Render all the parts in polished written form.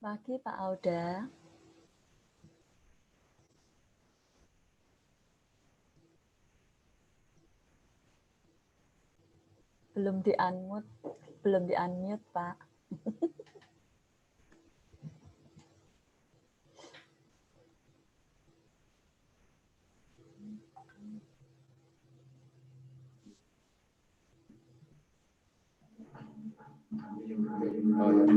Pagi Pak Auda. Belum di-unmute Pak. Oh ya.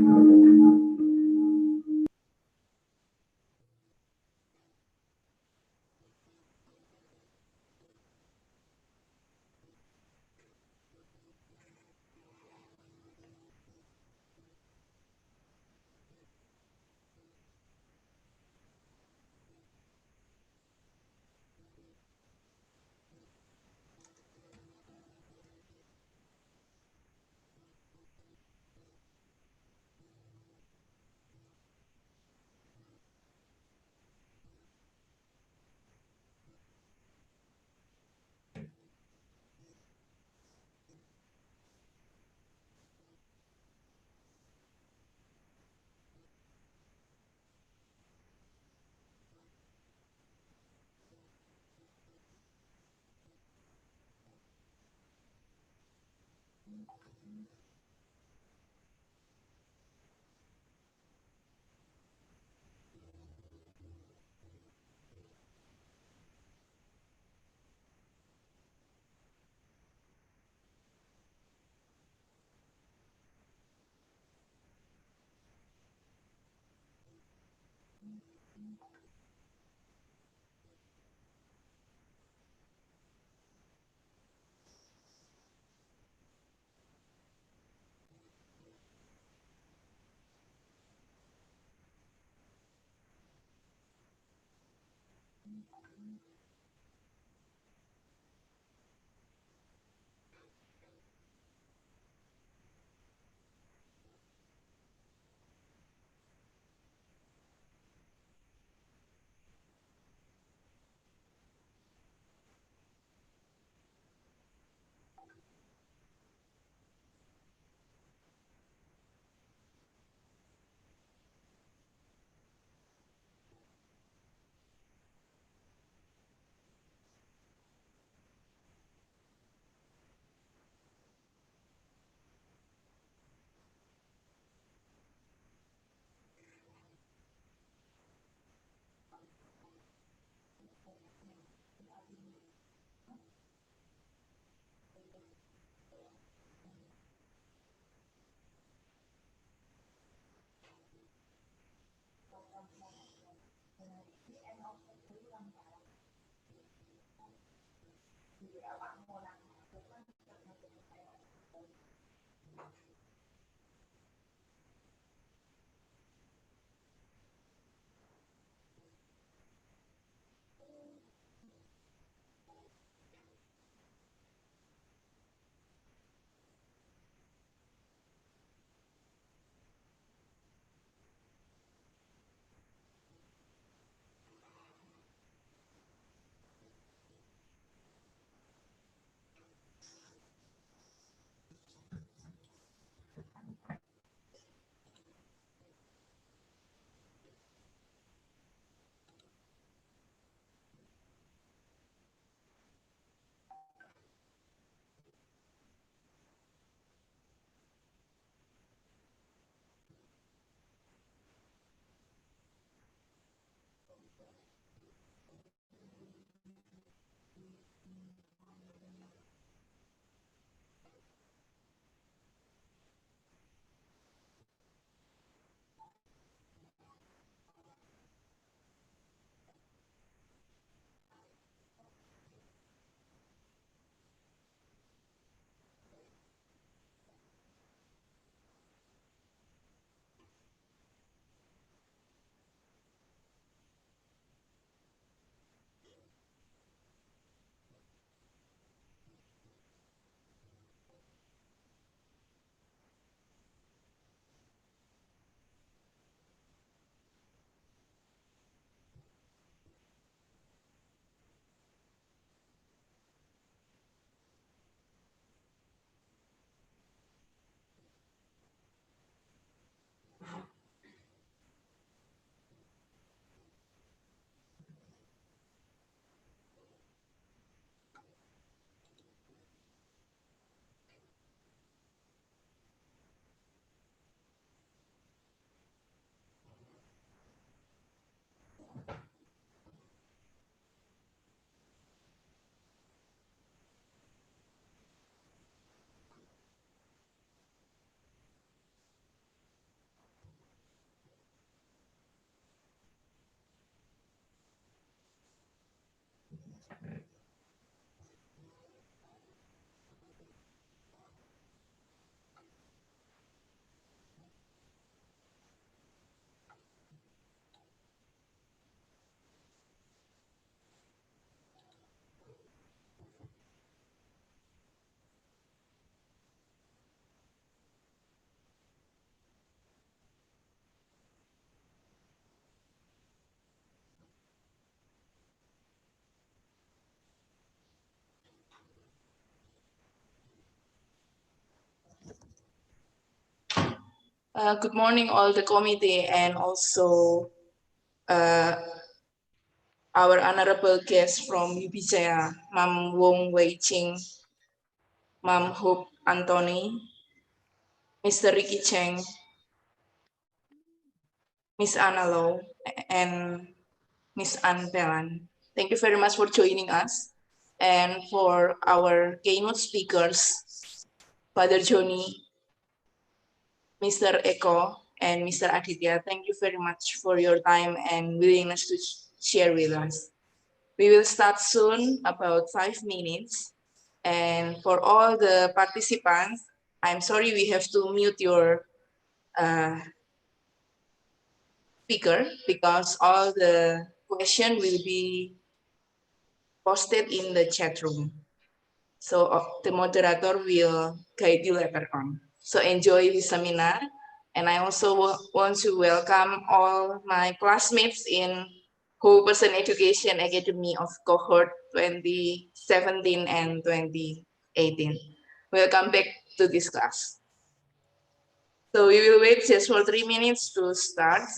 Good morning, all the committee, and also our honorable guests from UBJA, Mam Wong Wei Ching, Mam Hope Anthony, Mr. Ricky Cheng, Miss Anna Low, and Miss Ann Pelan. Thank you very much for joining us. And for our keynote speakers, Father Johnny, Mr. Eko, and Mr. Aditya, thank you very much for your time and willingness to share with us. We will start soon, about 5 minutes. And for all the participants, I'm sorry we have to mute your speaker because all the question will be posted in the chat room. So the moderator will guide you later on. So enjoy the seminar. And I also want to welcome all my classmates in Whole Person Education Academy of cohort 2017 and 2018. Welcome back to this class. So we will wait just for 3 minutes to start.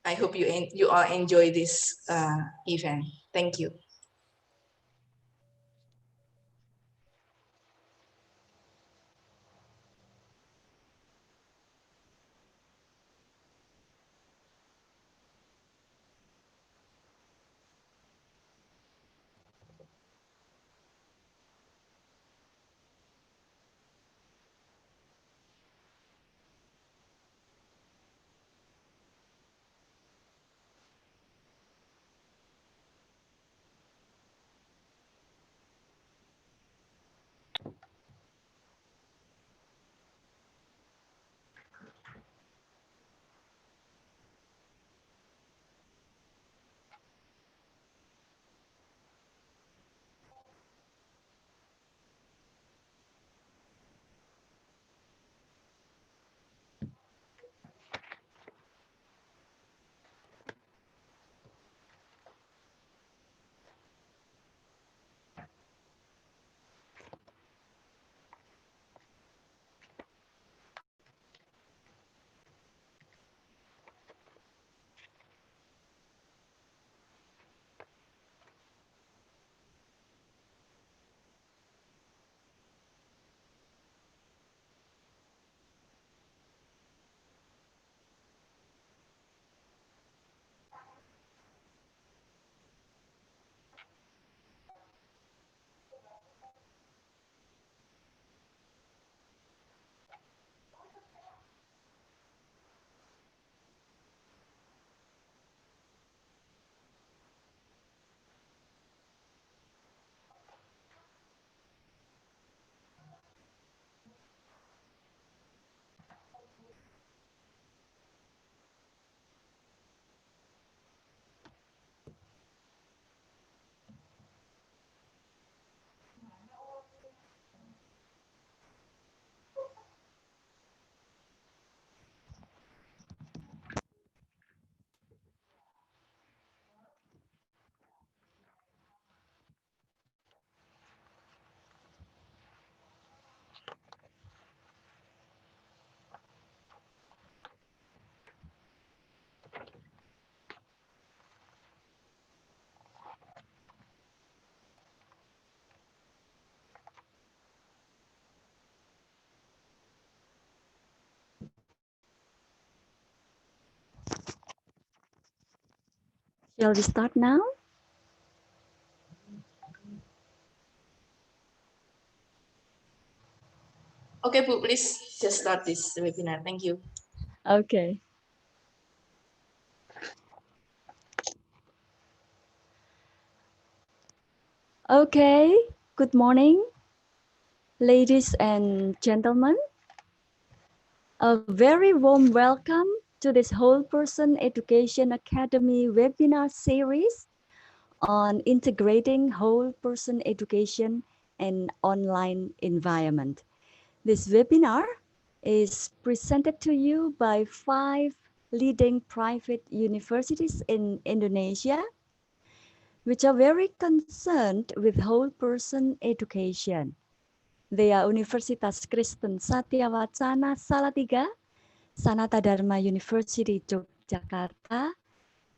I hope you all enjoy this event. Thank you. Shall we start now? Okay, Bu, please just start this webinar. Thank you. Okay. Okay, good morning, ladies and gentlemen. A very warm welcome to this Whole Person Education Academy webinar series on integrating whole person education and online environment. This webinar is presented to you by 5 leading private universities in Indonesia, which are very concerned with whole person education. They are Universitas Kristen Satya Wacana Salatiga, Sanata Dharma University Yogyakarta,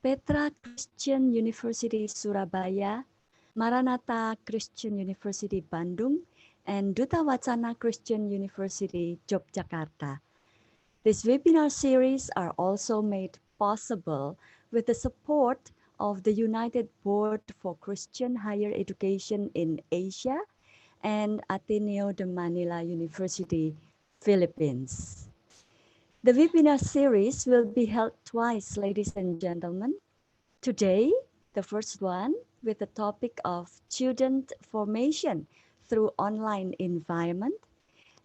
Petra Christian University Surabaya, Maranatha Christian University Bandung, and Duta Wacana Christian University Yogyakarta. These webinar series are also made possible with the support of the United Board for Christian Higher Education in Asia and Ateneo de Manila University, Philippines. The webinar series will be held twice, ladies and gentlemen. Today, the first one with the topic of student formation through online environment,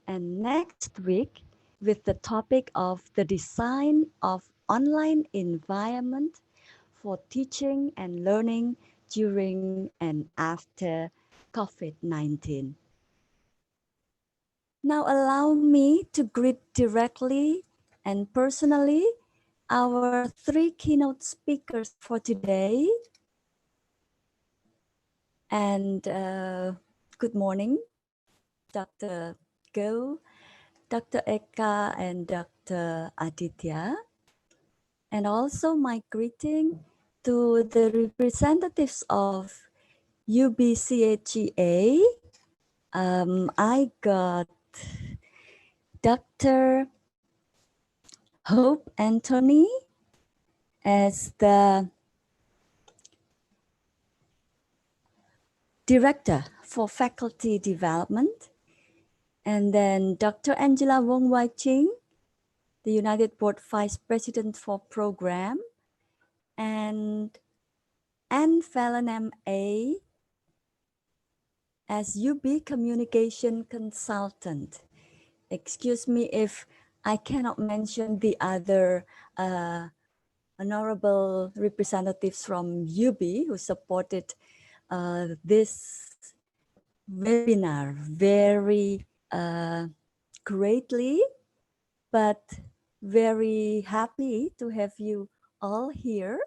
and next week with the topic of the design of online environment for teaching and learning during and after COVID-19. Now allow me to greet directly and personally our three keynote speakers for today. And good morning, Dr. Go, Dr. Eka, and Dr. Aditya. And also my greeting to the representatives of UBCHEA. I got Dr. Hope Anthony as the Director for Faculty Development. And then Dr. Angela Wong Wai Ching, the United Board Vice President for Program. And Anne Fallon M.A. as UB Communication Consultant. Excuse me if I cannot mention the other honorable representatives from UB who supported this webinar very greatly, but very happy to have you all here.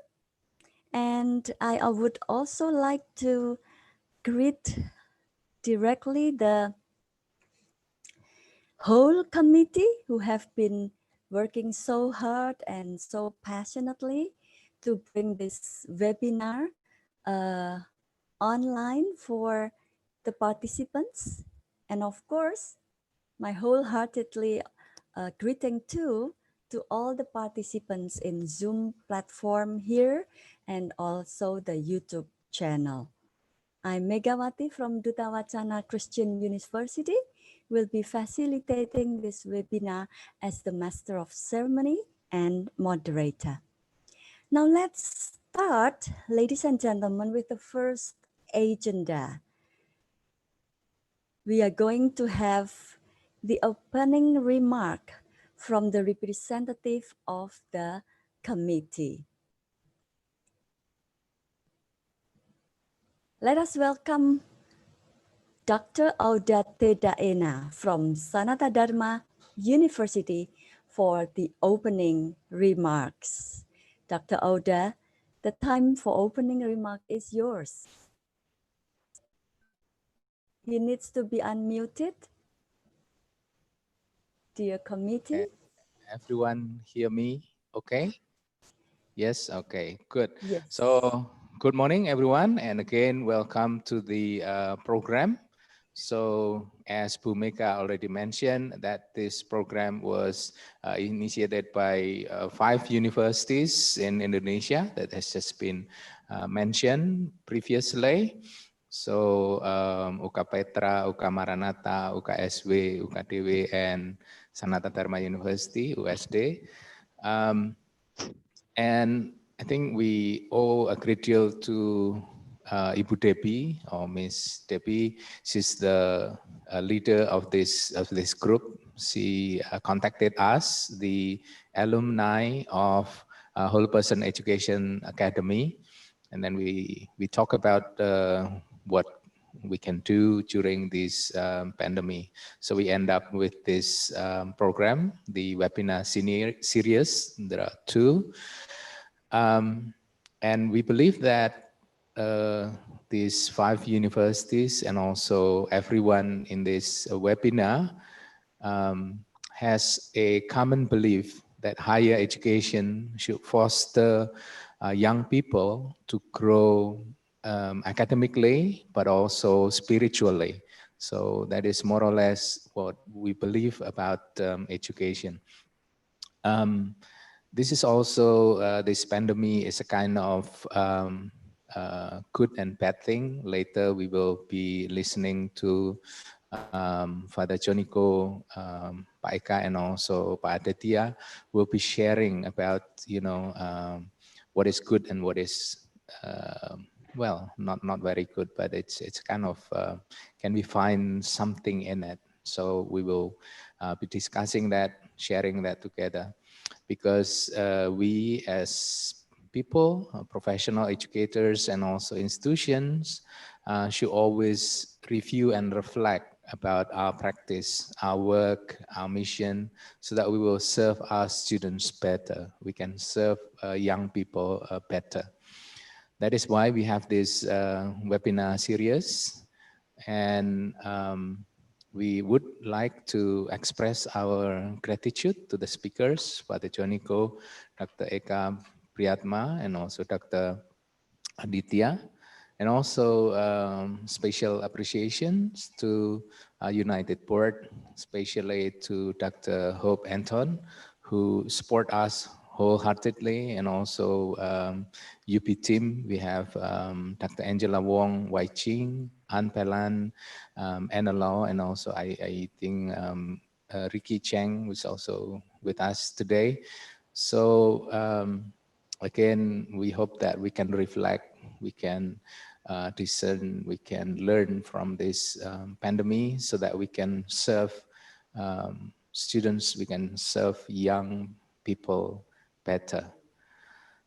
And I would also like to greet directly the whole committee who have been working so hard and so passionately to bring this webinar online for the participants. And of course, my wholeheartedly greeting too to all the participants in Zoom platform here and also the YouTube channel. I'm Megawati from Duta Wacana Christian University. Will be facilitating this webinar as the Master of Ceremony and moderator. Now let's start, ladies and gentlemen, with the first agenda. We are going to have the opening remark from the representative of the committee. Let us welcome Dr. Auda Tedaena from Sanata Dharma University for the opening remarks. Dr. Auda, the time for opening remark is yours. He needs to be unmuted. Dear committee. Everyone hear me okay? Yes, okay, good. Yes. So good morning, everyone. And again, welcome to the program. So as Bhumika already mentioned, that this program was initiated by 5 universities in Indonesia that has just been mentioned previously. So UK Petra, UK Maranatha, UKSW, UKDW, and Sanata Dharma University, USD. And I think we owe a great deal to Ibu Debbie or Miss Debbie. She's the leader of this group. She contacted us, the alumni of Whole Person Education Academy, and then we talk about what we can do during this pandemic. So we end up with this program, the webinar series. There are 2. And we believe that these 5 universities and also everyone in this webinar has a common belief that higher education should foster young people to grow academically, but also spiritually. So that is more or less what we believe about education. This is also, this pandemic is a kind of good and bad thing. Later we will be listening to Father Joniko, Pak Eka, and also Pak Aditya will be sharing about, what is good and what is, well, not very good, but it's kind of, can we find something in it? So we will be discussing that, sharing that together, because we as people, professional educators, and also institutions should always review and reflect about our practice, our work, our mission, so that we will serve our students better. We can serve young people better. That is why we have this webinar series, and we would like to express our gratitude to the speakers, Father Joniko, Dr. Eka Priyatma, and also Dr. Aditya, and also special appreciations to United Board, especially to Dr. Hope Anton, who support us wholeheartedly, and also UP team. We have Dr. Angela Wong, Wai Ching, An Pelan, Anna Lau, and also I think Ricky Cheng, who's also with us today. So again, we hope that we can reflect, we can discern, we can learn from this pandemic, so that we can serve students, we can serve young people better.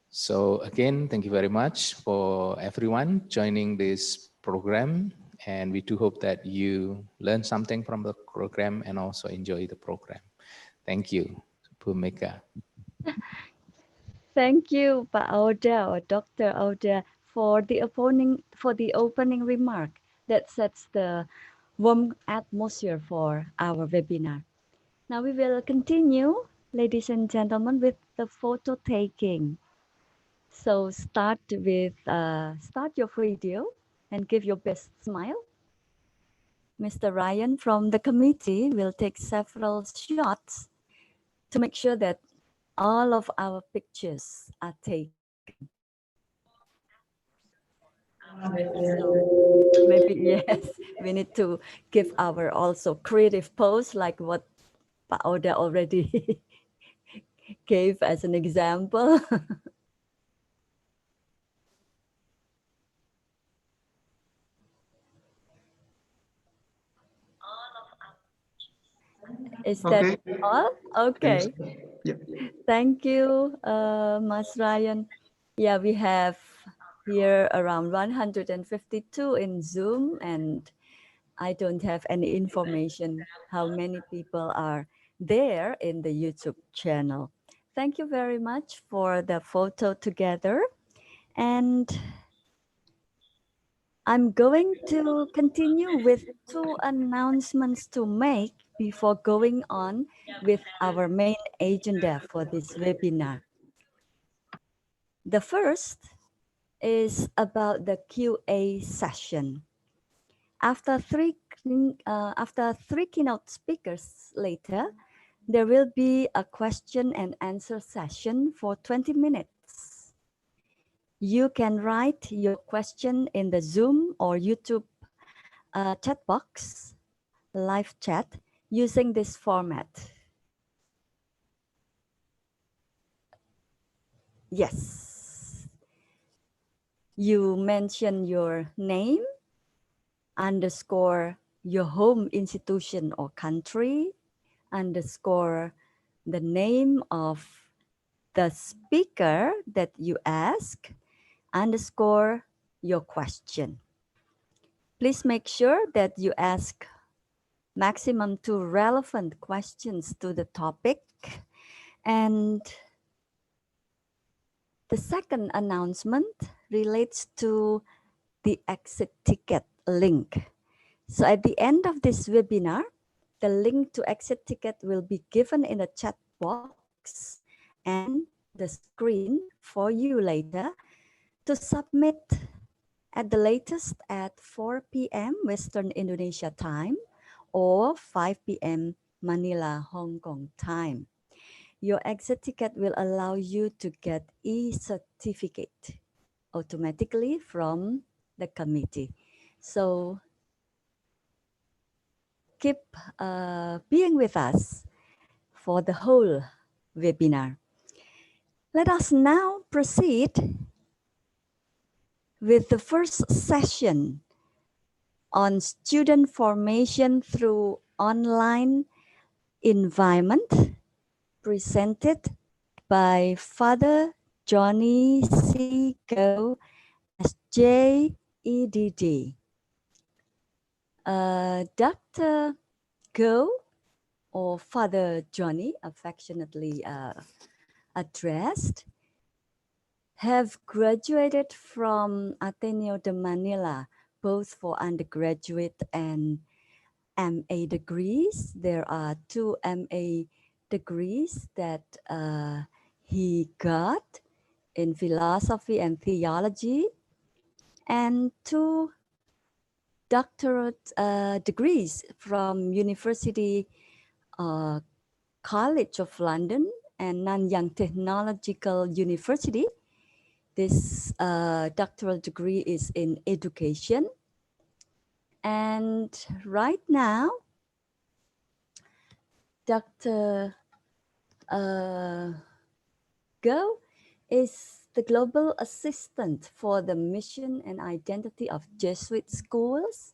So again, thank you very much for everyone joining this program, and we do hope that you learn something from the program and also enjoy the program. Thank you, Bhumika. Thank you, Pak Auda or Dr. Auda, for the opening remark that sets the warm atmosphere for our webinar. Now we will continue, ladies and gentlemen, with the photo taking. So start your video and give your best smile. Mr. Ryan from the committee will take several shots to make sure that all of our pictures are taken. So maybe yes, we need to give our also creative pose like what Pak Oda already gave as an example. Is that all? Okay. Yeah. Thank you, Mas Ryan. Yeah, we have here around 152 in Zoom, and I don't have any information how many people are there in the YouTube channel. Thank you very much for the photo together. And I'm going to continue with two announcements to make before going on with our main agenda for this webinar. The first is about the QA session. After three keynote speakers later, there will be a question and answer session for 20 minutes. You can write your question in the Zoom or YouTube chat box, live chat, using this format. Yes. You mention your name, underscore your home institution or country, underscore the name of the speaker that you ask, underscore your question. Please make sure that you ask maximum 2 relevant questions to the topic. And the second announcement relates to the exit ticket link. So at the end of this webinar, the link to exit ticket will be given in the chat box and the screen for you later to submit at the latest at 4 p.m. Western Indonesia time or 5 p.m. Manila, Hong Kong time. Your exit ticket will allow you to get e-certificate automatically from the committee. So keep being with us for the whole webinar. Let us now proceed with the first session on student formation through online environment, presented by Father Johnny C. Go as JEDD. Dr. Go, or Father Johnny, affectionately addressed, have graduated from Ateneo de Manila, both for undergraduate and MA degrees. There are 2 MA degrees that he got in philosophy and theology, and 2 doctorate degrees from University College of London and Nanyang Technological University. This doctoral degree is in education. And right now, Dr. Go is the Global Assistant for the Mission and Identity of Jesuit Schools,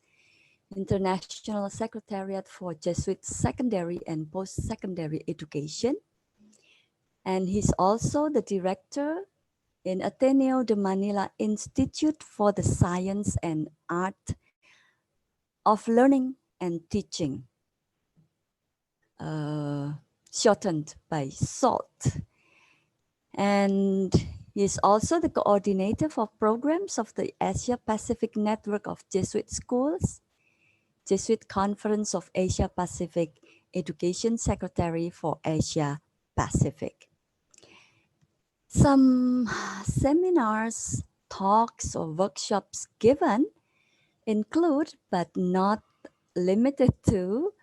International Secretariat for Jesuit Secondary and Post-Secondary Education. And he's also the director in Ateneo de Manila Institute for the Science and Art of Learning and Teaching, shortened by SALT. And he's also the coordinator for programs of the Asia Pacific Network of Jesuit Schools, Jesuit Conference of Asia Pacific, Education Secretary for Asia Pacific. Some seminars, talks, or workshops given include, but not limited to,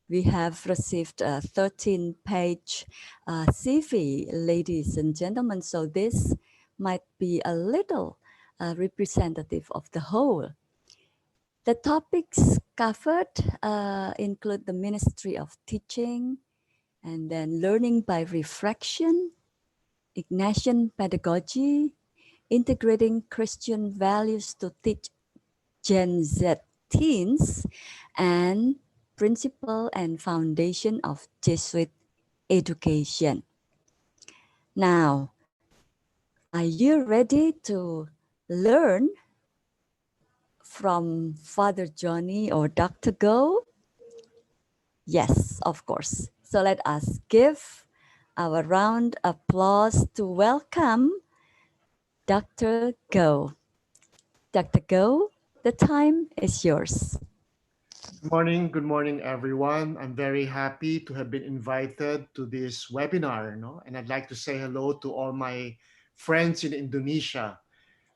we have received a 13-page CV, ladies and gentlemen, so this might be a little representative of the whole. The topics covered include the Ministry of Teaching, and then learning by reflection, Ignatian pedagogy, integrating Christian values to teach Gen Z teens, and principle and foundation of Jesuit education. Now, are you ready to learn from Father Johnny or Dr. Go? Yes, of course. So let us give our round of applause to welcome Dr. Go. Dr. Go, the time is yours. Good morning, everyone. I'm very happy to have been invited to this webinar, and I'd like to say hello to all my friends in Indonesia.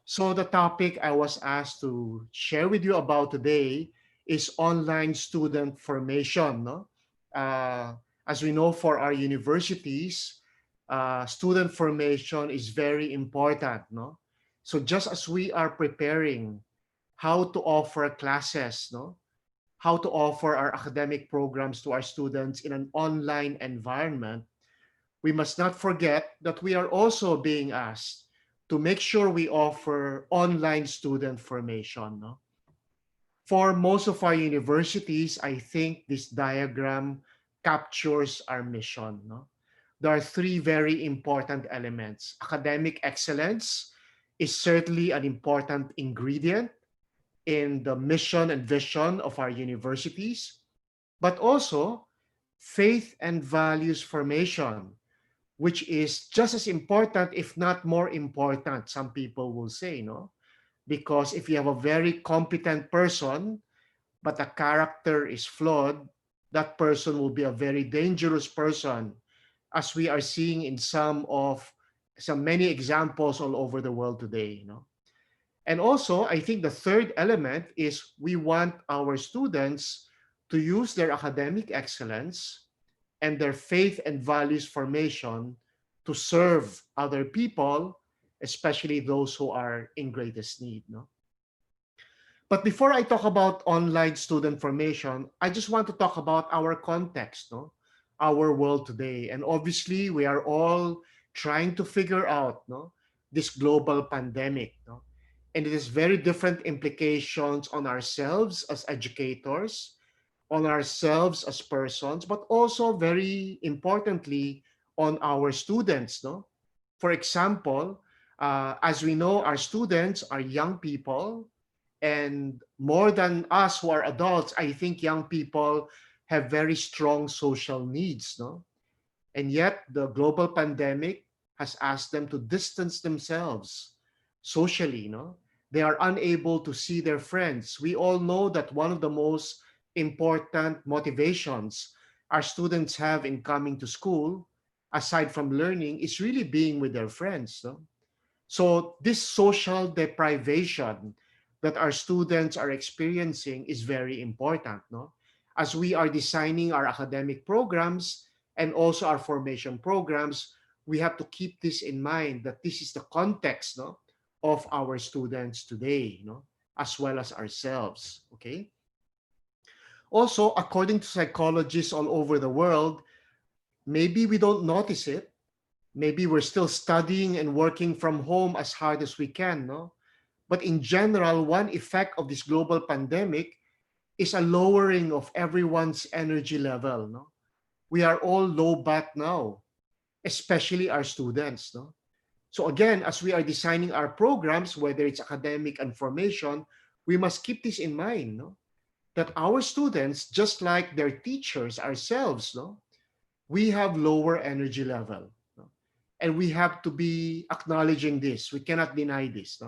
So the topic I was asked to share with you about today is online student formation. As we know, for our universities, student formation is very important. So just as we are preparing how to offer classes, how to offer our academic programs to our students in an online environment, we must not forget that we are also being asked to make sure we offer online student formation. For most of our universities, I think this diagram captures our mission. There are 3 very important elements. Academic excellence is certainly an important ingredient in the mission and vision of our universities, but also faith and values formation, which is just as important, if not more important, some people will say, because if you have a very competent person, but the character is flawed, that person will be a very dangerous person as we are seeing in some many examples all over the world today. And also, I think the third element is we want our students to use their academic excellence and their faith and values formation to serve other people, especially those who are in greatest need. But before I talk about online student formation, I just want to talk about our context, our world today. And obviously, we are all trying to figure out this global pandemic. And it has very different implications on ourselves as educators, on ourselves as persons, but also very importantly on our students. For example, as we know, our students are young people, and more than us who are adults, I think young people have very strong social needs. And yet, the global pandemic has asked them to distance themselves socially. They are unable to see their friends. We all know that one of the most important motivations our students have in coming to school, aside from learning, is really being with their friends. So, this social deprivation that our students are experiencing is very important. As we are designing our academic programs and also our formation programs, we have to keep this in mind that this is the context of our students today, as well as ourselves. Okay. Also, according to psychologists all over the world, maybe we don't notice it. Maybe we're still studying and working from home as hard as we can. But in general, one effect of this global pandemic is a lowering of everyone's energy level. We are all low bat now, especially our students. So again, as we are designing our programs, whether it's academic and formation, we must keep this in mind, that our students, just like their teachers, ourselves, we have lower energy level. And we have to be acknowledging this. We cannot deny this.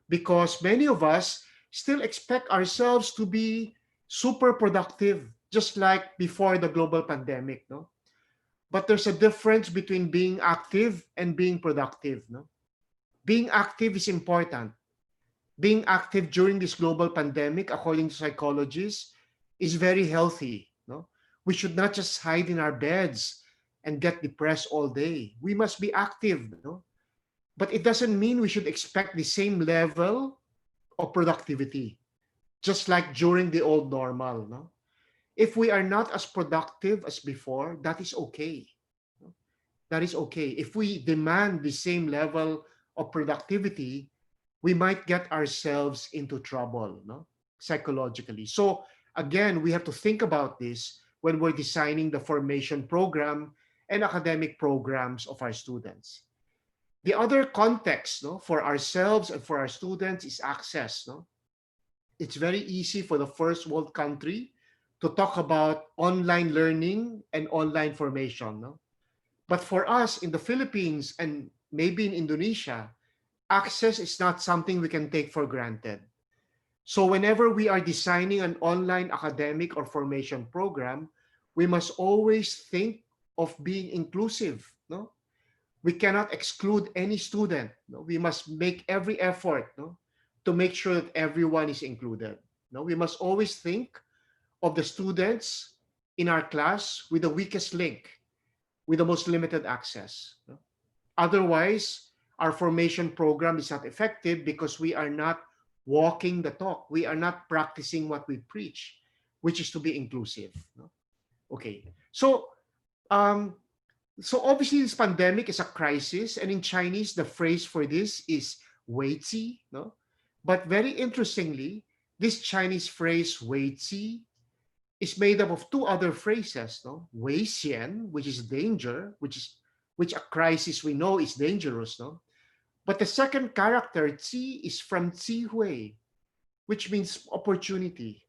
Because many of us still expect ourselves to be super productive, just like before the global pandemic. But there's a difference between being active and being productive. Being active is important. Being active during this global pandemic, according to psychologists, is very healthy. We should not just hide in our beds and get depressed all day. We must be active. But it doesn't mean we should expect the same level of productivity, just like during the old normal. If we are not as productive as before, that is okay. That is okay. If we demand the same level of productivity, we might get ourselves into trouble, psychologically. So again, we have to think about this when we're designing the formation program and academic programs of our students. The other context for ourselves and for our students is access. It's very easy for the first world country to talk about online learning and online formation. But for us in the Philippines and maybe in Indonesia, access is not something we can take for granted. So whenever we are designing an online academic or formation program, we must always think of being inclusive. We cannot exclude any student. We must make every effort to make sure that everyone is included. We must always think of the students in our class with the weakest link, with the most limited access. Otherwise, our formation program is not effective because we are not walking the talk. We are not practicing what we preach, which is to be inclusive. Okay, um, so obviously this pandemic is a crisis, and in Chinese the phrase for this is 危机. But very interestingly, this Chinese phrase 危机 is made up of two other phrases. 危险, which is danger, which a crisis we know is dangerous. But the second character 机 is from 机会, which means opportunity.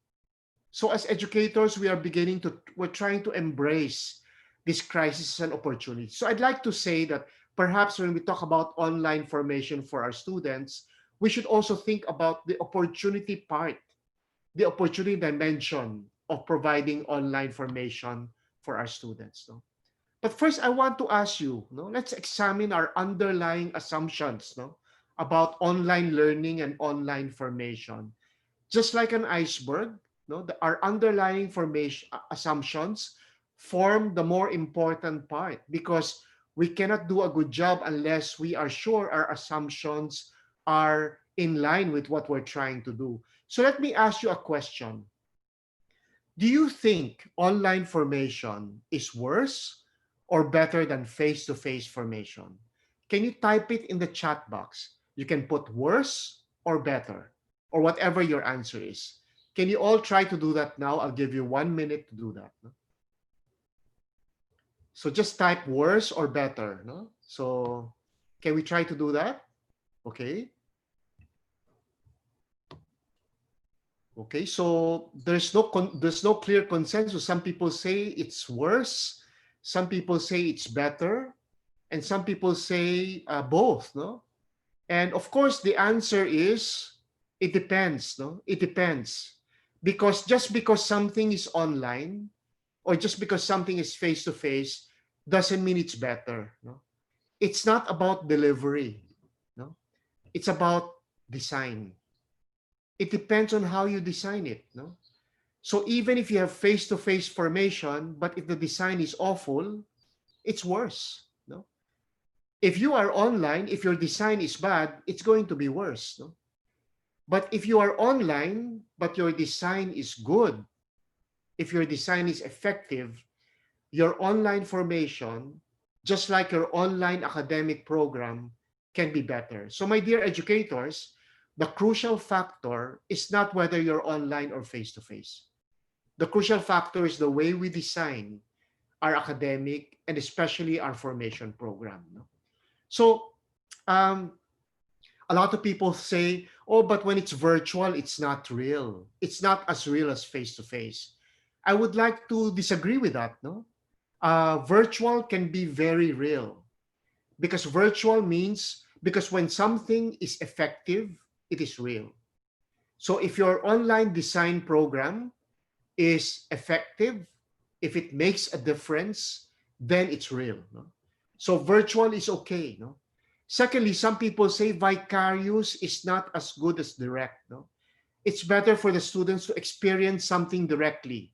So as educators, we're trying to embrace this crisis as an opportunity. So I'd like to say that perhaps when we talk about online formation for our students, we should also think about the opportunity part, the opportunity dimension of providing online formation for our students. But first, I want to ask you, no, let's examine our underlying assumptions, no, about online learning and online formation. Just like an iceberg, no, our underlying formation assumptions form the more important part because we cannot do a good job unless we are sure our assumptions are in line with what we're trying to do. So let me ask you a question. Do you think online formation is worse or better than face-to-face formation? Can you type it in the chat box? You can put worse or better or whatever your answer is. Can you all try to do that now? I'll give you 1 minute to do that. No? So just type worse or better. No? So can we try to do that? Okay. Okay, so there's no clear consensus. Some people say it's worse, some people say it's better, and some people say both. No, and of course the answer is it depends. No, it depends because just because something is online or just because something is face to face doesn't mean it's better. No, it's not about delivery. No, it's about design. It depends on how you design it. No? So even if you have face-to-face formation, but if the design is awful, it's worse. No? If you are online, if your design is bad, it's going to be worse. No? But if you are online, but your design is good, if your design is effective, your online formation, just like your online academic program, can be better. So my dear educators, the crucial factor is not whether you're online or face-to-face. The crucial factor is the way we design our academic and especially our formation program. No? So um, a lot of people say, oh, but when it's virtual, it's not real. It's not as real as face-to-face. I would like to disagree with that. No, virtual can be very real because virtual means because when something is effective, it is real. So if your online design program is effective, if it makes a difference, then it's real. No? So virtual is okay. No? Secondly, some people say vicarious is not as good as direct. No? It's better for the students to experience something directly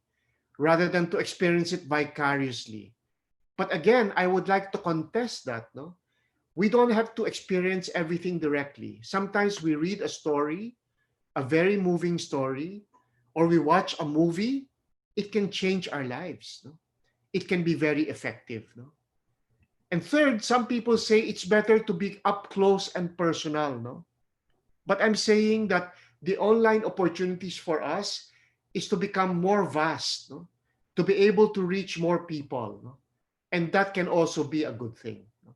rather than to experience it vicariously. But again, I would like to contest that. No? We don't have to experience everything directly. Sometimes we read a story, a very moving story, or we watch a movie, it can change our lives. No? It can be very effective. No? And third, some people say it's better to be up close and personal. No? But I'm saying that the online opportunities for us is to become more vast, no? To be able to reach more people. No? And that can also be a good thing. No?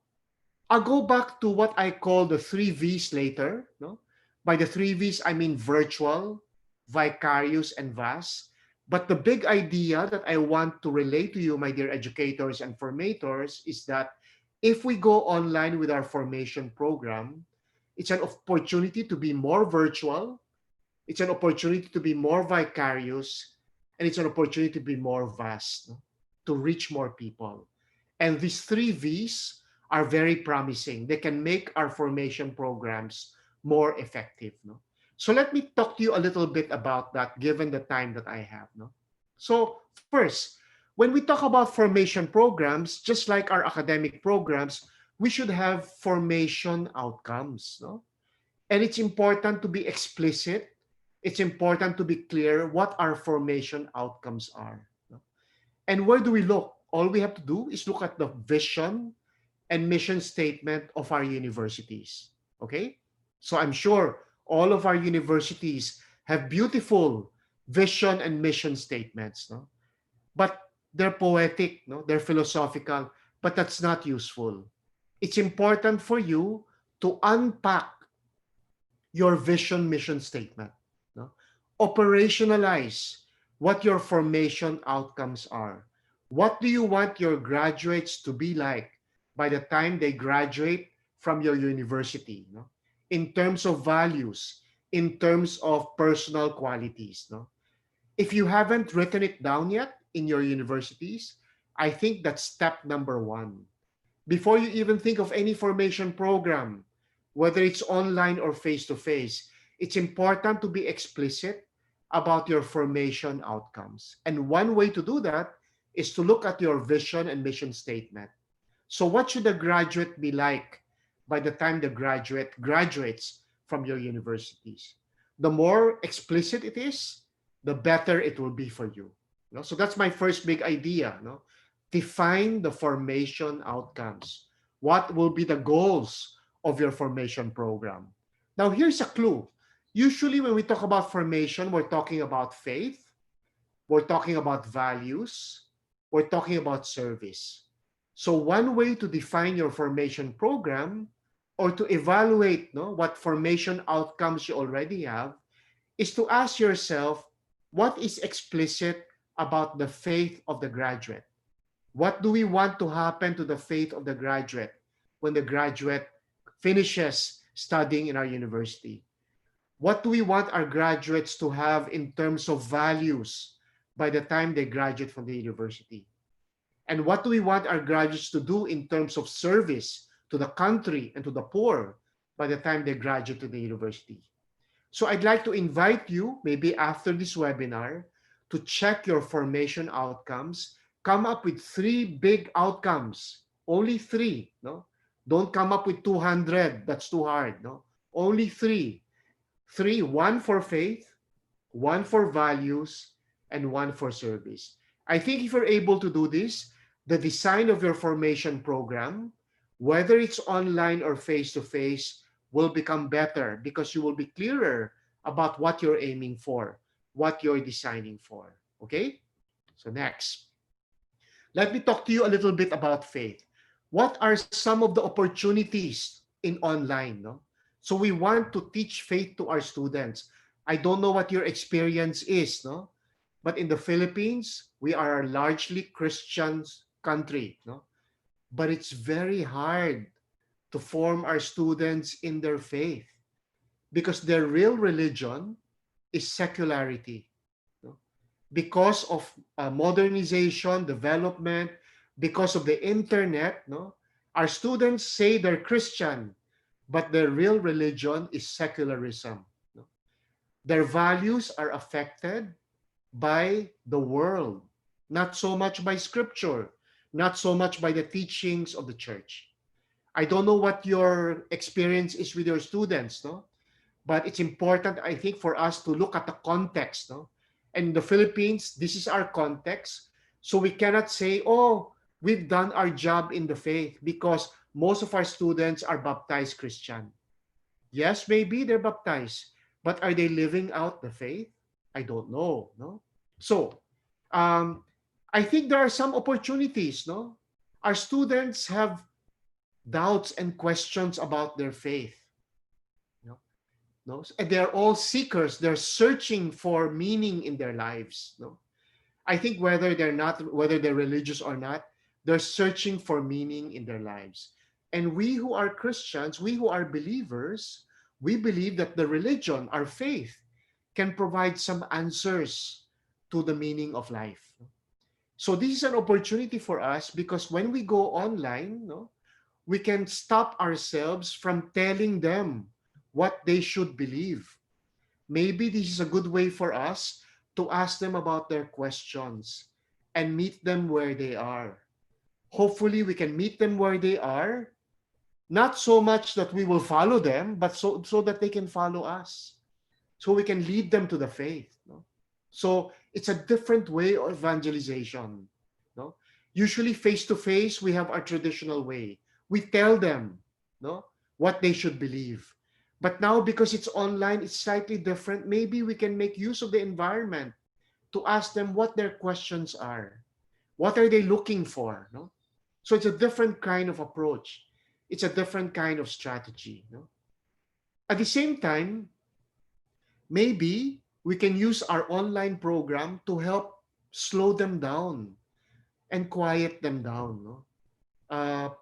I'll go back to what I call the 3 V's later. No? By the 3 V's, I mean virtual, vicarious, and vast. But the big idea that I want to relate to you, my dear educators and formators, is that if we go online with our formation program, it's an opportunity to be more virtual, it's an opportunity to be more vicarious, and it's an opportunity to be more vast, no? To reach more people. And these 3 V's are very promising. They can make our formation programs more effective. No? So let me talk to you a little bit about that given the time that I have. No? So first, when we talk about formation programs, just like our academic programs, we should have formation outcomes. No? And it's important to be explicit. It's important to be clear what our formation outcomes are. No? And where do we look? All we have to do is look at the vision and mission statement of our universities. Okay? So I'm sure all of our universities have beautiful vision and mission statements. No? But they're poetic, no? They're philosophical, but that's not useful. It's important for you to unpack your vision mission statement. No? Operationalize what your formation outcomes are. What do you want your graduates to be like by the time they graduate from your university? No? In terms of values, in terms of personal qualities. No? If you haven't written it down yet in your universities, I think that's step number one. Before you even think of any formation program, whether it's online or face-to-face, it's important to be explicit about your formation outcomes. And one way to do that is to look at your vision and mission statement. So what should a graduate be like by the time the graduate graduates from your universities? The more explicit it is, the better it will be for you. So that's my first big idea. Define the formation outcomes. What will be the goals of your formation program? Now, here's a clue. Usually, when we talk about formation, we're talking about faith, we're talking about values, we're talking about service. So, one way to define your formation program or to evaluate what formation outcomes you already have is to ask yourself what is explicit about the faith of the graduate. What do we want to happen to the faith of the graduate when the graduate finishes studying in our university? What do we want our graduates to have in terms of values by the time they graduate from the university? And what do we want our graduates to do in terms of service to the country and to the poor by the time they graduate to the university? So I'd like to invite you, maybe after this webinar, to check your formation outcomes. Come up with 3 big outcomes. Only 3. No? Don't come up with 200. That's too hard. No? Only 3. 3, 1 for faith, 1 for values, and 1 for service. I think if you're able to do this, the design of your formation program, whether it's online or face-to-face, will become better because you will be clearer about what you're aiming for, what you're designing for. Okay? So next. Let me talk to you a little bit about faith. What are some of the opportunities in online? No? So we want to teach faith to our students. I don't know what your experience is, no? But in the Philippines, we are a largely Christian country, no? But it's very hard to form our students in their faith because their real religion is secularity. No? Because of modernization, development, because of the internet, no? Our students say they're Christian, but their real religion is secularism. No? Their values are affected by the world, not so much by scripture, not so much by the teachings of the church. I don't know what your experience is with your students, no? But it's important, I think, for us to look at the context, no? And in the Philippines, this is our context. So we cannot say, oh, we've done our job in the faith because most of our students are baptized Christian. Yes, maybe they're baptized, but are they living out the faith? I don't know, no? So, I think there are some opportunities, no? Our students have doubts and questions about their faith. No? And they're all seekers. They're searching for meaning in their lives. No? I think whether they're religious or not, they're searching for meaning in their lives. And we who are Christians, we who are believers, we believe that the religion, our faith, can provide some answers to the meaning of life. So this is an opportunity for us because when we go online, no, we can stop ourselves from telling them what they should believe. Maybe this is a good way for us to ask them about their questions and meet them where they are. Hopefully, we can meet them where they are, not so much that we will follow them, but so that they can follow us. So we can lead them to the faith. No? So it's a different way of evangelization. No? Usually face-to-face, we have our traditional way. We tell them what they should believe. But now, because it's online, it's slightly different. Maybe we can make use of the environment to ask them what their questions are. What are they looking for? No? So it's a different kind of approach. It's a different kind of strategy. No? At the same time, maybe we can use our online program to help slow them down and quiet them down. No?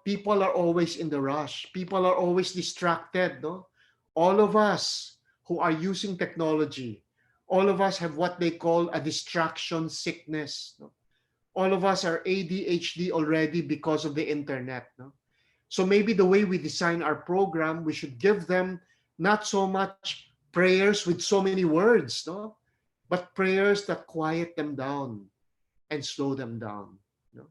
People are always in the rush. People are always distracted. No? All of us who are using technology, all of us have what they call a distraction sickness. No? All of us are ADHD already because of the internet. No? So maybe the way we design our program, we should give them not so much prayers with so many words, no? But prayers that quiet them down and slow them down. No?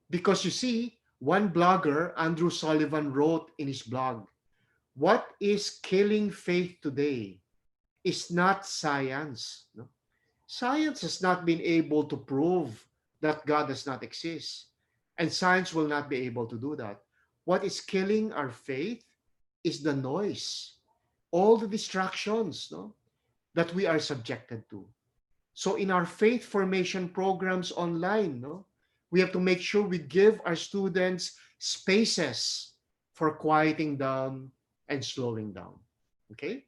Because you see, one blogger, Andrew Sullivan, wrote in his blog, what is killing faith today is not science. No? Science has not been able to prove that God does not exist, and science will not be able to do that. What is killing our faith is the noise, all the distractions, no, that we are subjected to. So in our faith formation programs online, no, we have to make sure we give our students spaces for quieting down and slowing down. Okay?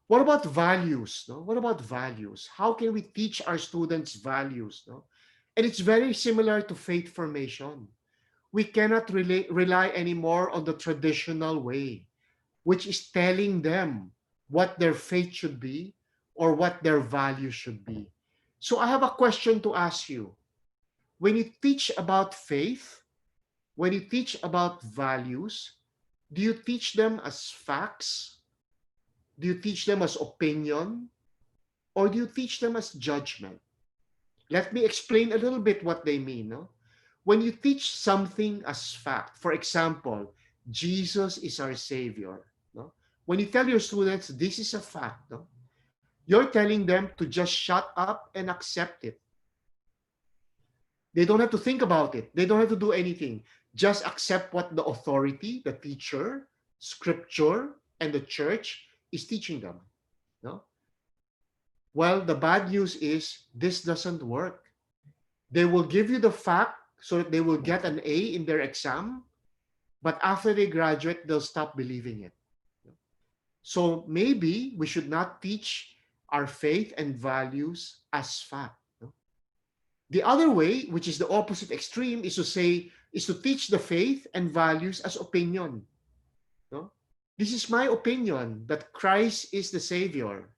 What about values? No? What about values? How can we teach our students values? No? And it's very similar to faith formation. We cannot rely anymore on the traditional way, which is telling them what their faith should be or what their values should be. So I have a question to ask you. When you teach about faith, when you teach about values, do you teach them as facts? Do you teach them as opinion? Or do you teach them as judgment? Let me explain a little bit what they mean. No? When you teach something as fact, for example, Jesus is our Savior. No? When you tell your students this is a fact, no? You're telling them to just shut up and accept it. They don't have to think about it. They don't have to do anything. Just accept what the authority, the teacher, scripture, and the church is teaching them. No? Well, the bad news is this doesn't work. They will give you the fact so that they will get an A in their exam, but after they graduate, they'll stop believing it. So maybe we should not teach our faith and values as fact. The other way, which is the opposite extreme, is to teach the faith and values as opinion. No? This is my opinion that Christ is the Savior.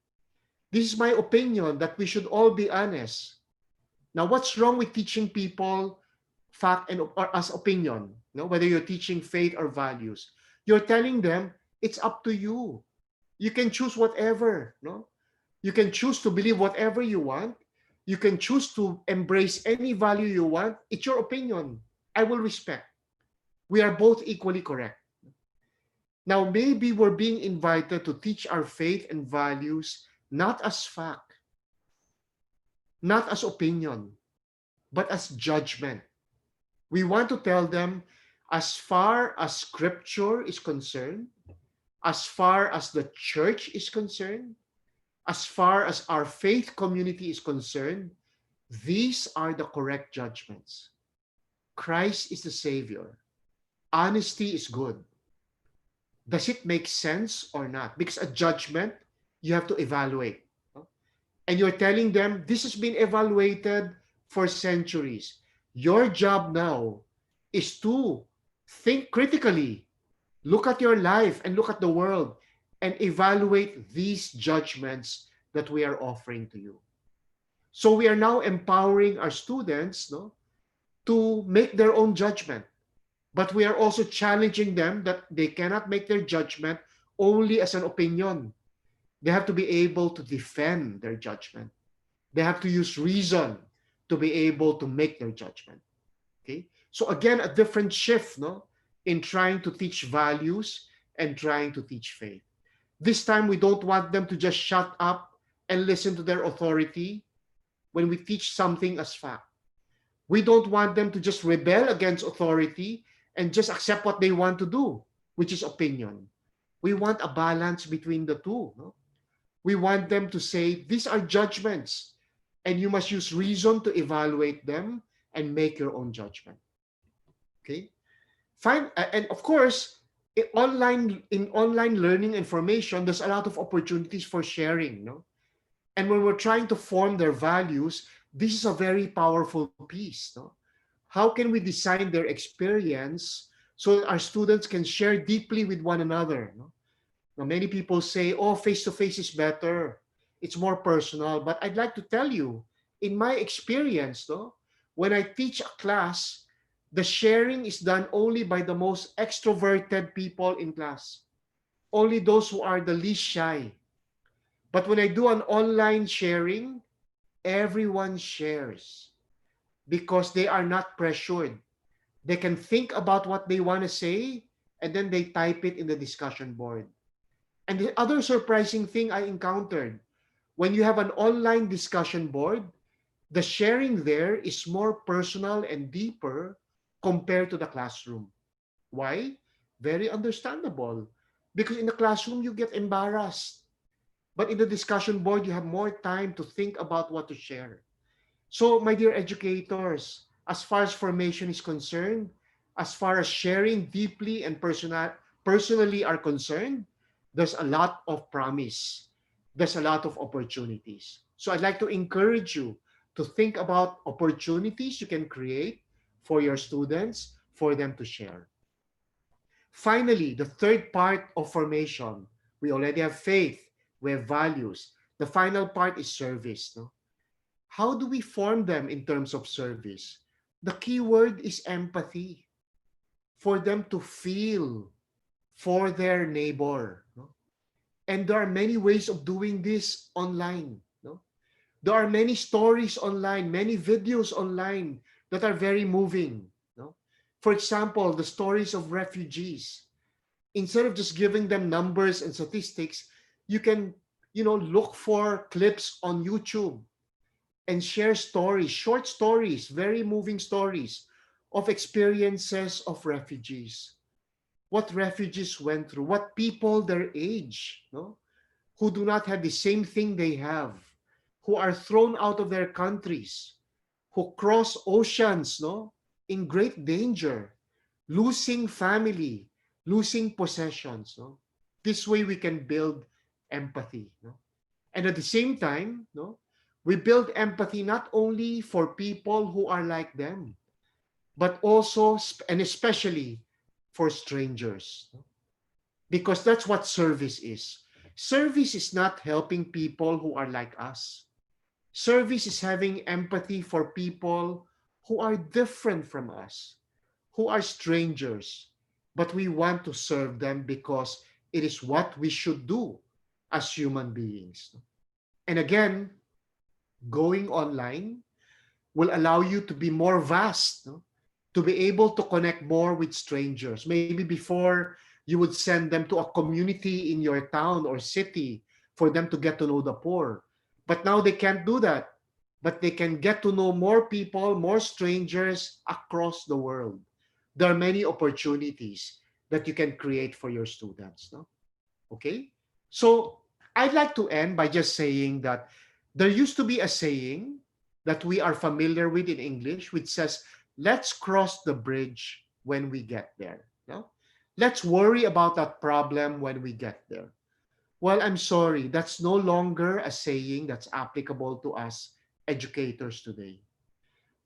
This is my opinion that we should all be honest. Now, what's wrong with teaching people fact and or as opinion? No? Whether you're teaching faith or values, you're telling them it's up to you. You can choose whatever. No? You can choose to believe whatever you want. You can choose to embrace any value you want. It's your opinion. I will respect. We are both equally correct. Now, maybe we're being invited to teach our faith and values not as fact, not as opinion, but as judgment. We want to tell them, as far as scripture is concerned, as far as the church is concerned, as far as our faith community is concerned, these are the correct judgments. Christ is the Savior. Honesty is good. Does it make sense or not? Because a judgment, you have to evaluate. And you're telling them, this has been evaluated for centuries. Your job now is to think critically, look at your life and look at the world, and evaluate these judgments that we are offering to you. So we are now empowering our students, no, to make their own judgment. But we are also challenging them that they cannot make their judgment only as an opinion. They have to be able to defend their judgment. They have to use reason to be able to make their judgment. Okay? So again, a different shift, no, in trying to teach values and trying to teach faith. This time, we don't want them to just shut up and listen to their authority when we teach something as fact. We don't want them to just rebel against authority and just accept what they want to do, which is opinion. We want a balance between the two. No? We want them to say, these are judgments, and you must use reason to evaluate them and make your own judgment. Okay? Fine. And of course, in online learning information, there's a lot of opportunities for sharing. No? And when we're trying to form their values, this is a very powerful piece. No? How can we design their experience so that our students can share deeply with one another? No? Now, many people say, oh, face-to-face is better. It's more personal. But I'd like to tell you, in my experience, no, When I teach a class, the sharing is done only by the most extroverted people in class, only those who are the least shy. But when I do an online sharing, everyone shares because they are not pressured. They can think about what they want to say and then they type it in the discussion board. And the other surprising thing I encountered, when you have an online discussion board, the sharing there is more personal and deeper compared to the classroom. Why? Very understandable. Because in the classroom, you get embarrassed. But in the discussion board, you have more time to think about what to share. So, my dear educators, as far as formation is concerned, as far as sharing deeply and personally are concerned, there's a lot of promise. There's a lot of opportunities. So, I'd like to encourage you to think about opportunities you can create for your students for them to share. Finally, the third part of formation, we already have faith, we have values. The final part is service. No? How do we form them in terms of service? The key word is empathy, for them to feel for their neighbor. No? And there are many ways of doing this online. No? There are many stories online, many videos online that are very moving. No? For example, the stories of refugees. Instead of just giving them numbers and statistics, you can, look for clips on YouTube and share stories, short stories, very moving stories of experiences of refugees. What refugees went through, what people their age, no, who do not have the same thing they have, who are thrown out of their countries, who cross oceans, no, in great danger, losing family, losing possessions. No? This way we can build empathy. No? And at the same time, no, we build empathy not only for people who are like them, but also and especially for strangers. No? Because that's what service is. Service is not helping people who are like us. Service is having empathy for people who are different from us, who are strangers, but we want to serve them because it is what we should do as human beings. And again, going online will allow you to be more vast, no? To be able to connect more with strangers. Maybe before you would send them to a community in your town or city for them to get to know the poor. But now they can't do that. But they can get to know more people, more strangers across the world. There are many opportunities that you can create for your students. No? Okay? So I'd like to end by just saying that there used to be a saying that we are familiar with in English, which says, let's cross the bridge when we get there. No? Let's worry about that problem when we get there. Well, I'm sorry, that's no longer a saying that's applicable to us educators today.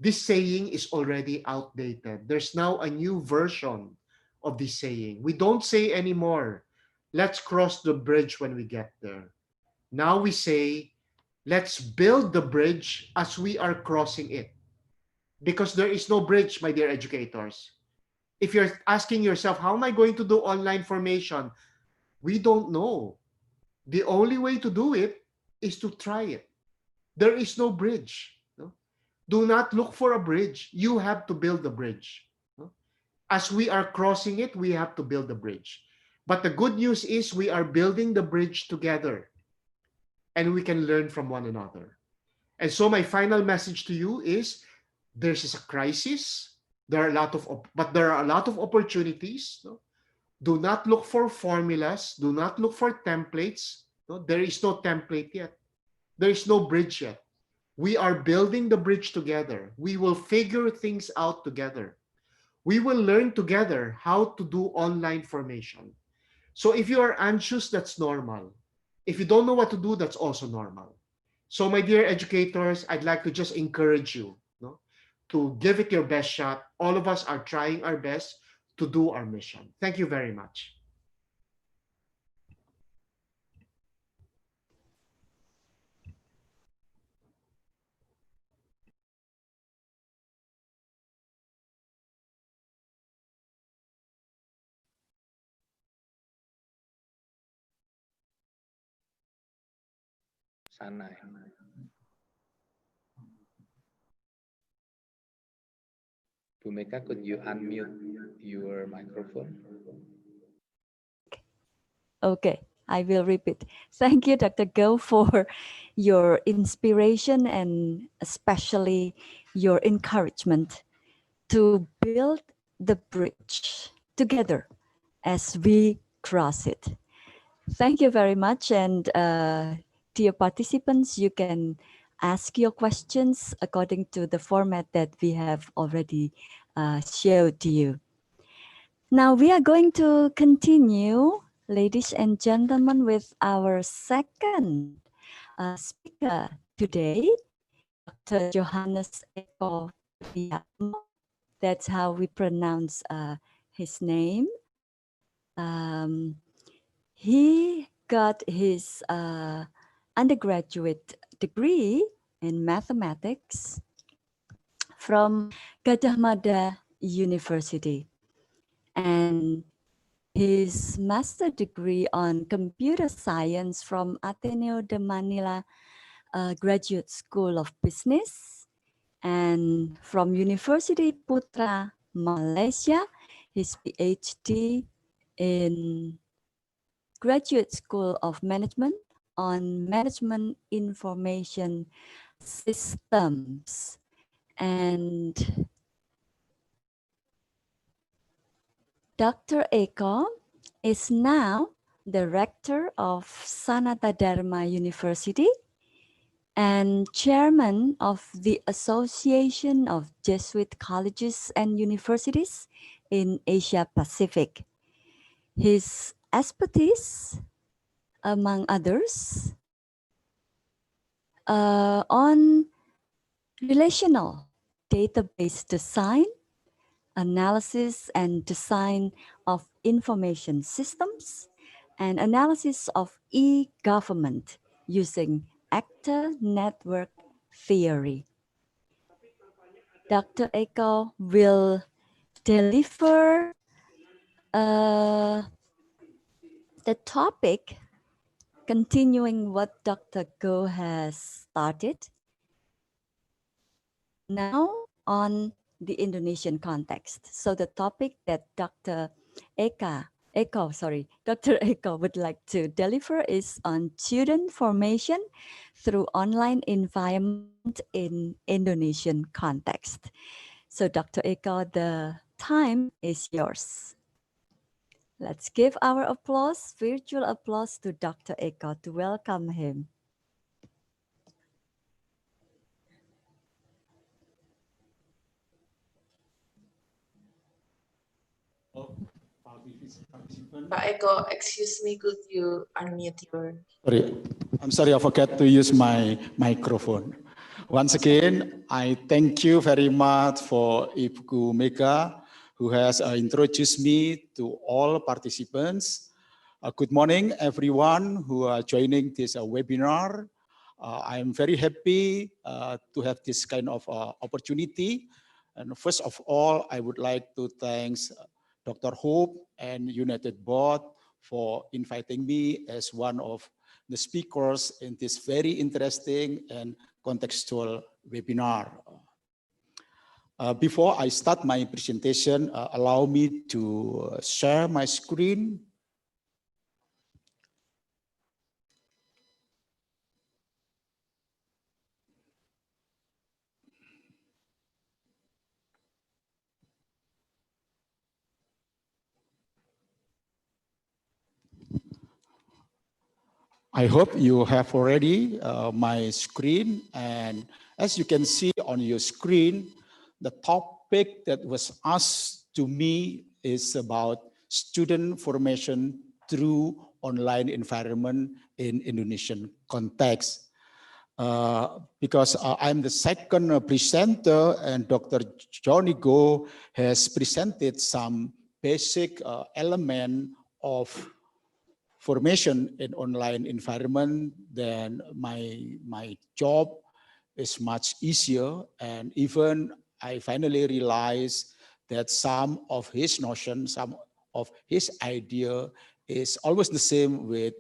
This saying is already outdated. There's now a new version of this saying. We don't say anymore, let's cross the bridge when we get there. Now we say, let's build the bridge as we are crossing it. Because there is no bridge, my dear educators. If you're asking yourself, how am I going to do online formation? We don't know. The only way to do it is to try it. There is no bridge. No? Do not look for a bridge. You have to build the bridge. No? As we are crossing it, we have to build the bridge. But the good news is we are building the bridge together and we can learn from one another. And so my final message to you is there's a crisis. But there are a lot of opportunities. No? Do not look for formulas. Do not look for templates. No? There is no template yet. There is no bridge yet. We are building the bridge together. We will figure things out together. We will learn together how to do online formation. So if you are anxious, that's normal. If you don't know what to do, that's also normal. So my dear educators, I'd like to just encourage you, no, to give it your best shot. All of us are trying our best to do our mission. Thank you very much. Sanai. Bhumika, could you unmute your microphone? Okay, I will repeat. Thank you, Dr. Go, for your inspiration and especially your encouragement to build the bridge together as we cross it. Thank you very much. And dear participants, you can ask your questions according to the format that we have already showed to you. Now we are going to continue, ladies and gentlemen, with our second speaker today, Dr. Johannes Eka Priyatma. That's how we pronounce his name. He got his undergraduate degree in mathematics from Gadjah Mada University, and his master degree on computer science from Ateneo de Manila Graduate School of Business, and from University Putra, Malaysia, his PhD in Graduate School of Management on Management Information Systems. And Dr. Eka is now the rector of Sanata Dharma University and chairman of the Association of Jesuit Colleges and Universities in Asia Pacific. His expertise, among others, on relational database design, analysis and design of information systems, and analysis of e-government using actor network theory. Dr. Eka will deliver the topic continuing what Dr. Go has started now on the Indonesian context. So the topic that Dr. Eka would like to deliver is on student formation through online environment in Indonesian context. So Dr. Eka, the time is yours. Let's give our applause, virtual applause to Dr. Eka to welcome him. Pak Eko, excuse me, could you unmute your... Sorry, I'm sorry, I forgot to use my microphone. Once again, I thank you very much for Ibu Mega, who has introduced me to all participants. Good morning, everyone who are joining this webinar. I'm very happy to have this kind of opportunity. And first of all, I would like to thank Dr. Hope and United Board for inviting me as one of the speakers in this very interesting and contextual webinar. Before I start my presentation, allow me to share my screen. I hope you have already my screen, and as you can see on your screen, the topic that was asked to me is about student formation through online environment in Indonesian context. Because I'm the second presenter and Dr. Johnny Go has presented some basic element of formation in online environment, then my job is much easier. And even I finally realized that some of his notions, some of his idea is always the same with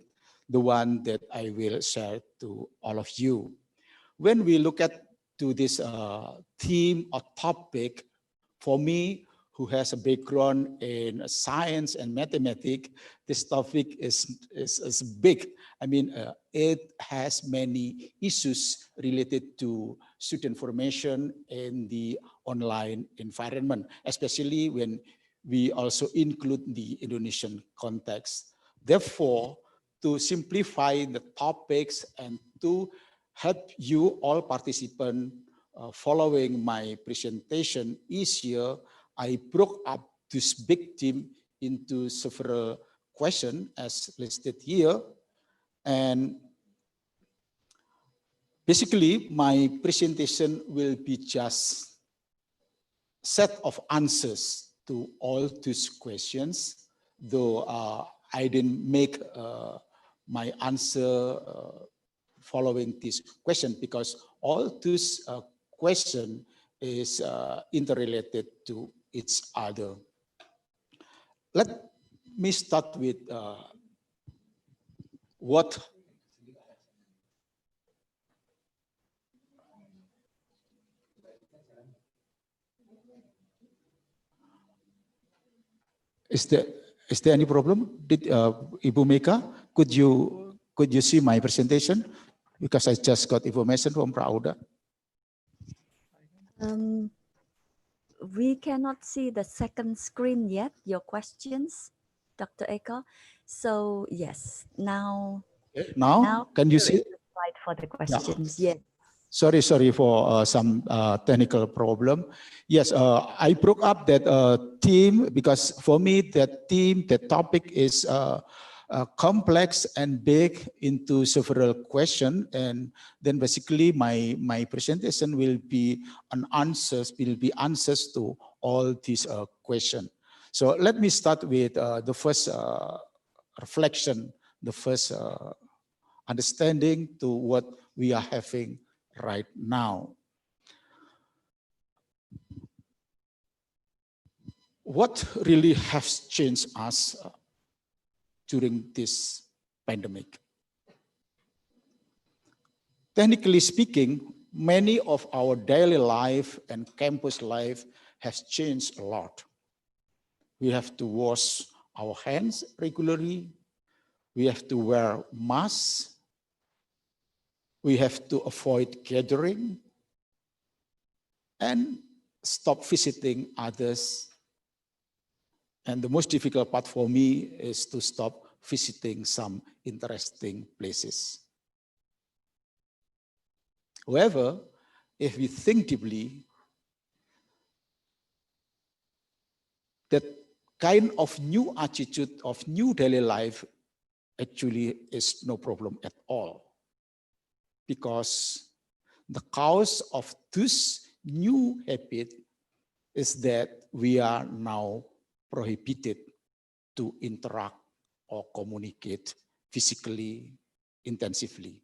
the one that I will share to all of you. When we look at to this theme or topic, for me, who has a background in science and mathematics, this topic is big. I mean, it has many issues related to student formation in the online environment, especially when we also include the Indonesian context. Therefore, to simplify the topics and to help you all participants following my presentation each year, I broke up this big theme into several questions as listed here. And basically, my presentation will be just set of answers to all these questions, though I didn't make my answer following this question because all these questions is interrelated to each other. Let me start with what is there any problem? Did Ibu Meka, could you see my presentation? Because I just got information from Prauda. We cannot see the second screen yet, your questions, Dr. Eka. So yes, now Can you see? Slide for the questions, yeah. Sorry for some technical problem. Yes, I broke up that theme because for me that topic is complex and big into several questions, and then basically my presentation will be answers to all these questions. So let me start with the first reflection, the first understanding to what we are having right now. What really has changed us during this pandemic? Technically speaking, many of our daily life and campus life has changed a lot. We have to wash our hands regularly. We have to wear masks. We have to avoid gathering and stop visiting others. And the most difficult part for me is to stop visiting some interesting places. However, if we think deeply, that kind of new attitude of new daily life actually is no problem at all. Because the cause of this new habit is that we are now prohibited to interact or communicate physically, intensively.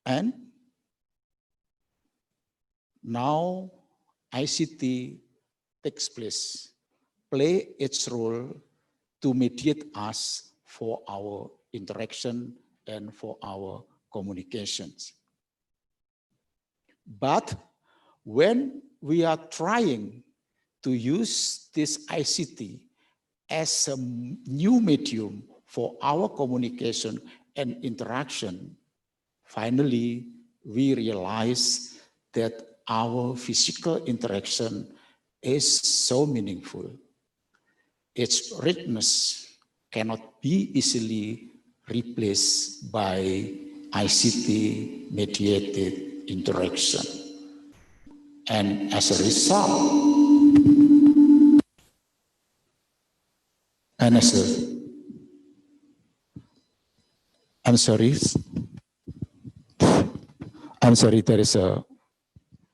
And now ICT play its role to mediate us for our interaction and for our communications. But when we are trying to use this ICT as a new medium for our communication and interaction, finally, we realize that our physical interaction is so meaningful. Its richness cannot be easily replaced by ICT-mediated interaction. And as a result, I'm sorry, there is a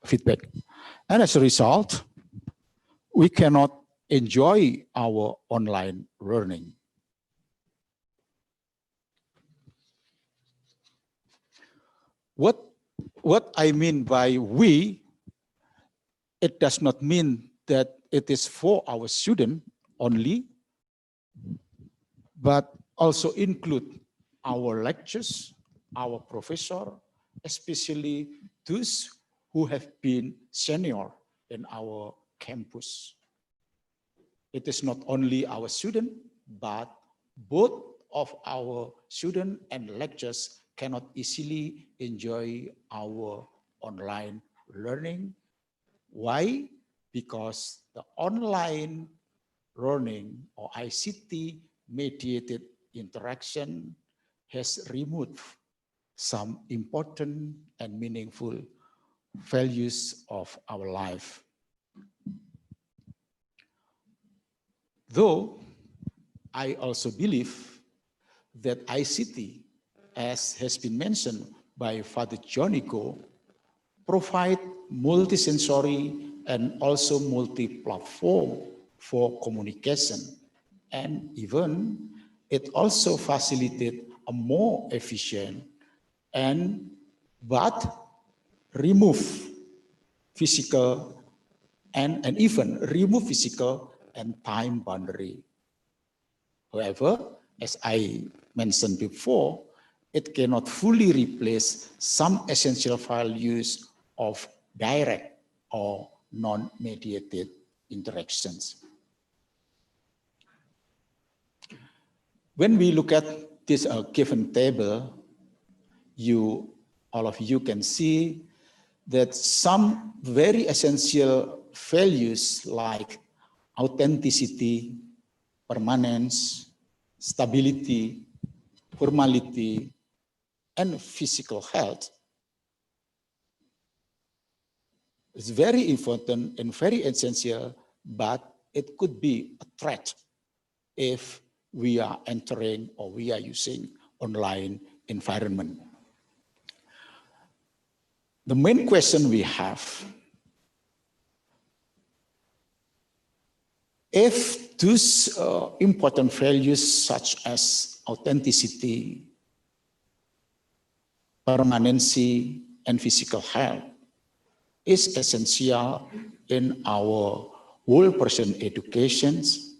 feedback. And as a result, we cannot enjoy our online learning. What I mean by we, it does not mean that it is for our student only, but also include our lectures, our professor, especially those who have been senior in our campus. It is not only our student, but both of our student and lecturers cannot easily enjoy our online learning. Why? Because the online learning or ICT mediated interaction has removed some important and meaningful values of our life. Though I also believe that ICT, as has been mentioned by Father Jonico, provide multisensory and also multi-platform for communication. And even it also facilitates a more efficient but remove physical and even remove physical and time boundary. However, as I mentioned before, it cannot fully replace some essential values of direct or non-mediated interactions. When we look at this given table, all of you can see that some very essential values like authenticity, permanence, stability, formality, and physical health is very important and very essential, but it could be a threat if we are entering or we are using online environment. The main question we have, if those important values such as authenticity, permanency, and physical health is essential in our whole person educations,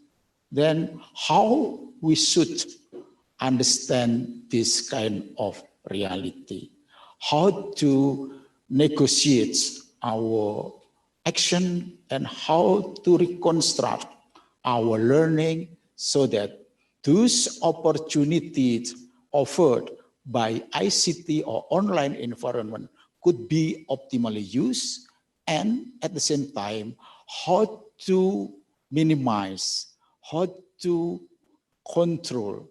then how we should understand this kind of reality, how to negotiate our action and how to reconstruct our learning so that those opportunities offered by ICT or online environment could be optimally used, and at the same time, how to minimize, how to control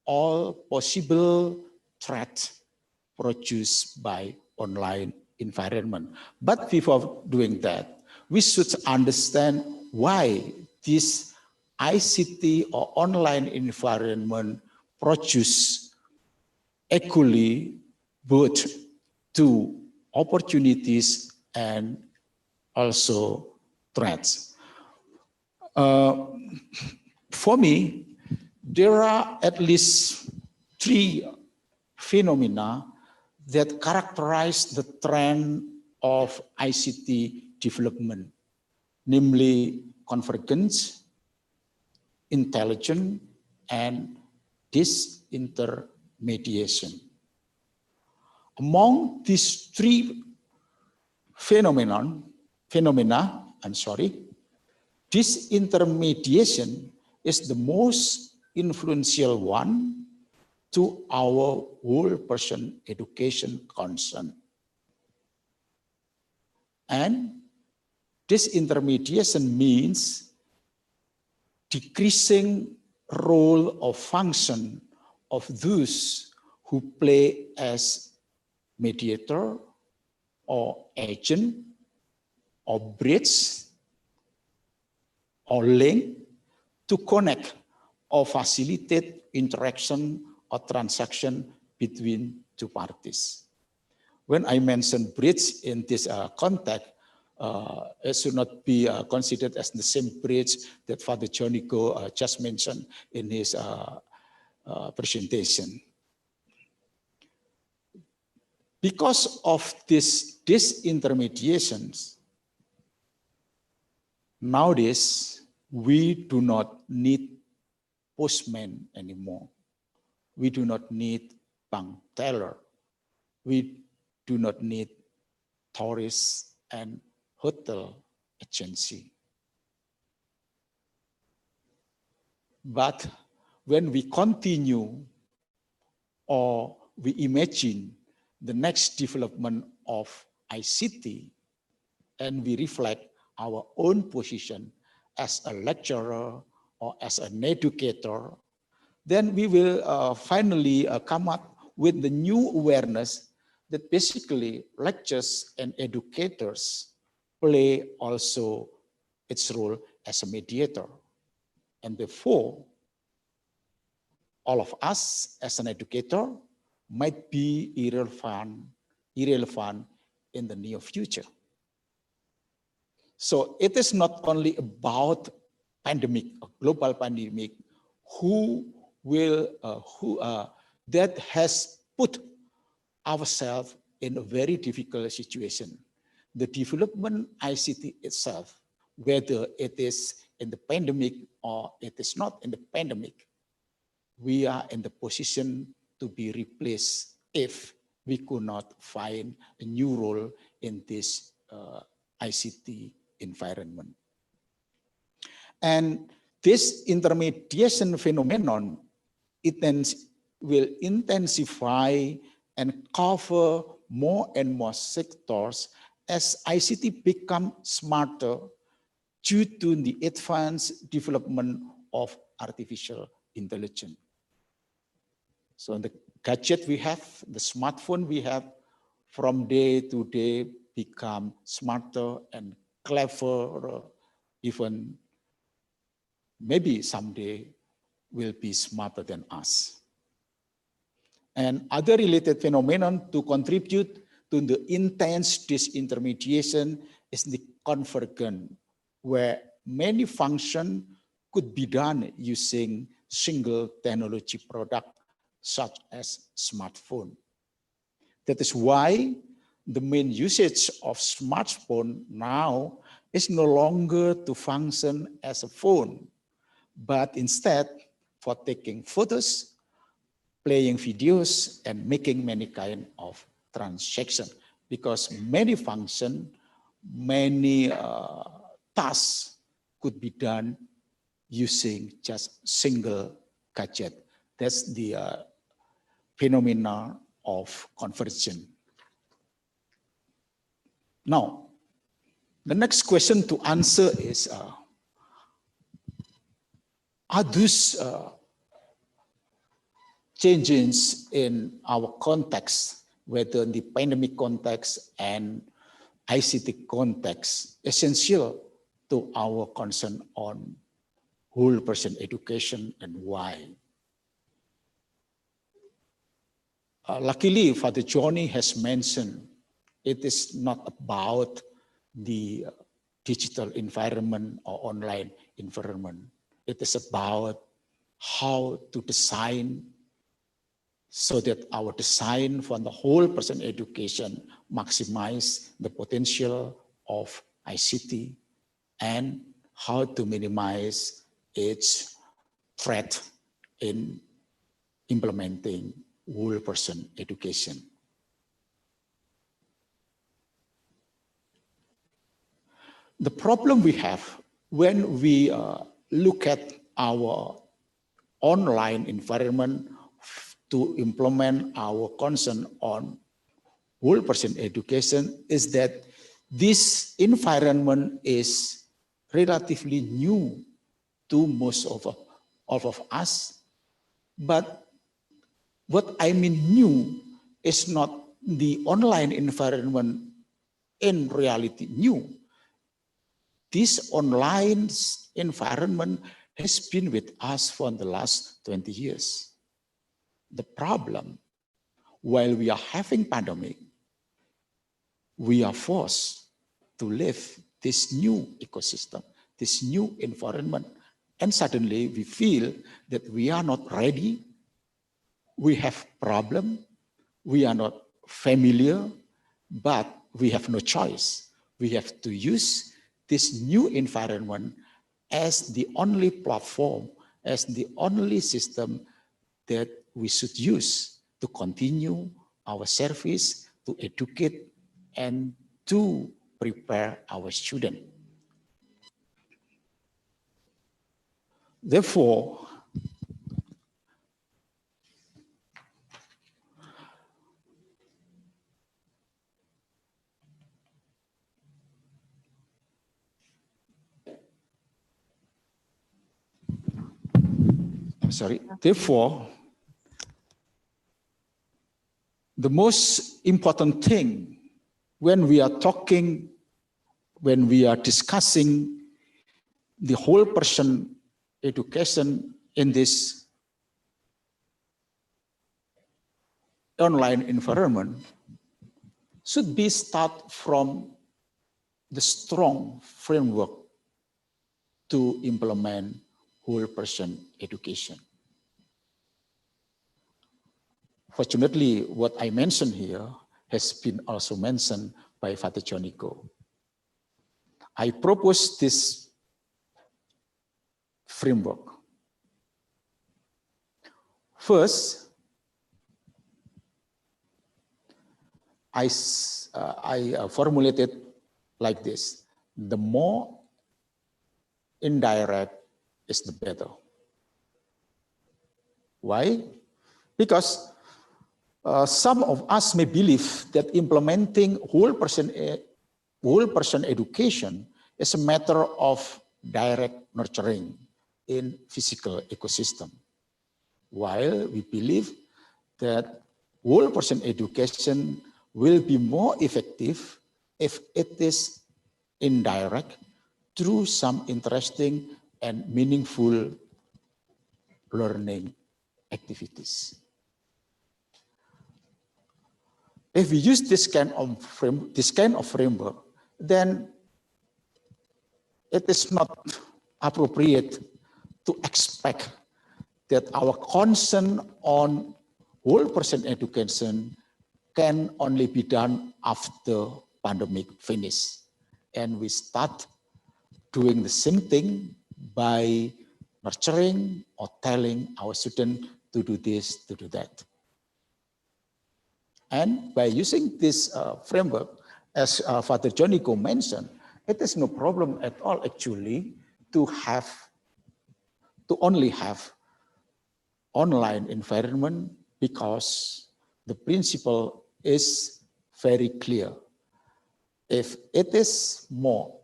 all possible threats produced by online environment. But before doing that, we should understand why this ICT or online environment produce equally both to opportunities and also threats. For me, there are at least three phenomena that characterize the trend of ICT development, namely convergence, intelligence, and disintermediation. Among these three phenomena, disintermediation is the most influential one to our whole person education concern. And disintermediation means decreasing role or function of those who play as mediator or agent or bridge or link to connect or facilitate interaction or transaction between two parties. When I mention bridge in this context, it should not be considered as the same bridge that Father Jonico just mentioned in his presentation. Because of this disintermediations, nowadays we do not need postmen anymore. We do not need bank teller. We do not need tourist and hotel agency. But when we continue or we imagine the next development of ICT and we reflect our own position as a lecturer or as an educator, then we will finally come up with the new awareness that basically lecturers and educators play also its role as a mediator. And therefore, all of us as an educator might be irrelevant in the near future. So it is not only about pandemic, a global pandemic, that has put ourselves in a very difficult situation. The development ICT itself, whether it is in the pandemic or it is not in the pandemic, we are in the position to be replaced if we could not find a new role in this ICT environment. And this intermediation phenomenon, will intensify and cover more and more sectors as ICT become smarter due to the advanced development of artificial intelligence. So the gadget we have, the smartphone we have, from day to day become smarter and cleverer, even maybe someday will be smarter than us. And other related phenomenon to contribute to the intense disintermediation is the convergence, where many functions could be done using single technology product such as smartphone. That is why the main usage of smartphone now is no longer to function as a phone, but instead for taking photos, playing videos, and making many kind of transactions, because many functions, many tasks could be done using just single gadget. That's the phenomena of conversion. Now, the next question to answer is, are those changes in our context, whether in the pandemic context and ICT context, essential to our concern on whole person education, and why? Luckily, Father Johnny has mentioned it is not about the digital environment or online environment. It is about how to design so that our design for the whole person education maximize the potential of ICT and how to minimize its threat in implementing whole person education. The problem we have when we look at our online environment to implement our concern on whole person education is that this environment is relatively new to most of us. But what I mean new is not the online environment in reality new. This online environment has been with us for the last 20 years. The problem, while we are having pandemic, we are forced to live this new ecosystem, this new environment, and suddenly we feel that we are not ready, we have problem, we are not familiar, but we have no choice. We have to use this new environment as the only platform, as the only system that we should use to continue our service, to educate and to prepare our students. Therefore, therefore, the most important thing when we are discussing the whole person education in this online environment should be start from the strong framework to implement whole person education. Fortunately, what I mentioned here has been also mentioned by Father Jonico. I propose this framework. First, I formulated like this: the more indirect is the better. Why? Because some of us may believe that implementing whole person education is a matter of direct nurturing in physical ecosystem, while we believe that whole person education will be more effective if it is indirect through some interesting and meaningful learning activities. If we use this kind of framework, then it is not appropriate to expect that our concern on whole person education can only be done after pandemic finish, and we start doing the same thing by nurturing or telling our students to do this, to do that. And by using this framework, as Father Jonico mentioned, it is no problem at all actually to only have online environment, because the principle is very clear. If it is more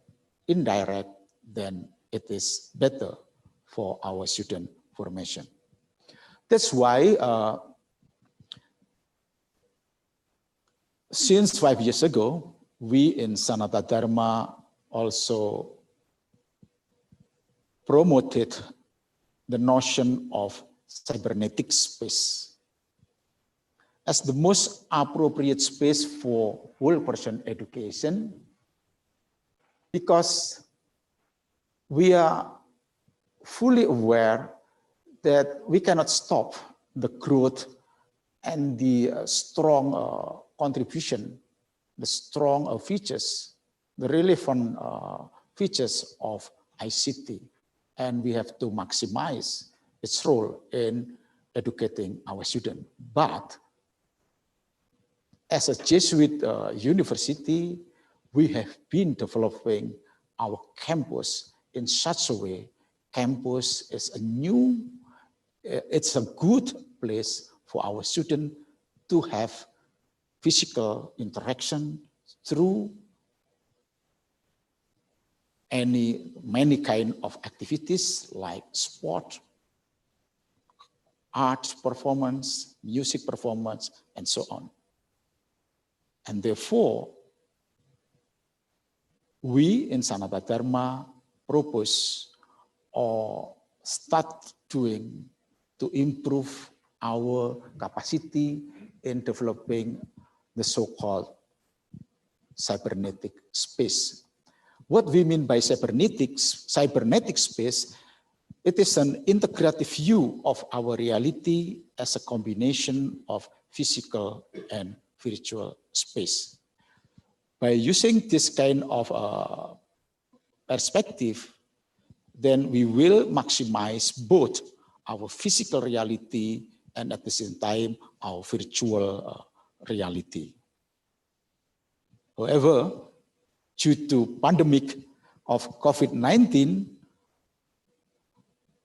indirect, then it is better for our student formation. That's why since 5 years ago, we in Sanata Dharma also promoted the notion of cybernetic space as the most appropriate space for whole person education, because we are fully aware that we cannot stop the growth and the strong contribution, the strong features, the relevant features of ICT, and we have to maximize its role in educating our students. But as a Jesuit university, we have been developing our campus in such a way. Campus is it's a good place for our students to have physical interaction through many kind of activities like sport, art performance, music performance, and so on. And therefore, we in Sanata Dharma propose or start doing to improve our capacity in developing the so-called cybernetic space. What we mean by cybernetic space, it is an integrative view of our reality as a combination of physical and virtual space. By using this kind of perspective, then we will maximize both our physical reality and at the same time, our virtual reality. However, due to pandemic of COVID-19,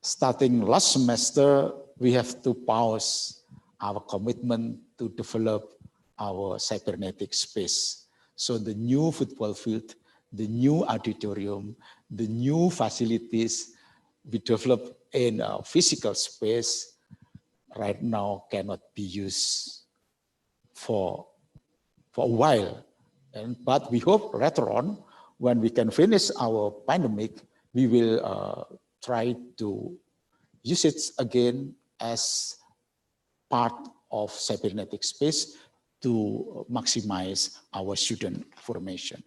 starting last semester, we have to pause our commitment to develop our cybernetic space. So the new football field, the new auditorium, the new facilities we develop in a physical space right now cannot be used for a while. But we hope later on, when we can finish our pandemic, we will try to use it again as part of cybernetic space to maximize our student formation.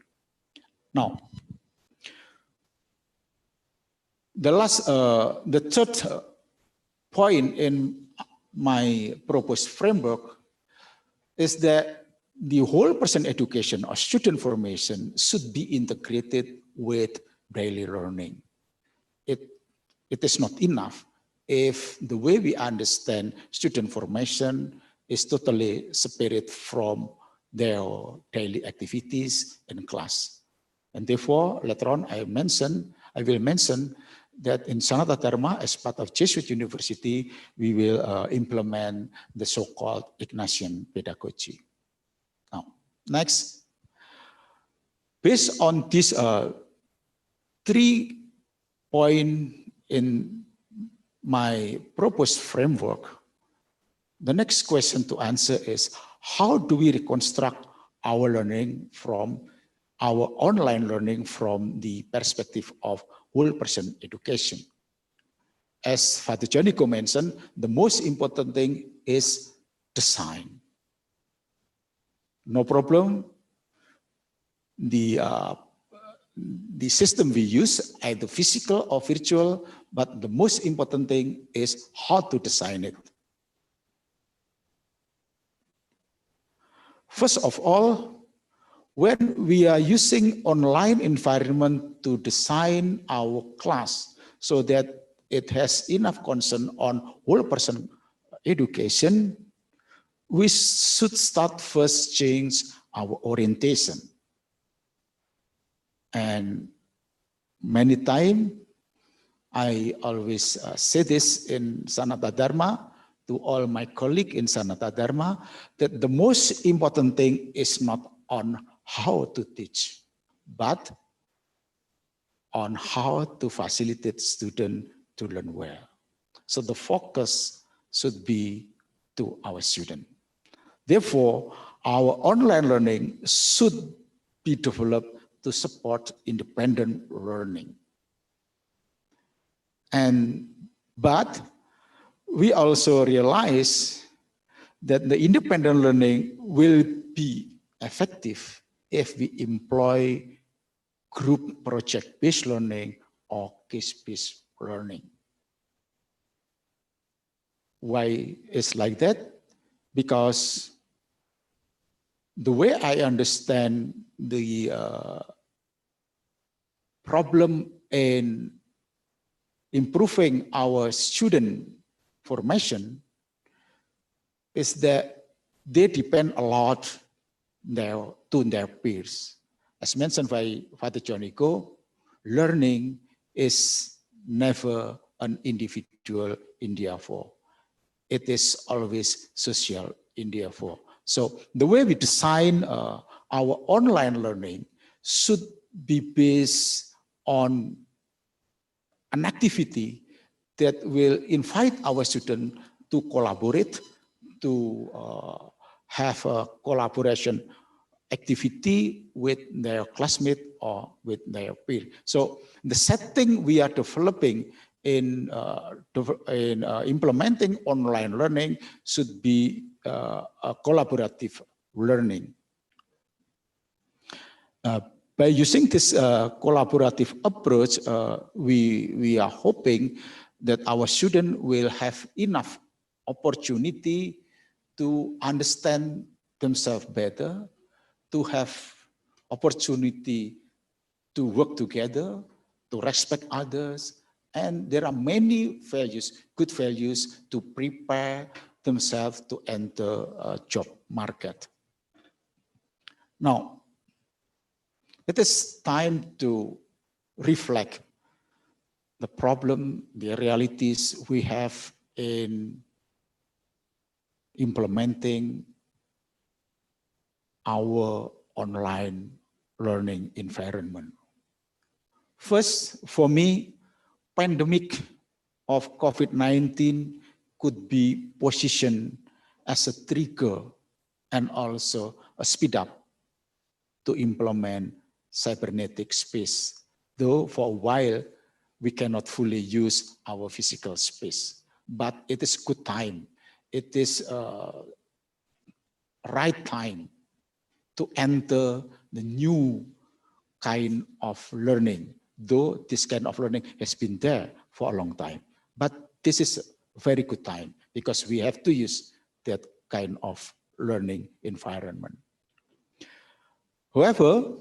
Now, the third point in my proposed framework is that the whole person education or student formation should be integrated with daily learning. It is not enough if the way we understand student formation is totally separate from their daily activities in class. And therefore, later on, I will mention that in Sanata Dharma, as part of Jesuit University, we will implement the so-called Ignatian pedagogy. Now, next, based on these 3 points in my proposed framework, the next question to answer is, how do we reconstruct our learning from our online learning from the perspective of whole person education? As Father Jonico mentioned, the most important thing is design. No problem. The system we use, either physical or virtual, but the most important thing is how to design it. First of all, when we are using online environment to design our class so that it has enough concern on whole person education, we should start first change our orientation. And many times, I always say this in Sanata Dharma to all my colleagues in Sanata Dharma, that the most important thing is not on how to teach, but on how to facilitate students to learn well. So the focus should be to our students. Therefore, our online learning should be developed to support independent learning. But we also realize that the independent learning will be effective if we employ group project-based learning or case-based learning. Why is like that? Because the way I understand the problem in improving our student formation is that they depend a lot to their peers. As mentioned by Father Jonico, learning is never an individual in therefore. It is always social in therefore. So the way we design our online learning should be based on an activity that will invite our students to collaborate, to have a collaboration activity with their classmate or with their peer. So the setting we are developing in implementing online learning should be a collaborative learning. By using this collaborative approach, we are hoping that our students will have enough opportunity to understand themselves better, to have opportunity to work together, to respect others, and there are many values, good values to prepare themselves to enter a job market. Now, it is time to reflect the problem, the realities we have in implementing our online learning environment. First, for me, pandemic of COVID-19 could be positioned as a trigger and also a speed up to implement cybernetic space. Though for a while, we cannot fully use our physical space, but it is good time. It is right time to enter the new kind of learning, though this kind of learning has been there for a long time. But this is a very good time because we have to use that kind of learning environment. However,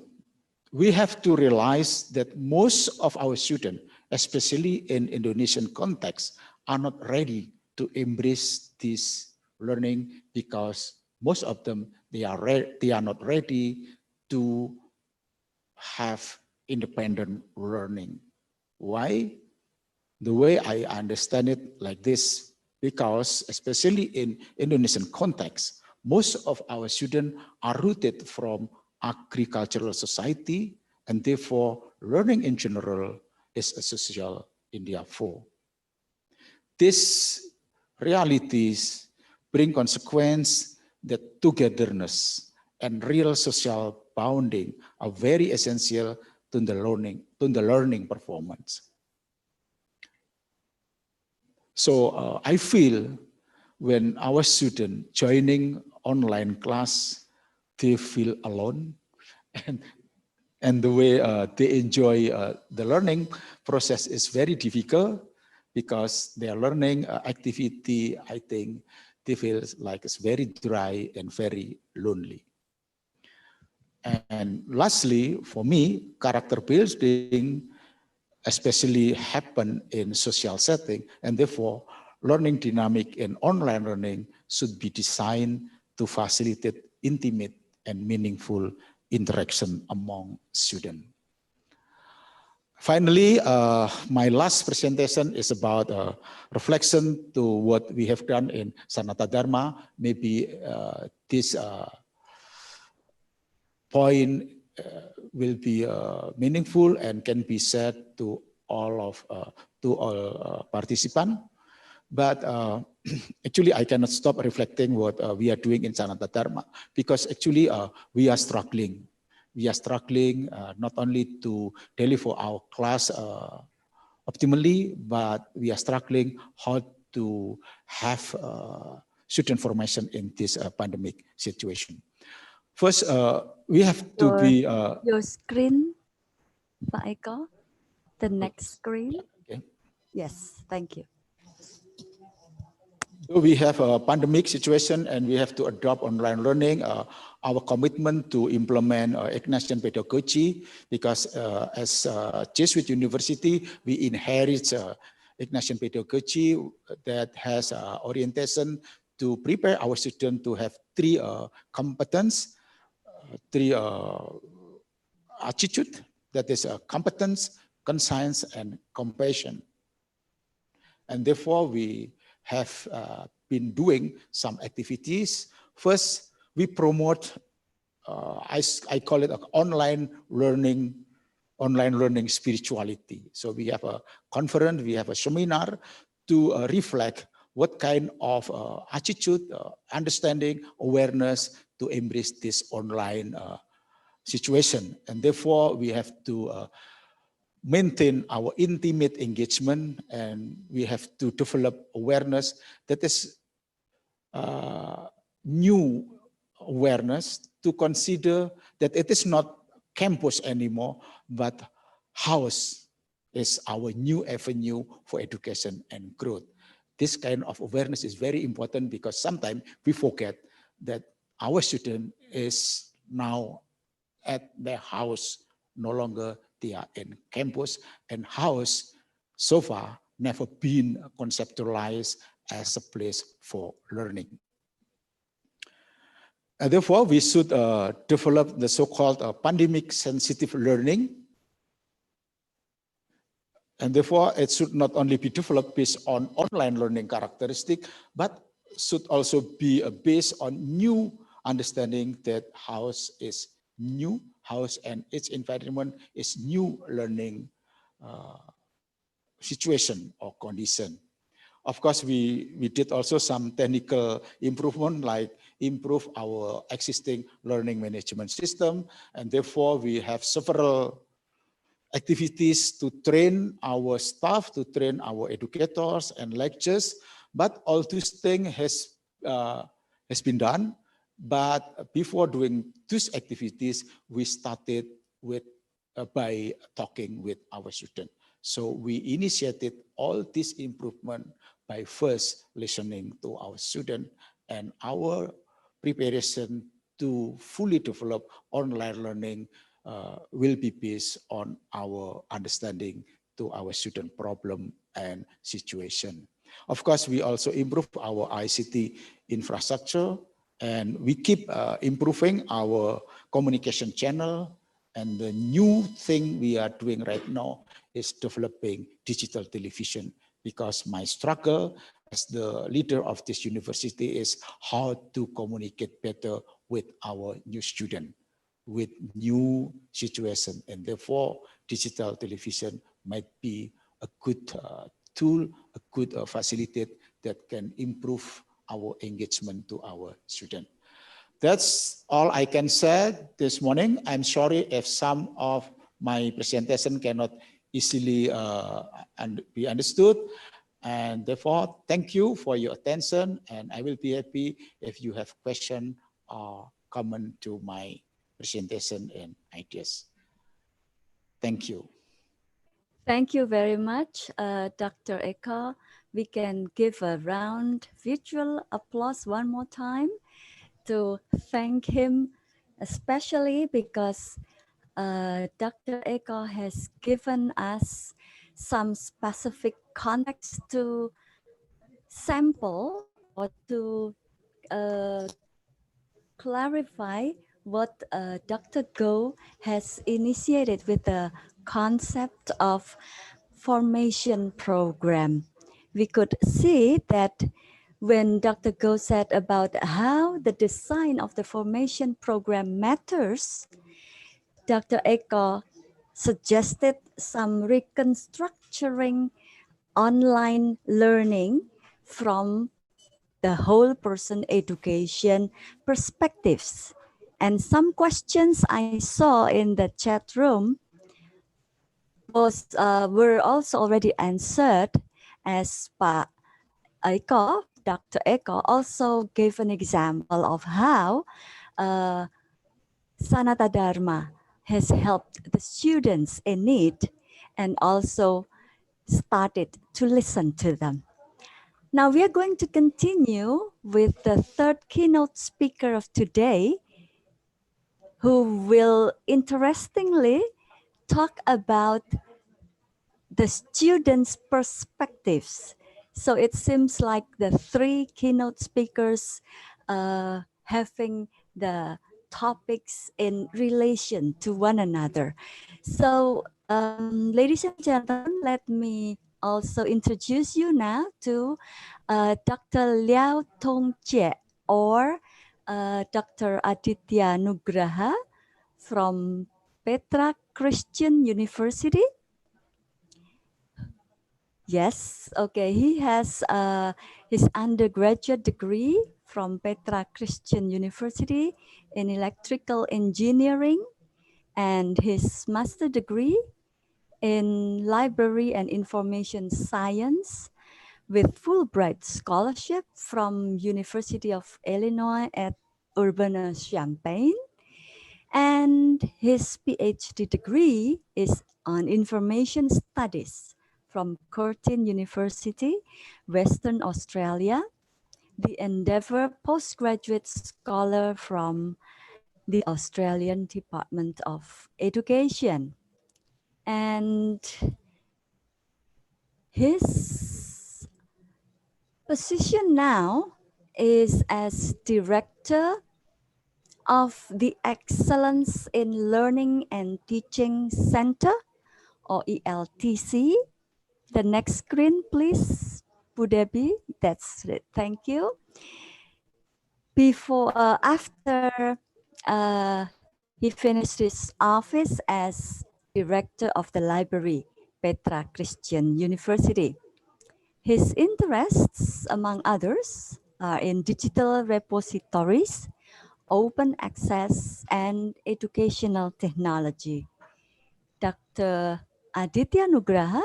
we have to realize that most of our students, especially in Indonesian context, are not ready to embrace this learning because most of them, they are not ready to have independent learning. Why? The way I understand it like this, because especially in Indonesian context, most of our students are rooted from agricultural society, and therefore learning in general is essential in their for. These realities bring consequence that togetherness and real social bonding are very essential to the learning performance. So I feel when our students joining online class, they feel alone, and the way they enjoy the learning process is very difficult because their learning activity, I think, they feel like it's very dry and very lonely. And lastly, for me, character building especially happen in social setting, and therefore learning dynamic in online learning should be designed to facilitate intimate and meaningful interaction among students. Finally, my last presentation is about reflection to what we have done in Sanata Dharma. Maybe this point will be meaningful and can be said to all participants. But actually, I cannot stop reflecting what we are doing in Sanata Dharma because actually we are struggling. We are struggling not only to deliver our class optimally, but we are struggling how to have student formation in this pandemic situation. First, we have to be... your screen, Pak Eka, the next screen. Okay. Yes, thank you. So we have a pandemic situation and we have to adopt online learning. Our commitment to implement Ignatian pedagogy, because as Jesuit University, we inherit Ignatian pedagogy that has orientation to prepare our students to have three competence, three attitude, that is competence, conscience, and compassion. And therefore, we have been doing some activities. First, we promote, I call it online learning spirituality. So we have a conference, we have a seminar to reflect what kind of attitude, understanding, awareness to embrace this online situation. And therefore, we have to maintain our intimate engagement, and we have to develop awareness that is new awareness to consider that it is not campus anymore, but house is our new avenue for education and growth. This kind of awareness is very important because sometimes we forget that our student is now at their house, no longer they are in campus, and house so far never been conceptualized as a place for learning. And therefore, we should develop the so-called pandemic-sensitive learning. And therefore, it should not only be developed based on online learning characteristic, but should also be based on new understanding that house is new, house and its environment is new learning situation or condition. Of course, we did also some technical improvement, like improve our existing learning management system. And therefore, we have several activities to train our staff, to train our educators and lectures. But all these things has been done. But before doing these activities, we started with by talking with our students. So we initiated all this improvement by first listening to our student, and our preparation to fully develop online learning will be based on our understanding to our student problem and situation. Of course, we also improve our ICT infrastructure, and we keep improving our communication channel. And the new thing we are doing right now is developing digital television, because my struggle as the leader of this university is how to communicate better with our new student, with new situation. And therefore, digital television might be a good tool, a good facilitator that can improve our engagement to our student. That's all I can say this morning. I'm sorry if some of my presentation cannot easily be understood. And therefore, thank you for your attention. And I will be happy if you have questions or comment to my presentation and ideas. Thank you. Thank you very much, Dr. Eka. We can give a round virtual applause one more time to thank him, especially because Dr. Eka has given us some specific context to sample or to clarify what Dr. Go has initiated with the concept of formation program. We could see that when Dr. Go said about how the design of the formation program matters, Dr. Eka suggested some reconstructuring online learning from the whole person education perspectives. And some questions I saw in the chat room were also already answered, as Dr. Eka also gave an example of how Sanata Dharma has helped the students in need and also started to listen to them. Now we are going to continue with the third keynote speaker of today, who will interestingly talk about the students' perspectives. So it seems like the three keynote speakers having the topics in relation to one another. So ladies and gentlemen, let me also introduce you now to Dr. Liao Tong Jie, or Dr. Aditya Nugraha from Petra Christian University. Yes, okay. He has his undergraduate degree from Petra Christian University in electrical engineering, and his master degree in library and information science with Fulbright scholarship from University of Illinois at Urbana-Champaign. And his PhD degree is on information studies from Curtin University, Western Australia, the Endeavour Postgraduate Scholar from the Australian Department of Education. And his Position now is as Director of the Excellence in Learning and Teaching Center, or ELTC. The next screen, please, Bu Debbie. That's it. Thank you. After he finished his office as director of the library, Petra Christian University. His interests, among others, are in digital repositories, open access, and educational technology. Dr. Aditya Nugraha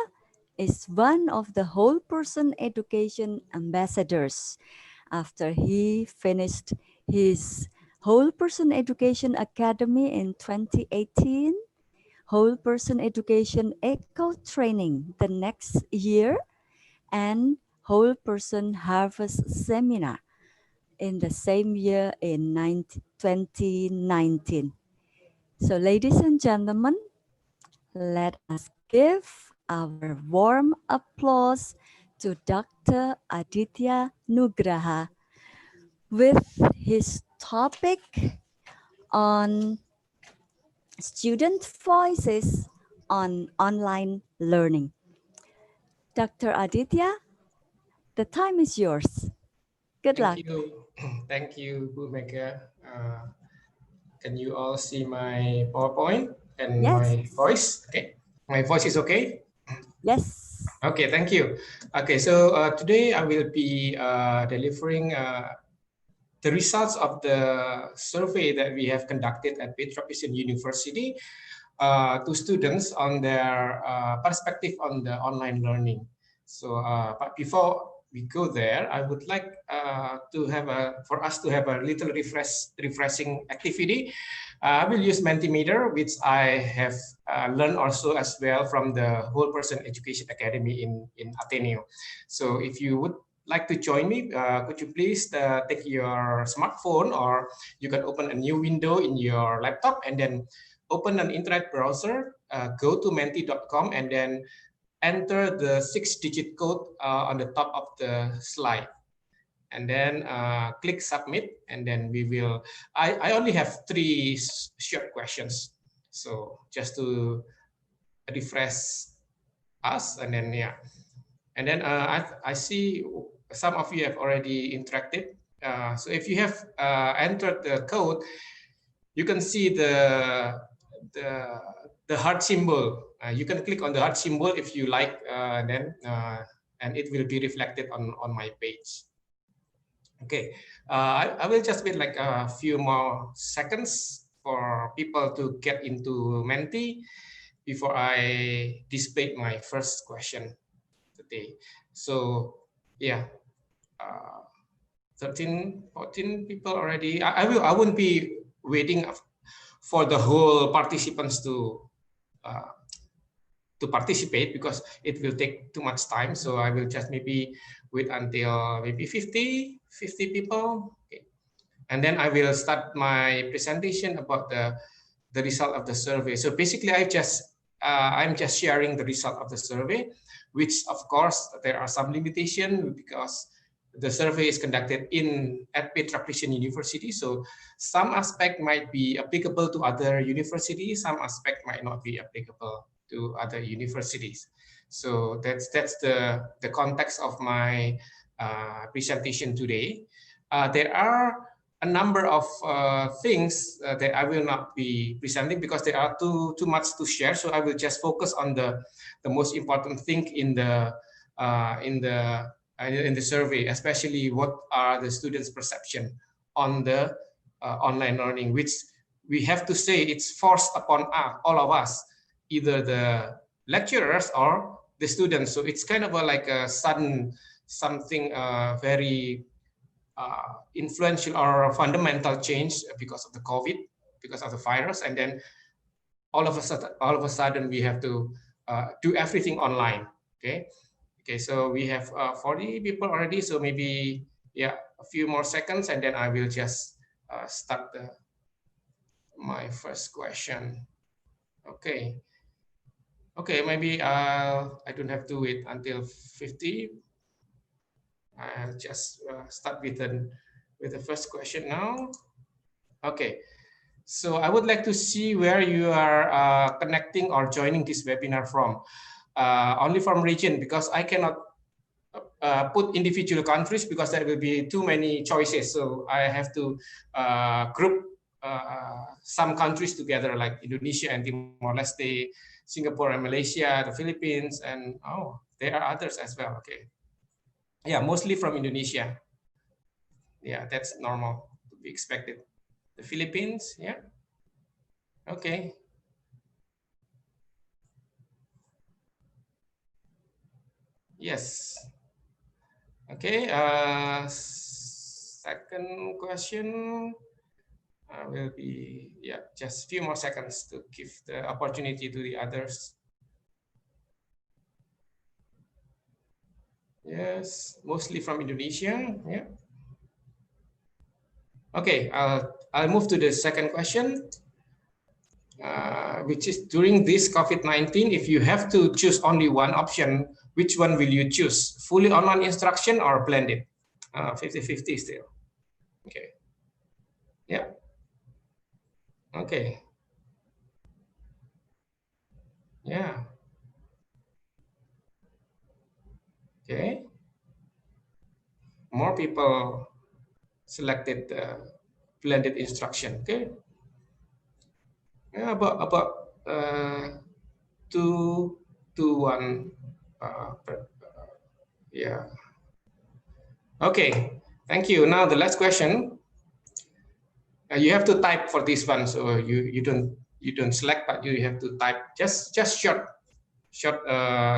is one of the whole person education ambassadors. After he finished his whole person education academy in 2018, whole person education eco training the next year, and whole person harvest seminar in the same year in 2019. So ladies and gentlemen, let us give our warm applause to Dr. Aditya Nugraha with his topic on student voices on online learning. Dr. Aditya, the time is yours. Good luck. Thank you. Thank you, Bu Mega. Can you all see my PowerPoint and Yes. my voice? Okay. My voice is okay? Yes. Okay, thank you. Okay, so today I will be delivering the results of the survey that we have conducted at Petra Christian University to students on their perspective on the online learning. So, but before we go there, I would like for us to have a little refreshing activity. I will use Mentimeter, which I have learned also as well from the Whole Person Education Academy in Ateneo. So if you would like to join me, could you please take your smartphone, or you can open a new window in your laptop and then open an internet browser, go to menti.com and then enter the 6-digit code on the top of the slide. And then click submit, and then we will, I only have 3 short questions. So just to refresh us, and then, yeah. And then I see some of you have already interacted. So if you have entered the code, you can see the heart symbol. You can click on the heart symbol if you like, and it will be reflected on my page. Okay, I will just wait like a few more seconds for people to get into Menti before I display my first question today. So yeah, 13, 14 people already. I won't be waiting for the whole participants to participate, because it will take too much time. So I will just maybe wait until maybe 50 people. Okay. And then I will start my presentation about the result of the survey. So basically I'm just sharing the result of the survey, which of course there are some limitations because the survey is conducted at Petra Christian University. So some aspect might be applicable to other universities, some aspect might not be applicable to other universities. So that's the context of my presentation today. There are a number of things that I will not be presenting because there are too much to share. So I will just focus on the most important thing in the survey, especially what are the students' perception on the online learning, which we have to say it's forced upon all of us, either the lecturers or the students. So it's kind of like a sudden something very influential or fundamental change because of the COVID, because of the virus, and then all of a sudden we have to do everything online. Okay, so we have 40 people already, so maybe a few more seconds, and then I will just start my first question. Okay, maybe I don't have to wait until 50. I'll just start with the first question now. Okay, so I would like to see where you are connecting or joining this webinar from. Only from region, because I cannot put individual countries because there will be too many choices. So I have to group some countries together, like Indonesia and Timor-Leste, Singapore and Malaysia, the Philippines, and oh, there are others as well. Okay, yeah, mostly from Indonesia. Yeah, that's normal to be expected. The Philippines, yeah. Okay. Yes. Okay. Second question will be, yeah, just a few more seconds to give the opportunity to the others. Yes, mostly from Indonesia. Yeah. Okay. I'll move to the second question. Which is, during this COVID-19, if you have to choose only one option, which one will you choose? Fully online instruction or blended? 50-50 still. Okay. Yeah. Okay. Yeah. Okay. More people selected blended instruction. Okay. Yeah, about 2-1. Yeah. Okay. Thank you. Now the last question. You have to type for this one, so you don't select, but you have to type just short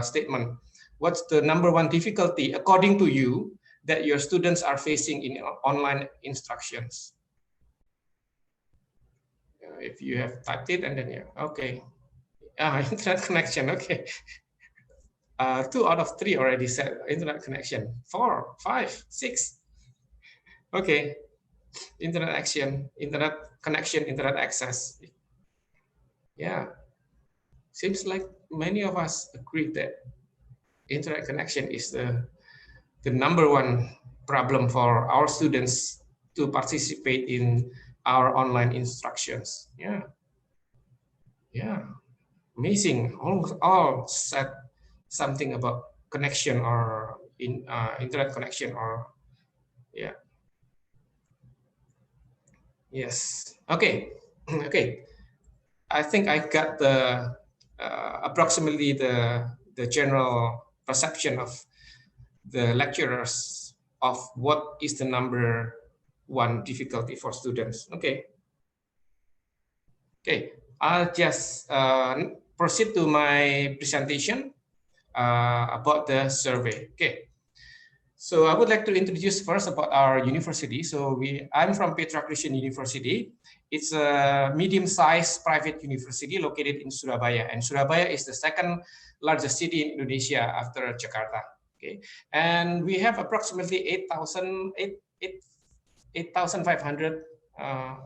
statement. What's the number one difficulty according to you that your students are facing in online instructions? If you have typed it, and then yeah, okay. Internet connection. Okay. 2 out of 3 already said internet connection. 4, 5, 6. Okay. Internet connection, internet access. Yeah. Seems like many of us agree that internet connection is the number one problem for our students to participate in our online instructions. Yeah. Yeah. Amazing. All said something about connection or internet connection or yeah. Yes. Okay. Okay. I think I got the approximately the general perception of the lecturers of what is the number one difficulty for students. Okay. Okay. I'll just proceed to my presentation about the survey. Okay. So I would like to introduce first about our university. So I'm from Petra Christian University. It's a medium-sized private university located in Surabaya, and Surabaya is the second largest city in Indonesia after Jakarta. Okay, and we have approximately 8,500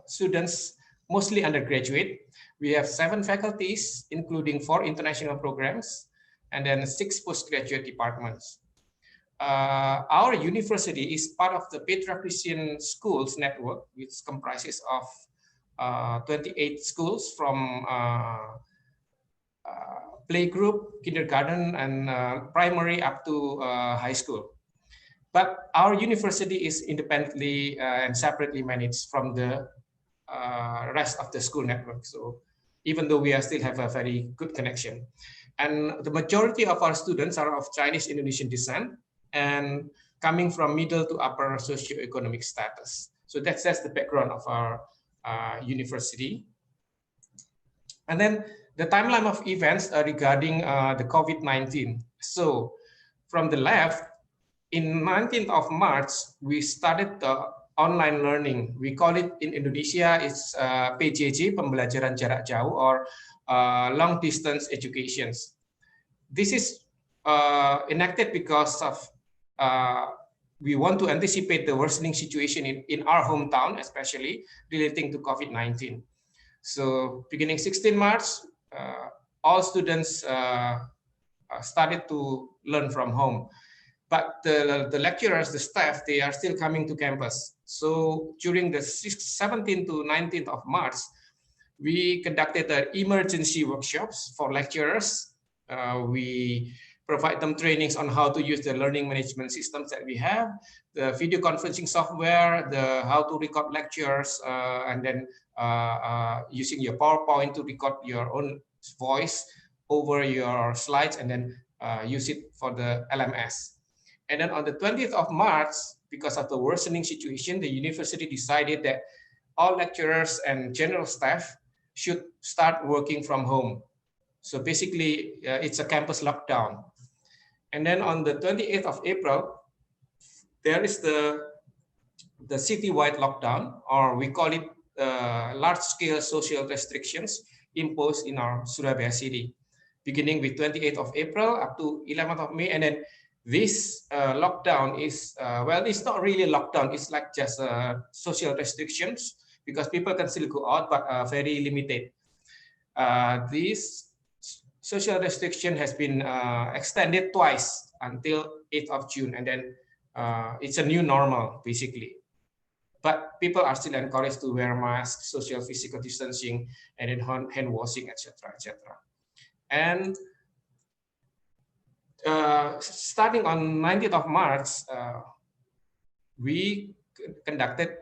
students, mostly undergraduate. We have 7 faculties, including 4 international programs, and then 6 postgraduate departments. Our university is part of the Petra Christian Schools network, which comprises of 28 schools from playgroup, kindergarten, and primary up to high school. But our university is independently and separately managed from the rest of the school network. So even though we still have a very good connection. And the majority of our students are of Chinese Indonesian descent and coming from middle to upper socioeconomic status. So that's the background of our university. And then the timeline of events regarding the COVID-19. So from the left, in 19th of March, we started the online learning. We call it in Indonesia, it's PJJ, pembelajaran jarak jauh, or long distance educations. This is enacted because of we want to anticipate the worsening situation in our hometown, especially relating to COVID-19. So beginning 16 March, all students started to learn from home. but the lecturers, the staff, they are still coming to campus. So during the 17th to 19th of March, we conducted emergency workshops for lecturers. We provide them trainings on how to use the learning management systems that we have, the video conferencing software, the how to record lectures, and then using your PowerPoint to record your own voice over your slides, and then use it for the LMS. And then on the 20th of March, because of the worsening situation, the university decided that all lecturers and general staff should start working from home. So basically, it's a campus lockdown. And then on the 28th of April, there is the citywide lockdown, or we call it large-scale social restrictions imposed in our Surabaya city, beginning with 28th of April up to 11th of May. And then this lockdown is, well, it's not really a lockdown. It's like just social restrictions, because people can still go out, but very limited. This social restriction has been extended twice until 8th of June, and then it's a new normal, basically. But people are still encouraged to wear masks, social physical distancing, and then hand washing, etc., etc. And starting on 19th of March, we conducted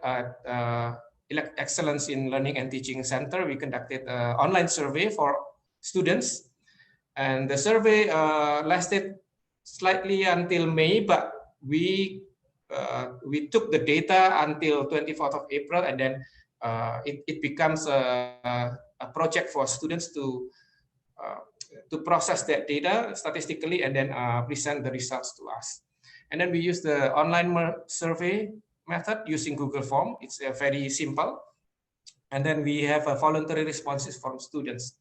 Excellence in Learning and Teaching Center. We conducted an online survey for students, and the survey lasted slightly until May, but we took the data until 24th of April, and then it becomes a project for students to process that data statistically and then present the results to us. And then we use the online survey method using Google Form. It's very simple. And then we have voluntary responses from students.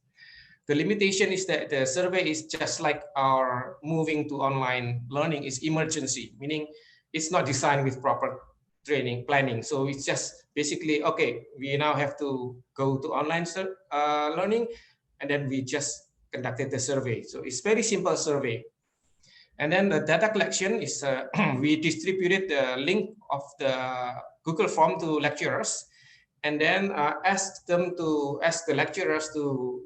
The limitation is that the survey is just like our moving to online learning is emergency, meaning it's not designed with proper training planning. So it's just basically, okay, we now have to go to online learning, and then we just conducted the survey. So it's very simple survey. And then the data collection is, we distributed the link of the Google form to lecturers, and then ask the lecturers to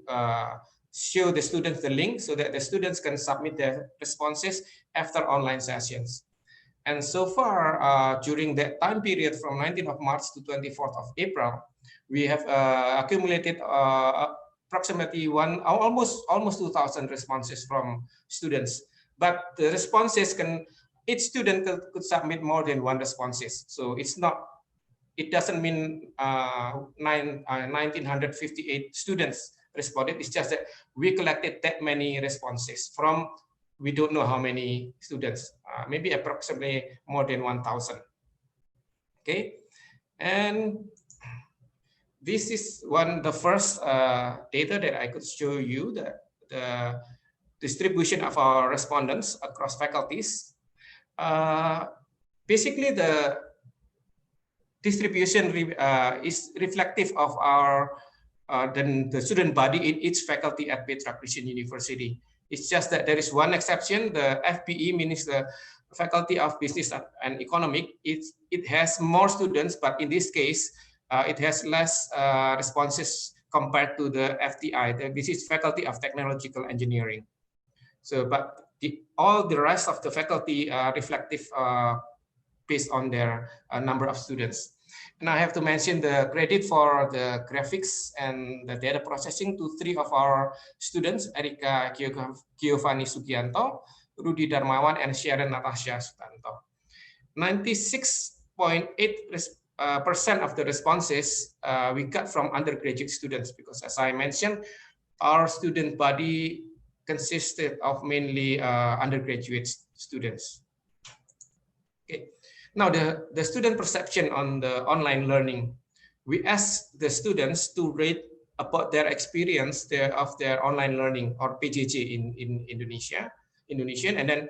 show the students the link so that the students can submit their responses after online sessions. And so far, during that time period from 19th of March to 24th of April, we have accumulated approximately almost 2,000 responses from students. But the responses each student could submit more than one responses. So it doesn't mean 1,958 students responded. It's just that we collected that many responses from, we don't know how many students, maybe approximately more than 1,000. Okay, and this is the first data that I could show you, the distribution of our respondents across faculties. Basically, the distribution is reflective of our the student body in each faculty at Petra Christian University. It's just that there is one exception. The FBE means the Faculty of Business and Economic. It has more students, but in this case, it has less responses compared to the FTI. This is Faculty of Technological Engineering. So, but all the rest of the faculty are reflective based on their number of students. And I have to mention the credit for the graphics and the data processing to 3 of our students, Erika Giovanni Sugianto, Rudy Darmawan, and Sharon Natasha Sutanto. 96.8% of the responses we got from undergraduate students, because as I mentioned, our student body consisted of mainly undergraduate students. Okay. Now, the student perception on the online learning. We asked the students to rate about their experience of their online learning, or PJJ in Indonesian. And then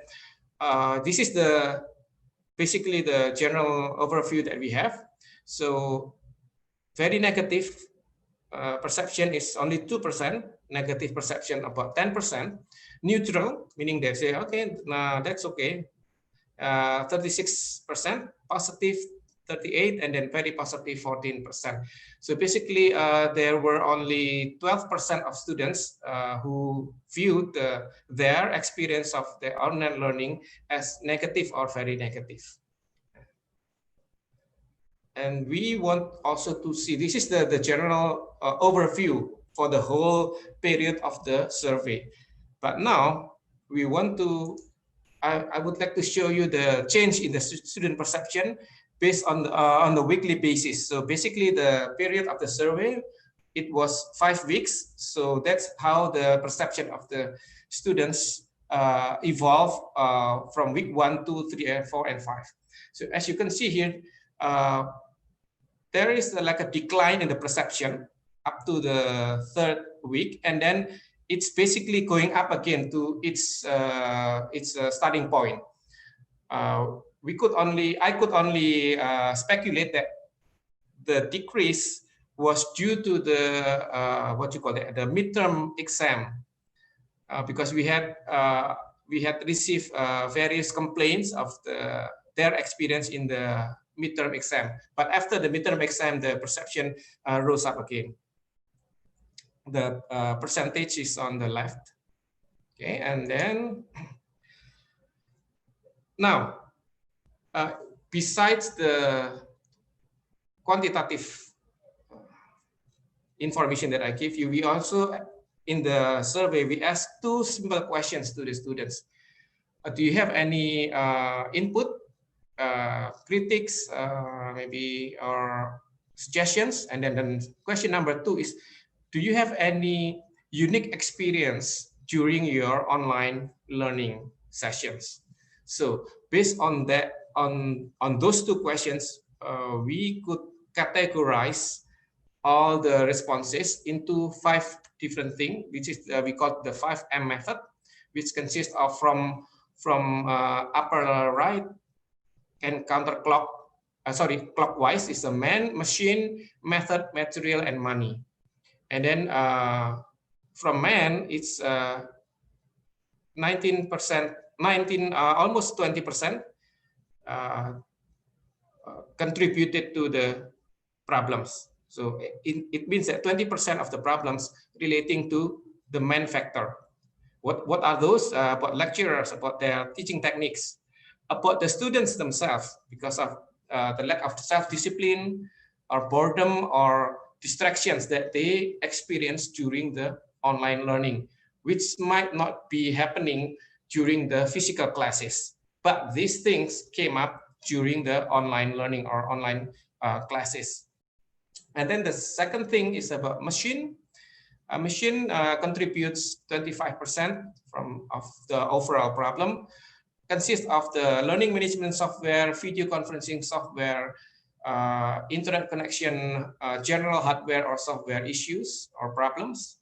this is basically the general overview that we have. So very negative perception is only 2%, negative perception about 10%, neutral, meaning they say, okay, nah, that's okay. 36%, positive 38%, and then very positive 14%. So basically, there were only 12% of students who viewed their experience of the online learning as negative or very negative. And we want also to see, this is the general overview for the whole period of the survey. But now we want to, I would like to show you the change in the student perception based on the weekly basis. So basically the period of the survey, it was 5 weeks. So that's how the perception of the students evolve from week 1, 2, 3, and 4, and 5. So as you can see here, there is like a decline in the perception up to the 3rd week, and then it's basically going up again to its starting point. I could only speculate that the decrease was due to the the midterm exam, because we had received various complaints of their experience in the midterm exam. But after the midterm exam, the perception rose up again. The percentage is on the left. Okay, and then now, besides the quantitative information that I give you, we also, in the survey, we asked 2 simple questions to the students. Do you have any input, critics, maybe, or suggestions? And then question number 2 is, do you have any unique experience during your online learning sessions? So based on that, on those 2 questions, we could categorize all the responses into 5 different things, which is we call the 5M method, which consists of from upper right and clockwise is the man, machine, method, material, and money. And then from man, it's 19%, almost 20% contributed to the problems. So it means that 20% of the problems relating to the man factor. What are those? About lecturers, about their teaching techniques, about the students themselves, because of the lack of self-discipline or boredom or distractions that they experience during the online learning, which might not be happening during the physical classes. But these things came up during the online learning or online classes. And then the second thing is about machine. A machine contributes 25% of the overall problem. Consists of the learning management software, video conferencing software, internet connection, general hardware or software issues or problems.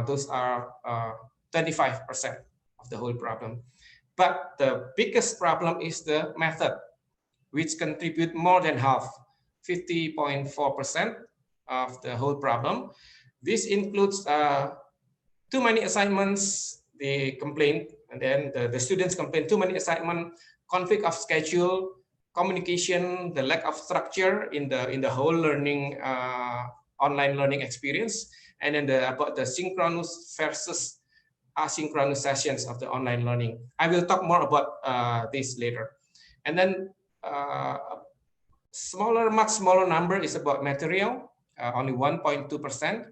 Those are 25% of the whole problem. But the biggest problem is the method, which contribute more than half, 50.4% of the whole problem. This includes too many assignments, they complain, and then the students complain, too many assignments, conflict of schedule, communication, the lack of structure in the whole learning, online learning experience, and then about the synchronous versus asynchronous sessions of the online learning. I will talk more about this later. And then much smaller number is about material, only 1.2%.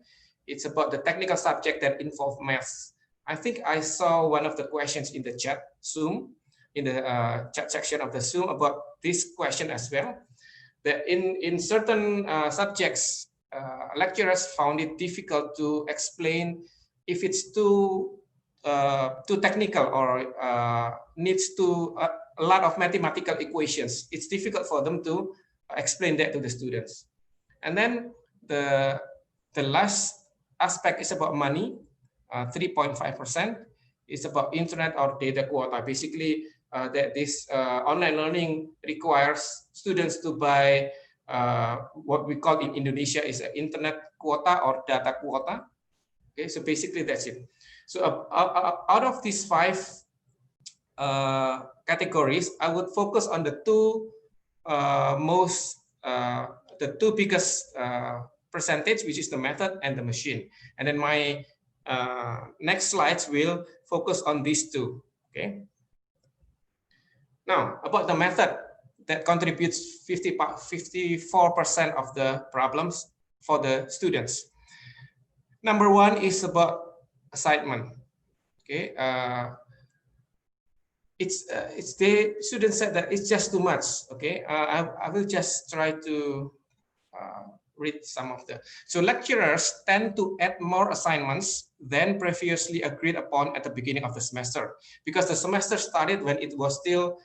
It's about the technical subject that involve maths. I think I saw one of the questions in the chat Zoom, in the chat section of the Zoom about this question as well. That in certain subjects, lecturers found it difficult to explain if it's too technical or needs a lot of mathematical equations. It's difficult for them to explain that to the students. And then the last aspect is about money, 3.5%. It's about internet or data quota. Basically, that this online learning requires students to buy what we call in Indonesia is an internet quota or data quota. Okay, so basically that's it. So out of these 5 categories, I would focus on the two the two biggest percentage, which is the method and the machine. And then my next slides will focus on these two. Okay. Now about the method that contributes 54% of the problems for the students. Number one is about assignment. Okay. The student said that it's just too much. Okay, I will just try to read some of the. So lecturers tend to add more assignments than previously agreed upon at the beginning of the semester, because the semester started when it was still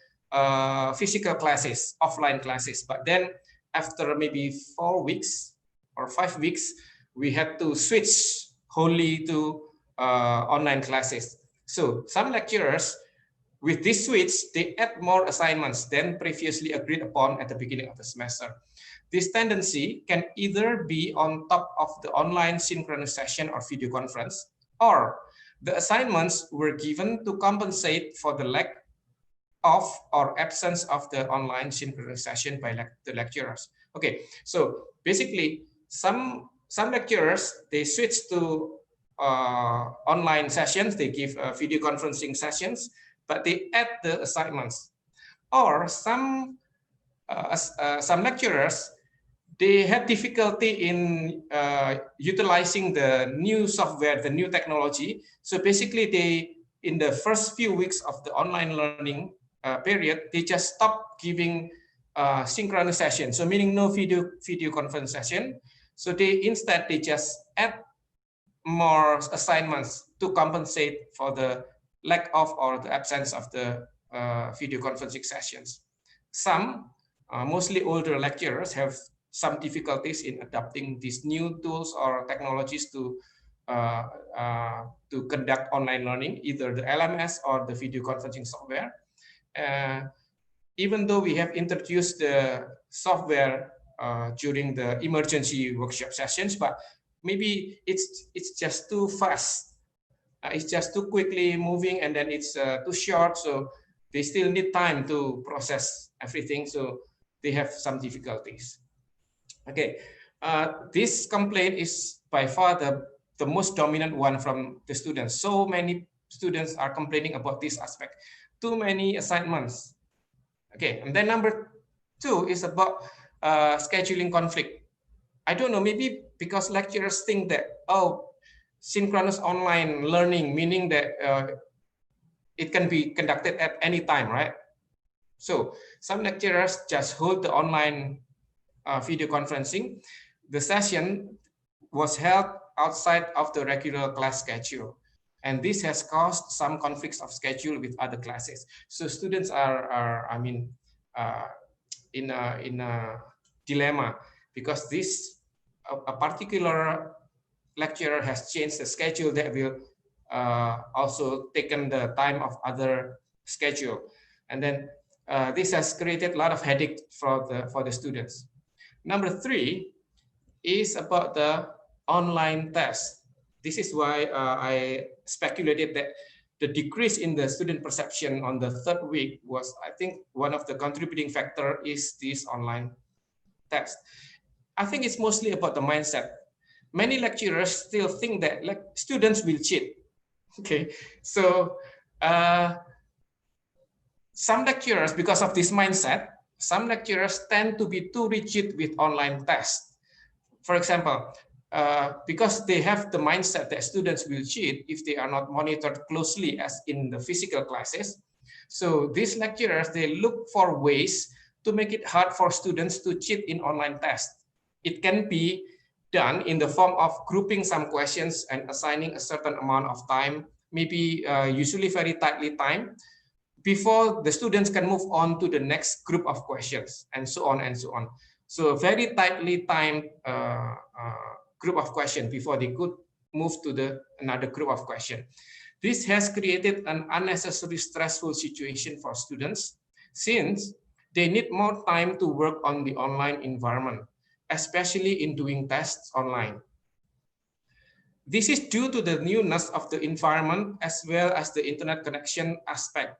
physical classes, offline classes. But then after maybe 4 weeks or 5 weeks, we had to switch wholly to online classes. So some lecturers, with this switch, they add more assignments than previously agreed upon at the beginning of the semester. This tendency can either be on top of the online synchronous session or video conference, or the assignments were given to compensate for the lack of or absence of the online synchronous session by the lecturers. Okay, so basically some lecturers, they switch to online sessions, they give video conferencing sessions, but they add the assignments. Or some lecturers, they had difficulty in utilizing the new software, the new technology. So basically, they, in the first few weeks of the online learning period, they just stopped giving synchronous session. So meaning no video conference session. So they just add more assignments to compensate for the lack of or the absence of the video conferencing sessions. Some, mostly older lecturers, have some difficulties in adapting these new tools or technologies to conduct online learning, either the LMS or the video conferencing software. Even though we have introduced the software during the emergency workshop sessions, but maybe it's just too fast. It's just too quickly moving, and then it's too short. So they still need time to process everything. So they have some difficulties. Okay, this complaint is by far the most dominant one from the students. So many students are complaining about this aspect. Too many assignments. Okay, and then number two is about scheduling conflict. I don't know, maybe because lecturers think that, oh, synchronous online learning, meaning that it can be conducted at any time, right? So some lecturers just hold the online video conferencing. The session was held outside of the regular class schedule, and this has caused some conflicts of schedule with other classes. So students are I mean, in a dilemma, because this a particular lecturer has changed the schedule that will also taken the time of other schedule, and then this has created a lot of headache for the students. Number three is about the online test. This is why I speculated that the decrease in the student perception on the third week was, I think, one of the contributing factor is this online test. I think it's mostly about the mindset. Many lecturers still think that students will cheat. Okay, so some lecturers, because of this mindset, some lecturers tend to be too rigid with online tests. For example, because they have the mindset that students will cheat if they are not monitored closely as in the physical classes. So these lecturers, they look for ways to make it hard for students to cheat in online tests. It can be done in the form of grouping some questions and assigning a certain amount of time, maybe usually very tightly timed, before the students can move on to the next group of questions, and so on and so on. So very tightly timed group of questions before they could move to another group of questions. This has created an unnecessary stressful situation for students, since they need more time to work on the online environment, especially in doing tests online. This is due to the newness of the environment as well as the internet connection aspect.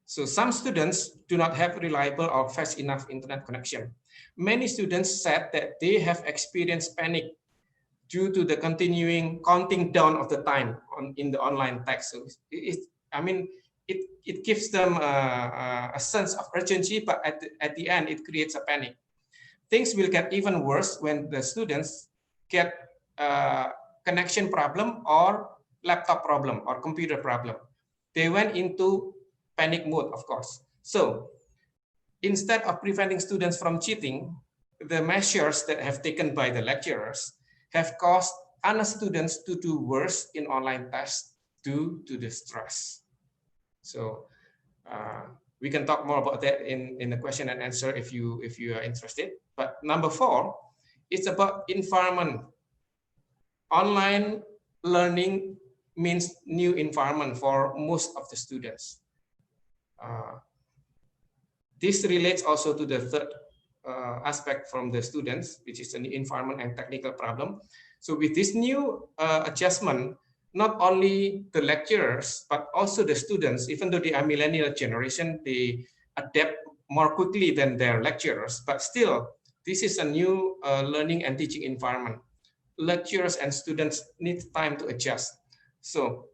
So some students do not have reliable or fast enough internet connection. Many students said that they have experienced panic due to the continuing counting down of the time in the online text. So it gives them a sense of urgency, but at the end, it creates a panic. Things will get even worse when the students get connection problem or laptop problem or computer problem. They went into panic mode, of course. So instead of preventing students from cheating, the measures that have taken by the lecturers have caused honest students to do worse in online tests due to the stress. So we can talk more about that in the question and answer if you are interested. But number 4, it's about environment. Online learning means new environment for most of the students. This relates also to the third aspect from the students, which is an environment and technical problem. So with this new adjustment, not only the lecturers, but also the students, even though they are millennial generation, they adapt more quickly than their lecturers, but still, this is a new learning and teaching environment. Lecturers and students need time to adjust. So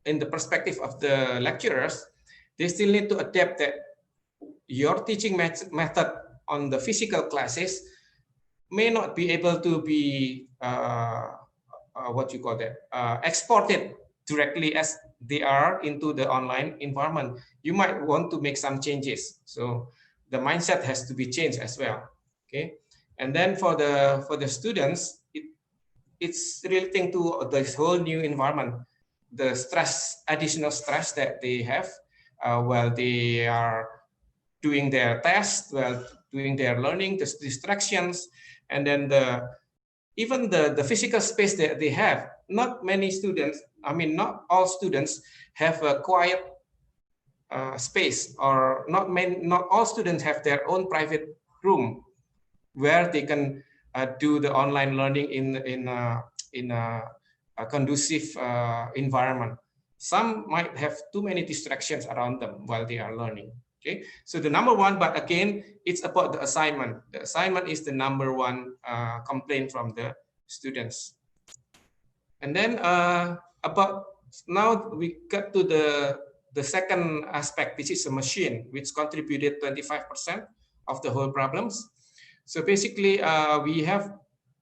in the perspective of the lecturers, they still need to adapt that your teaching method on the physical classes may not be able to be exported directly as they are into the online environment. You might want to make some changes. So the mindset has to be changed as well. Okay, and then for the students, it's relating to this whole new environment, the stress, additional stress that they have while they are doing their tests, while doing their learning, the distractions, and then even the physical space that they have. Not many students, not all students have a quiet space, or not all students have their own private room where they can do the online learning in a conducive environment. Some might have too many distractions around them while they are learning. Okay, so the number 1, but again, it's about the assignment. The assignment is the number 1 complaint from the students. And then about now we got to the second aspect, which is a machine, which contributed 25% of the whole problems. So basically, we have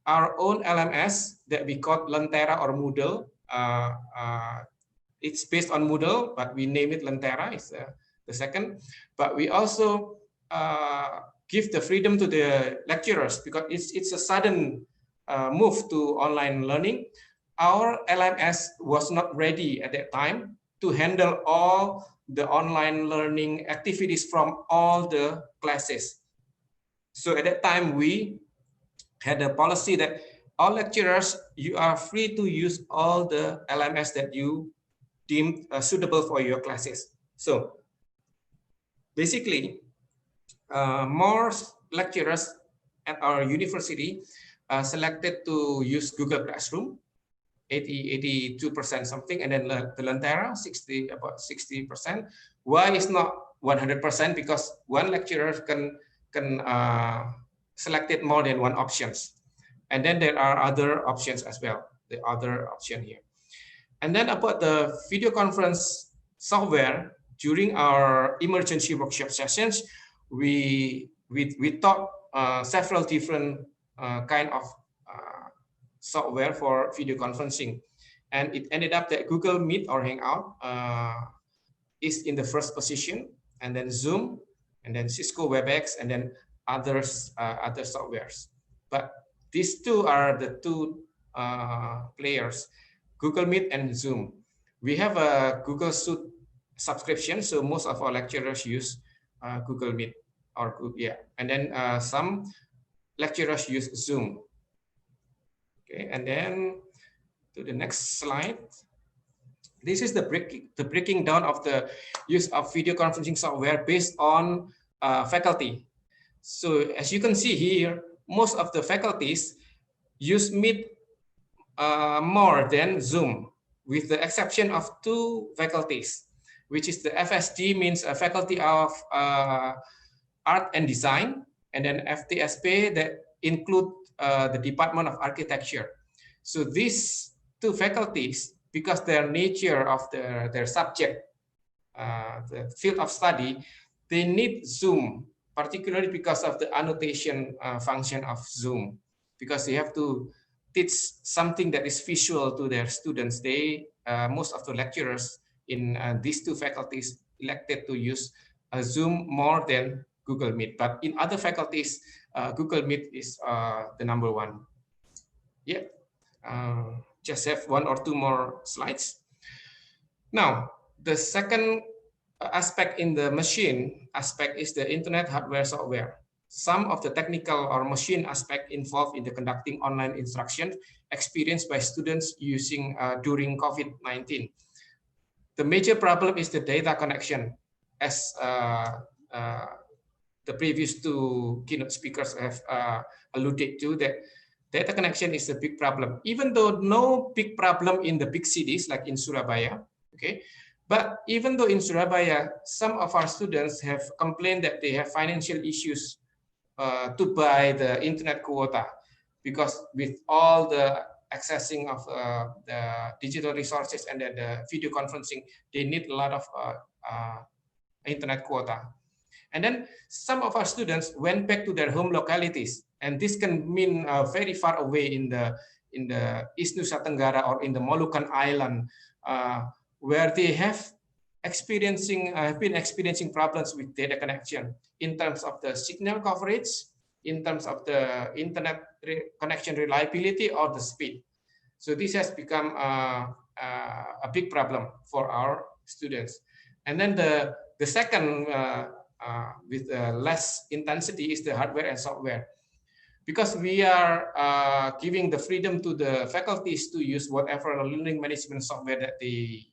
our own LMS that we call Lentera or Moodle. It's based on Moodle, but we name it Lentera. It's the second. But we also give the freedom to the lecturers because it's a sudden move to online learning. Our LMS was not ready at that time to handle all the online learning activities from all the classes. So at that time, we had a policy that all lecturers, you are free to use all the LMS that you deemed suitable for your classes. So basically, more lecturers at our university selected to use Google Classroom, 82% something, and then the Lentera, about 60%. Why is not 100%? Because one lecturer can selected more than one options. And then there are other options as well, the other option here. And then about the video conference software, during our emergency workshop sessions, we taught several different kind of software for video conferencing. And it ended up that Google Meet or Hangout is in the first position, and then Zoom, and then Cisco WebEx, and then other softwares. But these two are the two players, Google Meet and Zoom. We have a Google Suite subscription, so most of our lecturers use Google Meet and then some lecturers use Zoom. Okay, and then to the next slide. This is the breaking down of the use of video conferencing software based on faculty. So as you can see here, most of the faculties use Meet more than Zoom, with the exception of 2 faculties. which is the FSD means a Faculty of Art and Design, and then FTSP that include the Department of Architecture. So these two faculties, because their nature of their subject, the field of study, they need Zoom, particularly because of the annotation function of Zoom, because they have to teach something that is visual to their students. They most of the lecturers in these two faculties elected to use Zoom more than Google Meet, but in other faculties, Google Meet is the number one. Yeah, just have one or two more slides. Now, the second aspect in the machine aspect is the internet hardware software. Some of the technical or machine aspect involved in the conducting online instruction experienced by students using during COVID-19. The major problem is the data connection, as the previous two keynote speakers have alluded to, that data connection is a big problem, even though no big problem in the big cities like in Surabaya. Okay, but even though in Surabaya, some of our students have complained that they have financial issues to buy the internet quota, because with all the accessing of the digital resources and then the video conferencing, they need a lot of internet quota. And then some of our students went back to their home localities, and this can mean very far away in the East Nusa Tenggara or in the Moluccan Island, where they have been experiencing problems with data connection in terms of the signal coverage, in terms of the internet connection reliability or the speed. So this has become a big problem for our students. And then the second with less intensity is the hardware and software. Because we are giving the freedom to the faculties to use whatever learning management software that they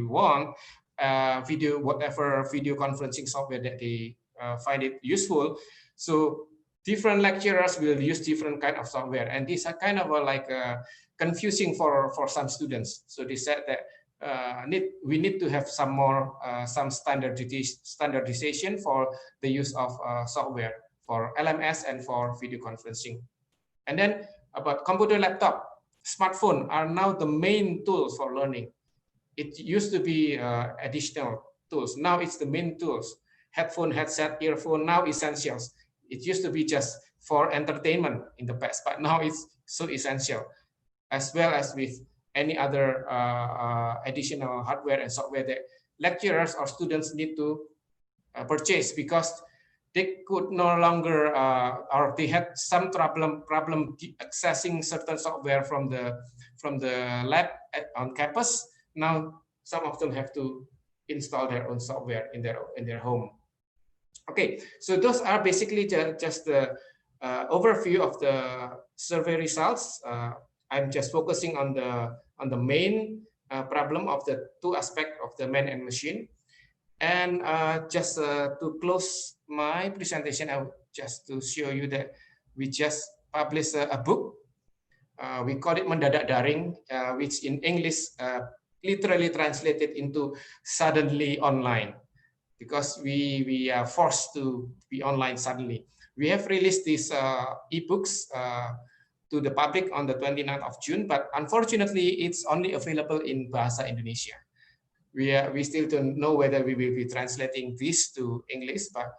want, whatever video conferencing software that they find it useful. So different lecturers will use different kind of software, and these are kind of like confusing for some students. So they said that we need to have some more some standardization for the use of software for LMS and for video conferencing. And then about computer, laptop, smartphone are now the main tools for learning. It used to be additional tools. Now it's the main tools. Headphone, headset, earphone, now essentials. It used to be just for entertainment in the past, but now it's so essential, as well as with any other additional hardware and software that lecturers or students need to purchase, because they could no longer, or they had some problem accessing certain software from the lab on campus. Now some of them have to install their own software in their home. Okay, so those are basically just the overview of the survey results. I'm just focusing on the main problem of the two aspects of the man and machine. And just to close my presentation, I would just to show you that we just published a book. We call it Mendadak Daring, which in English literally translated into suddenly online, because we are forced to be online suddenly. We have released these ebooks to the public on the 29th of June, but unfortunately, it's only available in Bahasa Indonesia. We still don't know whether we will be translating this to English, but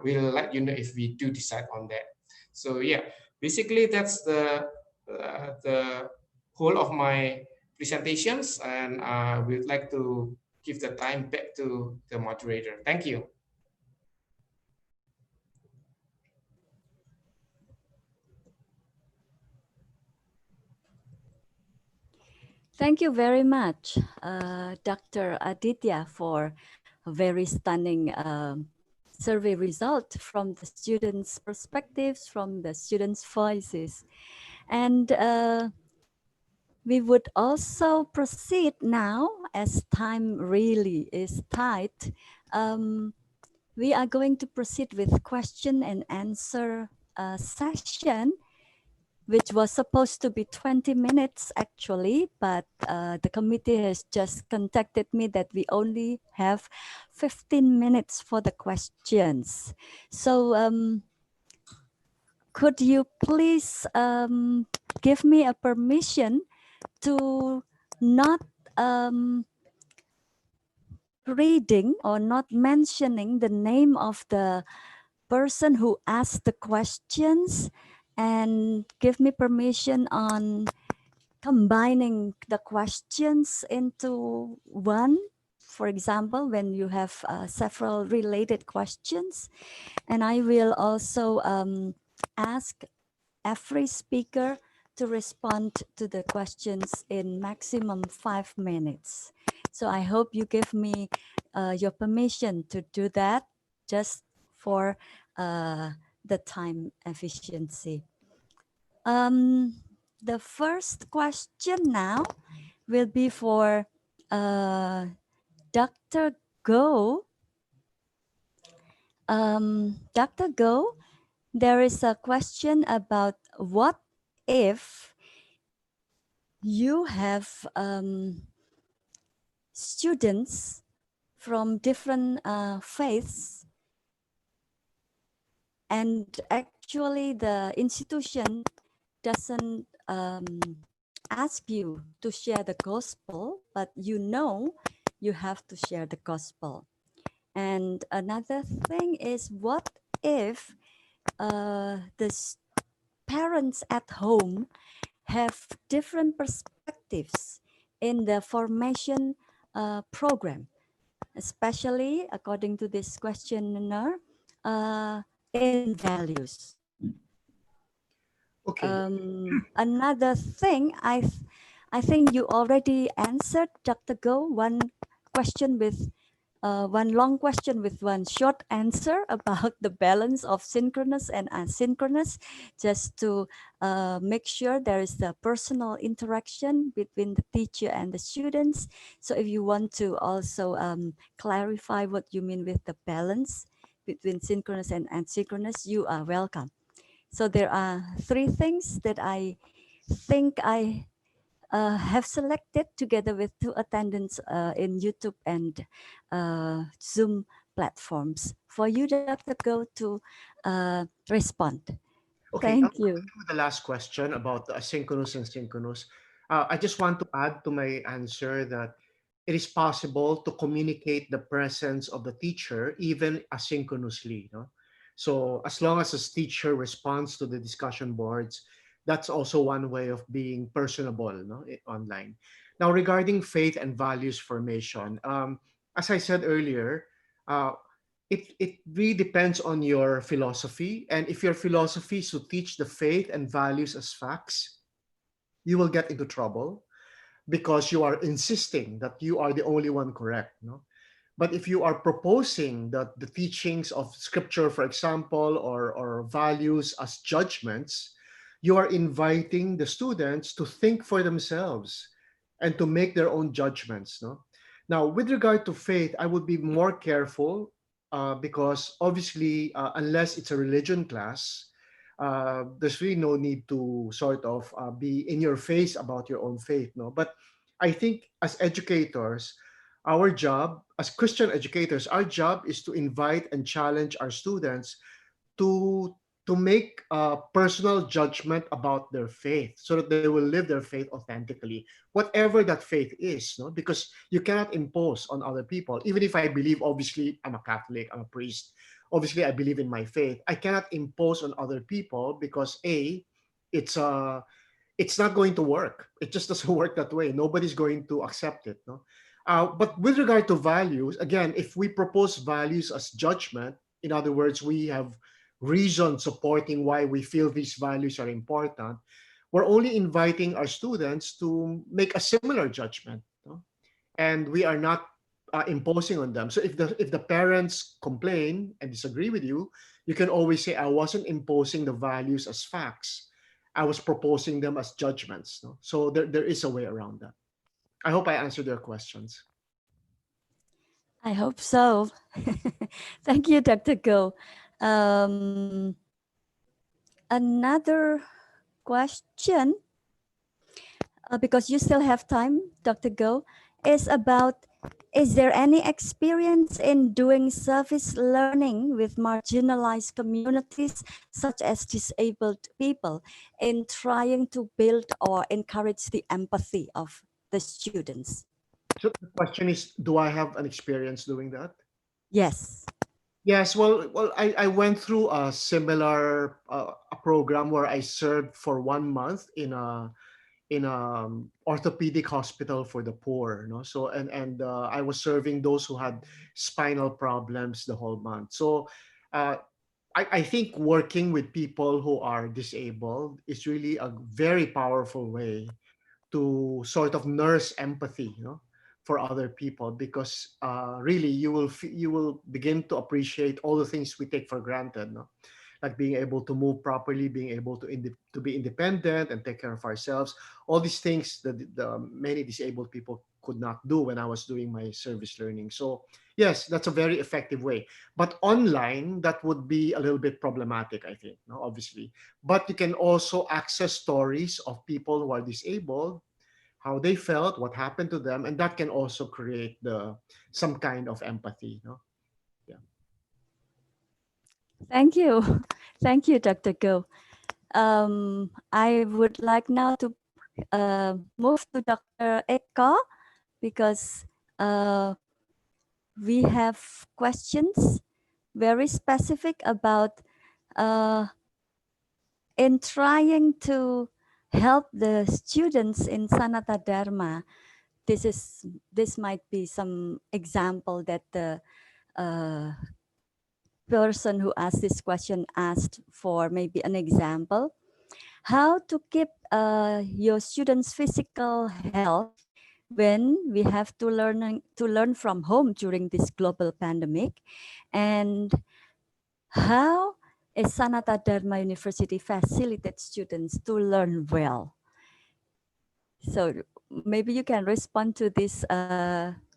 we'll let you know if we do decide on that. So yeah, basically that's the whole of my presentations, and I would like to give the time back to the moderator. Thank you. Thank you very much, Dr. Aditya, for a very stunning survey result from the students' perspectives, from the students' voices. And we would also proceed now, as time really is tight. We are going to proceed with question and answer session. which was supposed to be 20 minutes actually, but the committee has just contacted me that we only have 15 minutes for the questions. So could you please give me a permission to not reading or not mentioning the name of the person who asked the questions, and give me permission on combining the questions into one. For example, when you have several related questions, and I will also ask every speaker to respond to the questions in maximum 5 minutes. So I hope you give me your permission to do that, just for the time efficiency. The first question now will be for Dr. Go. Dr. Go, there is a question about what if you have students from different faiths, and actually the institution doesn't ask you to share the gospel, but you know you have to share the gospel. And another thing is, what if the parents at home have different perspectives in the formation program, especially according to this questionnaire, in values. Okay. Another thing, I think you already answered, Dr. Go, one question with one long question with one short answer about the balance of synchronous and asynchronous, just to make sure there is the personal interaction between the teacher and the students. So if you want to also clarify what you mean with the balance between synchronous and asynchronous, you are welcome. So there are 3 things that I think I have selected together with 2 attendants in YouTube and Zoom platforms for you, Dr. Go, to respond. Okay, Thank you. with the last question about the asynchronous and synchronous, I just want to add to my answer that it is possible to communicate the presence of the teacher even asynchronously. No? So as long as a teacher responds to the discussion boards, that's also one way of being personable, no? Online. Now, regarding faith and values formation, as I said earlier, uh, it really depends on your philosophy. And if your philosophy is to teach the faith and values as facts, you will get into trouble because you are insisting that you are the only one correct. No? But if you are proposing that the teachings of scripture, for example, or values as judgments, you are inviting the students to think for themselves and to make their own judgments. No? Now, with regard to faith, I would be more careful because obviously, unless it's a religion class, there's really no need to sort of be in your face about your own faith. No, but I think as educators, our job as Christian educators, our job is to invite and challenge our students to make a personal judgment about their faith so that they will live their faith authentically, whatever that faith is. No, because you cannot impose on other people. Even if I believe, obviously I'm a Catholic, I'm a priest, obviously I believe in my faith, I cannot impose on other people because it's it's not going to work. It just doesn't work that way. Nobody's going to accept it. No? But with regard to values, again, if we propose values as judgment, in other words, we have reason supporting why we feel these values are important, we're only inviting our students to make a similar judgment. No? And we are not imposing on them. So if the parents complain and disagree with you can always say, I wasn't imposing the values as facts. I was proposing them as judgments. No? So there is a way around that. I hope I answered your questions. I hope so. Thank you, Dr. Go. Another question, because you still have time, Dr. Go, is about, is there any experience in doing service learning with marginalized communities, such as disabled people, in trying to build or encourage the empathy of the students? So the question is, do I have an experience doing that? Yes. Yes, well, I went through a similar a program where I served for 1 month in a orthopedic hospital for the poor, you know. So and I was serving those who had spinal problems the whole month. So uh, I think working with people who are disabled is really a very powerful way to sort of nurse empathy, you know, for other people, because really you will begin to appreciate all the things we take for granted, no? Like being able to move properly, being able to be independent and take care of ourselves. All these things that the many disabled people could not do when I was doing my service learning. So yes, that's a very effective way. But online, that would be a little bit problematic, I think, no, obviously. But you can also access stories of people who are disabled, how they felt, what happened to them, and that can also create the some kind of empathy. No? Yeah. Thank you. Thank you, Dr. Go. I would like now to move to Dr. Eka, because we have questions very specific about in trying to help the students in Sanata Dharma. This might be some example that the person who asked this question asked for, maybe an example. How to keep your students' physical health when we have to learn from home during this global pandemic, and how is Sanata Dharma University facilitate students to learn well? So maybe you can respond to these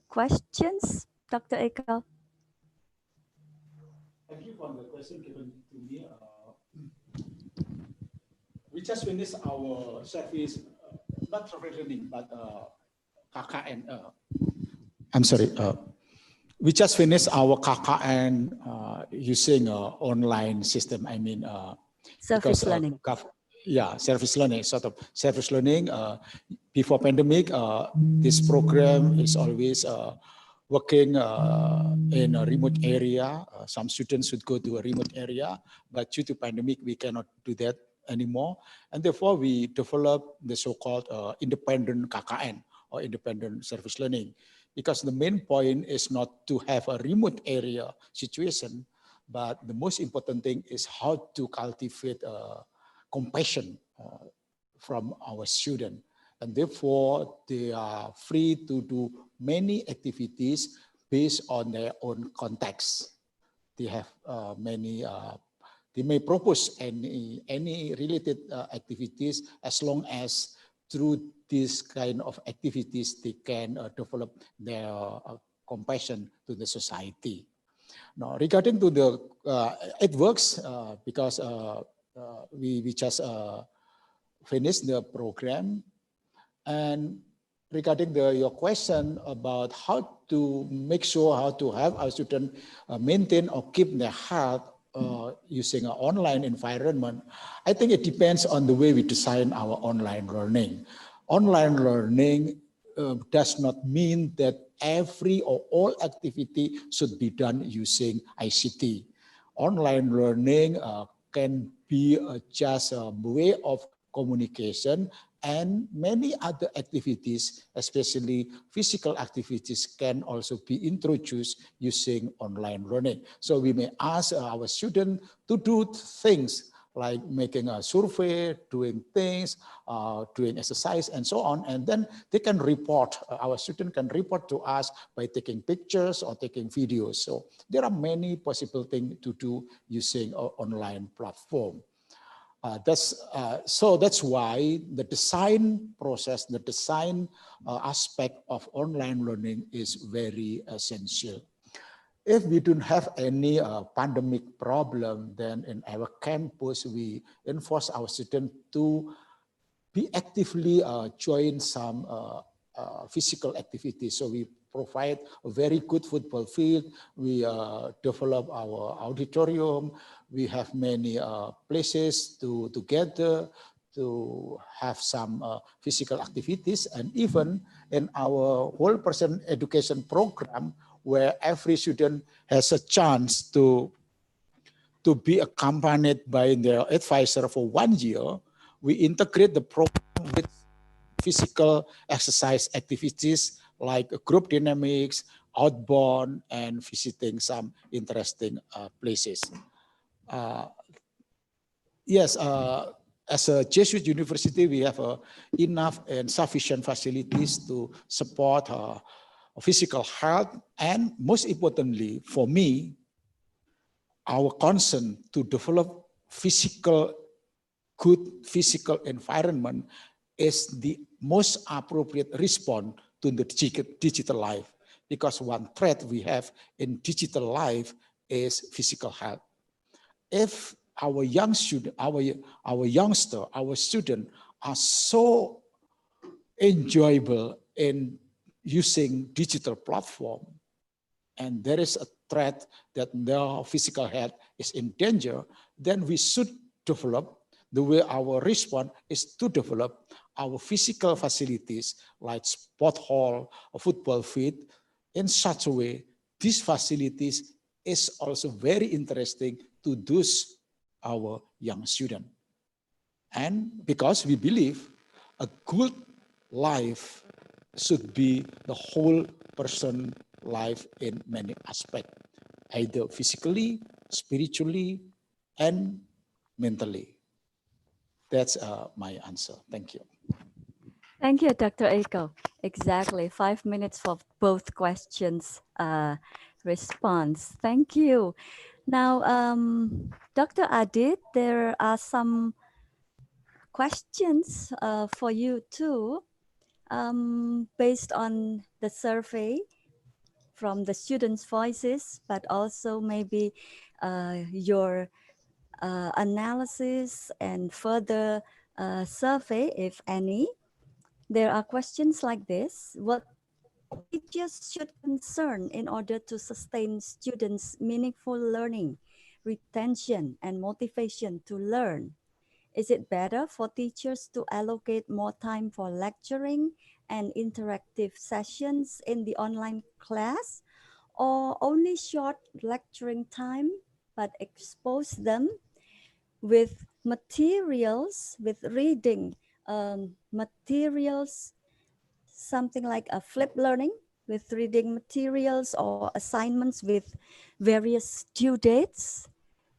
questions, Dr. Eka. Thank you for the question given to me. We just finished our service, not service learning, but KKN. I'm sorry. We just finished our KKN using online system. I mean, Service learning. Service learning, sort of service learning. Before pandemic, this program is always working in a remote area. Some students would go to a remote area, but due to pandemic, we cannot do that anymore. And therefore, we developed the so-called independent KKN, or independent service learning, because the main point is not to have a remote area situation, but the most important thing is how to cultivate compassion from our students. And therefore, they are free to do many activities based on their own context. They have they may propose any related activities, as long as through this kind of activities, they can develop their compassion to the society. Now, regarding to the, it works because we just finished the program. And regarding your question about how to make sure how to have our students maintain or keep their health using an online environment, I think it depends on the way we design our online learning. Online learning does not mean that every or all activity should be done using ICT. Online learning can be just a way of communication, and many other activities, especially physical activities, can also be introduced using online learning. So we may ask our students to do things like making a survey, doing things, doing exercise, and so on. And then they can report, our student can report to us by taking pictures or taking videos. So there are many possible things to do using an online platform. So that's why the design process, the design aspect of online learning is very essential. if we don't have any pandemic problem, then in our campus, we enforce our students to be actively join some physical activities. So we provide a very good football field. We develop our auditorium. We have many places to gather, to have some physical activities, and even in our whole person education program, where every student has a chance to be accompanied by their advisor for 1 year, we integrate the program with physical exercise activities like group dynamics, outbound, and visiting some interesting places. Yes, as a Jesuit university, we have enough and sufficient facilities to support physical health, and most importantly, for me, our concern to develop good physical environment is the most appropriate response to the digital life, because one threat we have in digital life is physical health. If our young student, our student are so enjoyable in using digital platform, and there is a threat that their physical health is in danger, then we should develop the way our response is to develop our physical facilities like sport hall or football field in such a way these facilities is also very interesting to those our young student. And because we believe a good life should be the whole person life in many aspects, either physically, spiritually, and mentally. That's my answer. Thank you. Thank you, Dr. Eko. Exactly 5 minutes for both questions response. Thank you. Now, Dr. Adit, there are some questions for you too, based on the survey from the students' voices, but also maybe your analysis and further survey, if any. There are questions like this. What teachers should concern in order to sustain students' meaningful learning, retention, and motivation to learn? Is it better for teachers to allocate more time for lecturing and interactive sessions in the online class, or only short lecturing time, but expose them with materials, with reading materials, something like a flip learning with reading materials or assignments with various due dates?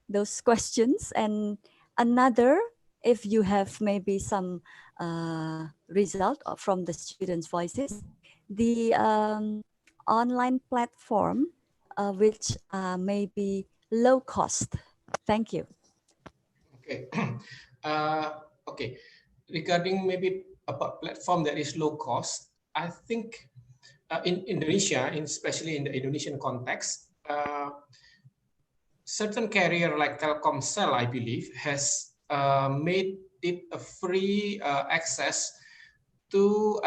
Those questions. And another, if you have maybe some result from the students' voices, the online platform which may be low cost. Thank you. Okay. Okay. Regarding maybe a platform that is low cost, I think in Indonesia, especially in the Indonesian context, certain carrier like Telkomsel, I believe, has made it a free access to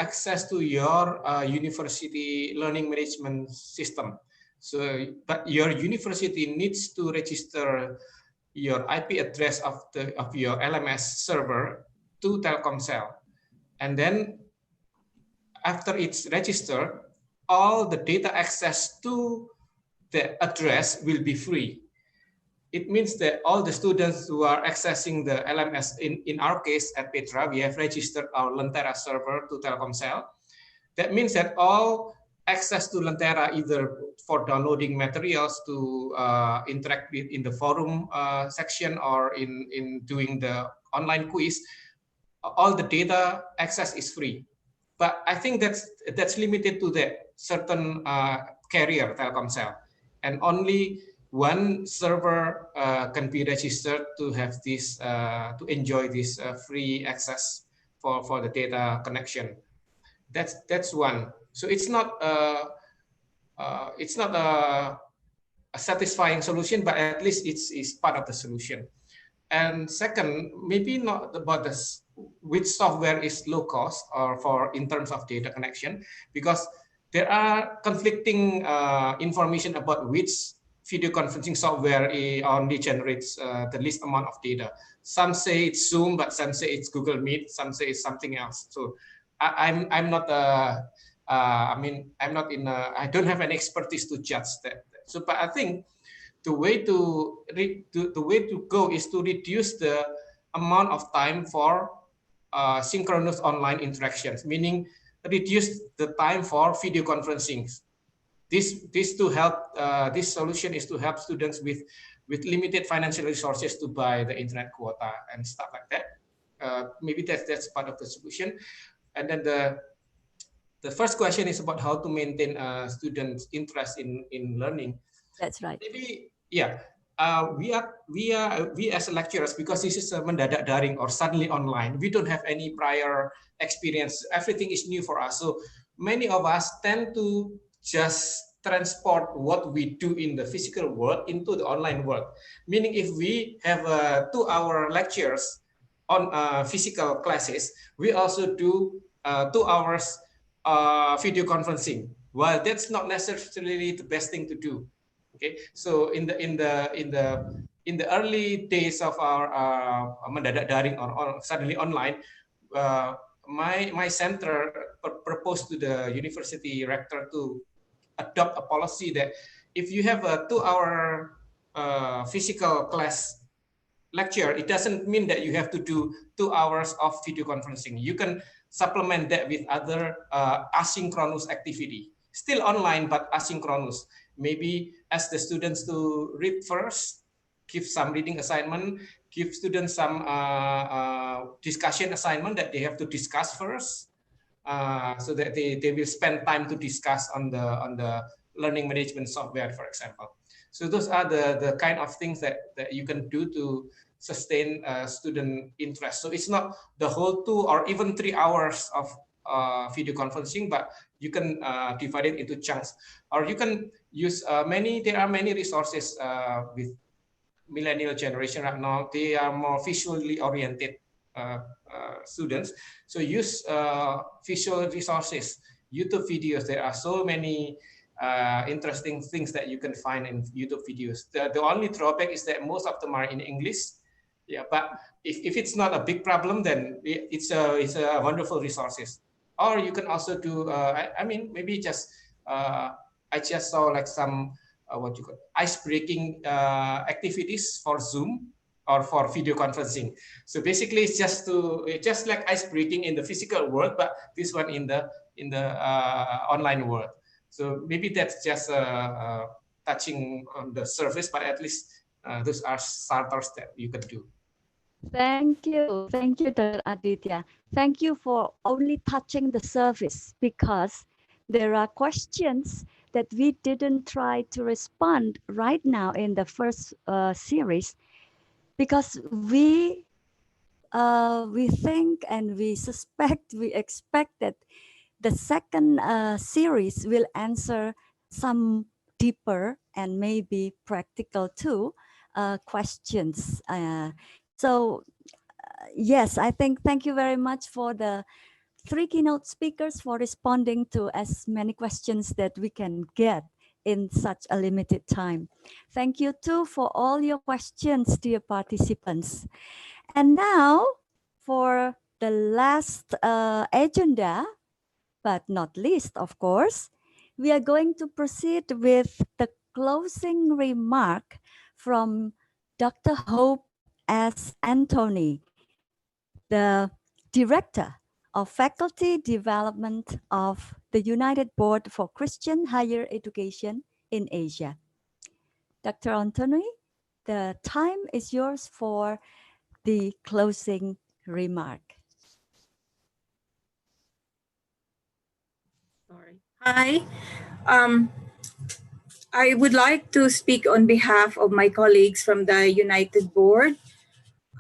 your university learning management system. So, but your university needs to register your IP address of your LMS server to Telkomsel, and then after it's registered, all the data access to the address will be free. It means that all the students who are accessing the LMS, in our case at Petra, we have registered our Lentera server to Telkomsel. That means that all access to Lentera, either for downloading materials to interact with in the forum section or in doing the online quiz, all the data access is free. But I think that's limited to the certain carrier Telkomsel, and only one server can be registered to have this to enjoy this free access for the data connection. That's one. So it's not a a satisfying solution, but at least it's part of the solution. And second, maybe not about which software is low cost or in terms of data connection, because there are conflicting information about which video conferencing software only generates the least amount of data. Some say it's Zoom, but some say it's Google Meet. Some say it's something else. So I'm not I'm not in I don't have any expertise to judge that. So, but I think the way to go is to reduce the amount of time for synchronous online interactions, meaning reduce the time for video conferencing. This solution is to help students with limited financial resources to buy the internet quota and stuff like that. Maybe that's part of the solution. And then the first question is about how to maintain students' interest in learning. That's right. Maybe, yeah. We as lecturers, because this is a mendadak daring or suddenly online, we don't have any prior experience. Everything is new for us. So many of us tend to just transport what we do in the physical world into the online world. Meaning, if we have 2-hour lectures on physical classes, we also do 2 hours video conferencing. Well, that's not necessarily the best thing to do. Okay, so in the early days of our mendadak daring or suddenly online, my center proposed to the university rector to adopt a policy that if you have a 2-hour physical class lecture, it doesn't mean that you have to do 2 hours of video conferencing. You can supplement that with other asynchronous activity, still online but asynchronous. Maybe ask the students to read first, give some reading assignment, give students some discussion assignment that they have to discuss first, so that they will spend time to discuss on the learning management software, for example. So those are the kind of things that you can do to sustain student interest. So it's not the whole 2 or even 3 hours of video conferencing, but you can divide it into chunks, or you can use there are many resources with millennial generation right now. They are more visually oriented students. So use visual resources, YouTube videos. There are so many interesting things that you can find in YouTube videos. The only drawback is that most of them are in English. Yeah, but if it's not a big problem, then it's a wonderful resources. Or you can also do, I mean, maybe just, I just saw like some, what you call ice-breaking activities for Zoom or for video conferencing. So basically it's just like ice-breaking in the physical world, but this one in the online world. So maybe that's just touching on the surface, but at least those are starters that you can do. Thank you, Dr. Aditya. Thank you for only touching the surface, because there are questions that we didn't try to respond right now in the first series, because we think and we suspect, we expect that the second series will answer some deeper and maybe practical too questions. So yes, I think thank you very much for the 3 keynote speakers for responding to as many questions that we can get in such a limited time. Thank you too for all your questions, dear participants. And now for the last agenda, but not least, of course, we are going to proceed with the closing remark from Dr. Hope S. Anthony, the Director of Faculty Development of the United Board for Christian Higher Education in Asia. Dr. Anthony, the time is yours for the closing remark. Sorry. Hi. I would like to speak on behalf of my colleagues from the United Board.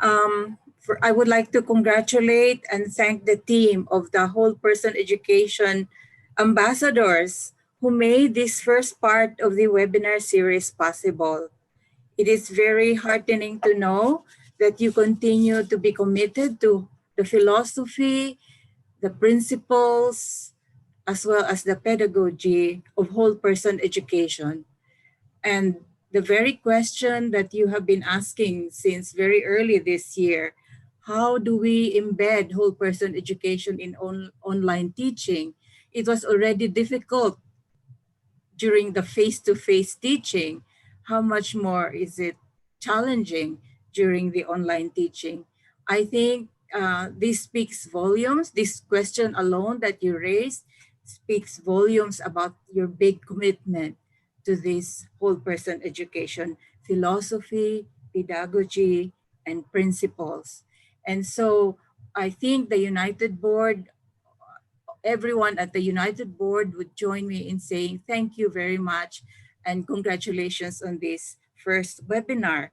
I would like to congratulate and thank the team of the Whole Person Education ambassadors who made this first part of the webinar series possible. It is very heartening to know that you continue to be committed to the philosophy, the principles, as well as the pedagogy of whole person education. And the very question that you have been asking since very early this year, how do we embed whole person education in online teaching? It was already difficult during the face-to-face teaching. How much more is it challenging during the online teaching? I think this speaks volumes. This question alone that you raised speaks volumes about your big commitment to this whole person education, philosophy, pedagogy, and principles. And so I think the United Board, everyone at the United Board would join me in saying thank you very much and congratulations on this first webinar.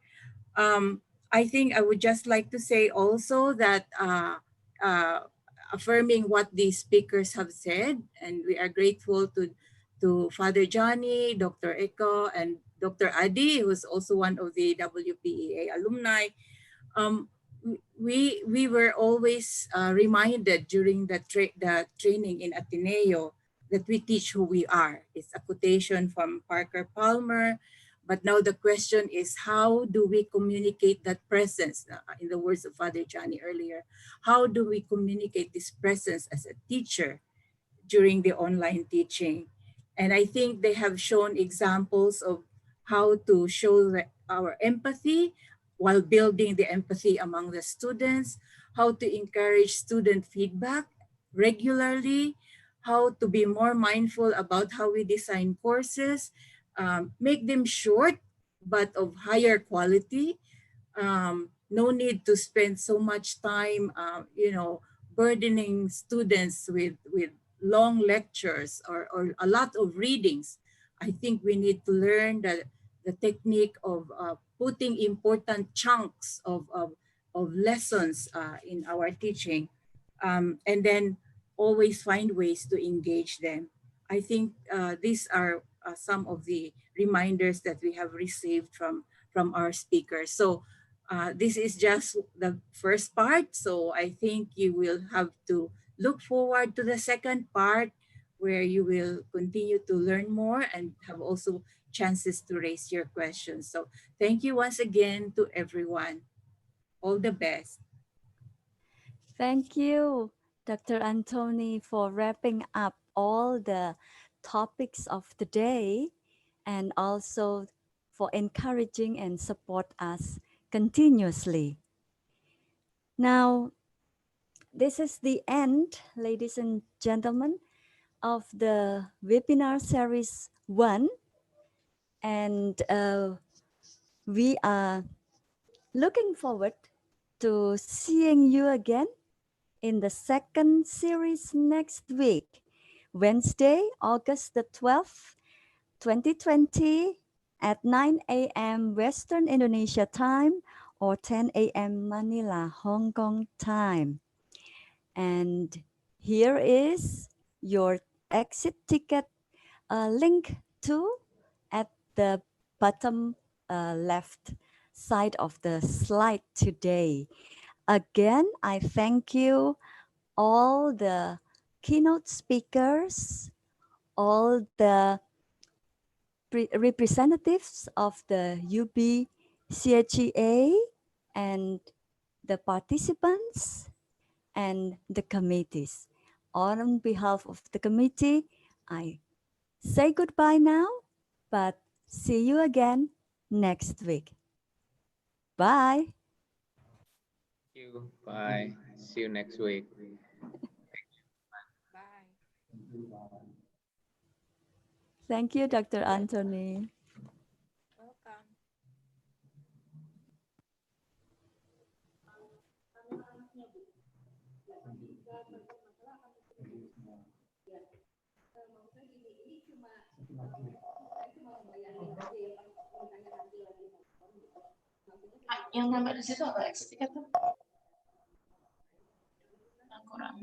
I think I would just like to say also that affirming what the speakers have said, and we are grateful to Father Johnny, Dr. Eka, and Dr. Adi, who is also one of the WPEA alumni. We were always reminded during the training in Ateneo that we teach who we are. It's a quotation from Parker Palmer. But now the question is, how do we communicate that presence? In the words of Father Johnny earlier, how do we communicate this presence as a teacher during the online teaching? And I think they have shown examples of how to show our empathy while building the empathy among the students, how to encourage student feedback regularly, how to be more mindful about how we design courses, make them short but of higher quality. No need to spend so much time, burdening students with long lectures or a lot of readings. I think we need to learn the technique of putting important chunks of lessons in our teaching, and then always find ways to engage them. I think these are some of the reminders that we have received from our speakers. So this is just the first part. So I think you will have to look forward to the second part, where you will continue to learn more and have also chances to raise your questions. So thank you once again to everyone. All the best. Thank you, Dr. Anthony, for wrapping up all the topics of the day and also for encouraging and support us continuously. Now, this is the end, ladies and gentlemen, of the webinar series 1. And we are looking forward to seeing you again in the second series next week, Wednesday, August the 12th, 2020 at 9 a.m. Western Indonesia time or 10 a.m. Manila, Hong Kong time. And here is your exit ticket link to at the bottom left side of the slide today. Again, I thank you all the keynote speakers, all the representatives of the UB CHEA and the participants and the committees. On behalf of the committee, I say goodbye now, but see you again next week. Bye. Thank you. Bye. See you next week. Bye. Thank you, Dr. Anthony. Welcome. Yang nambah di situ apa exit ticket tuh? Yang kurang.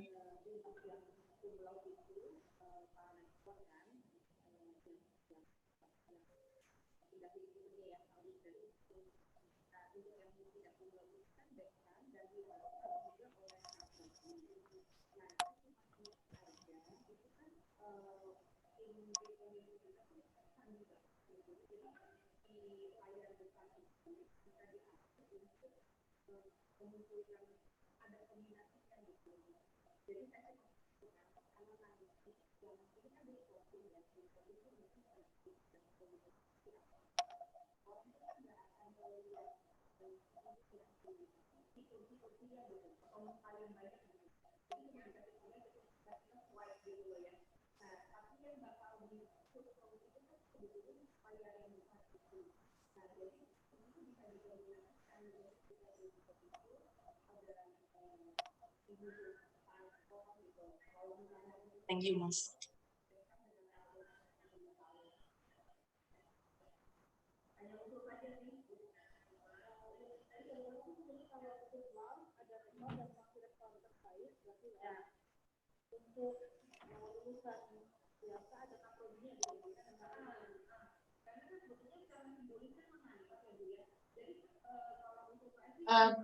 Thank you, Mas.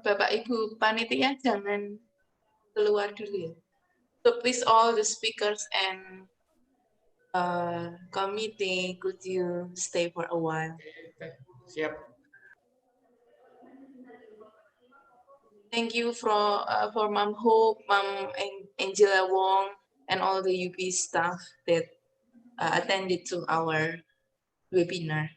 Bapak Ibu panitia jangan keluar dulu ya. So please all the speakers and committee, could you stay for a while? Siap. Thank you for Ma'am Hope, Ma'am Angela Wong, and all the UP staff that attended to our webinar.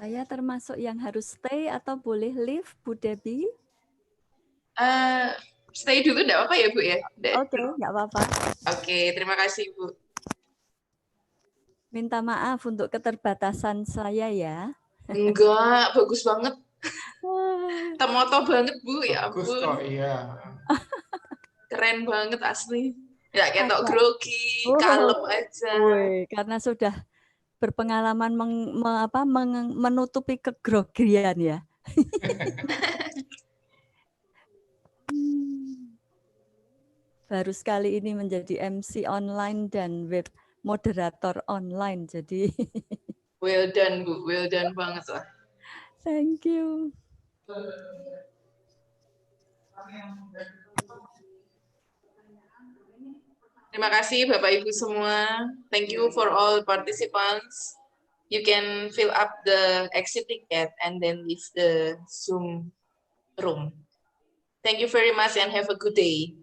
Saya termasuk yang harus stay atau boleh leave, Bu Debbie? Stay dulu, enggak apa-apa ya, Bu ya? Oke, enggak apa-apa. Oke, terima kasih, Bu. Minta maaf untuk keterbatasan saya ya. Enggak, bagus banget. Temoto banget, Bu. Ya Bagus ampun. kok, iya. Keren banget asli. Ya, ketok Agak. grogi, kalem aja. Woi, karena sudah berpengalaman menutupi kegrogian ya. Baru sekali ini menjadi MC online dan web moderator online. Jadi Well done, Bu. Well done banget lah. thank you. Terima kasih Bapak Ibu semua. Thank you for all participants. You can fill up the exit ticket and then leave the Zoom room. Thank you very much and have a good day.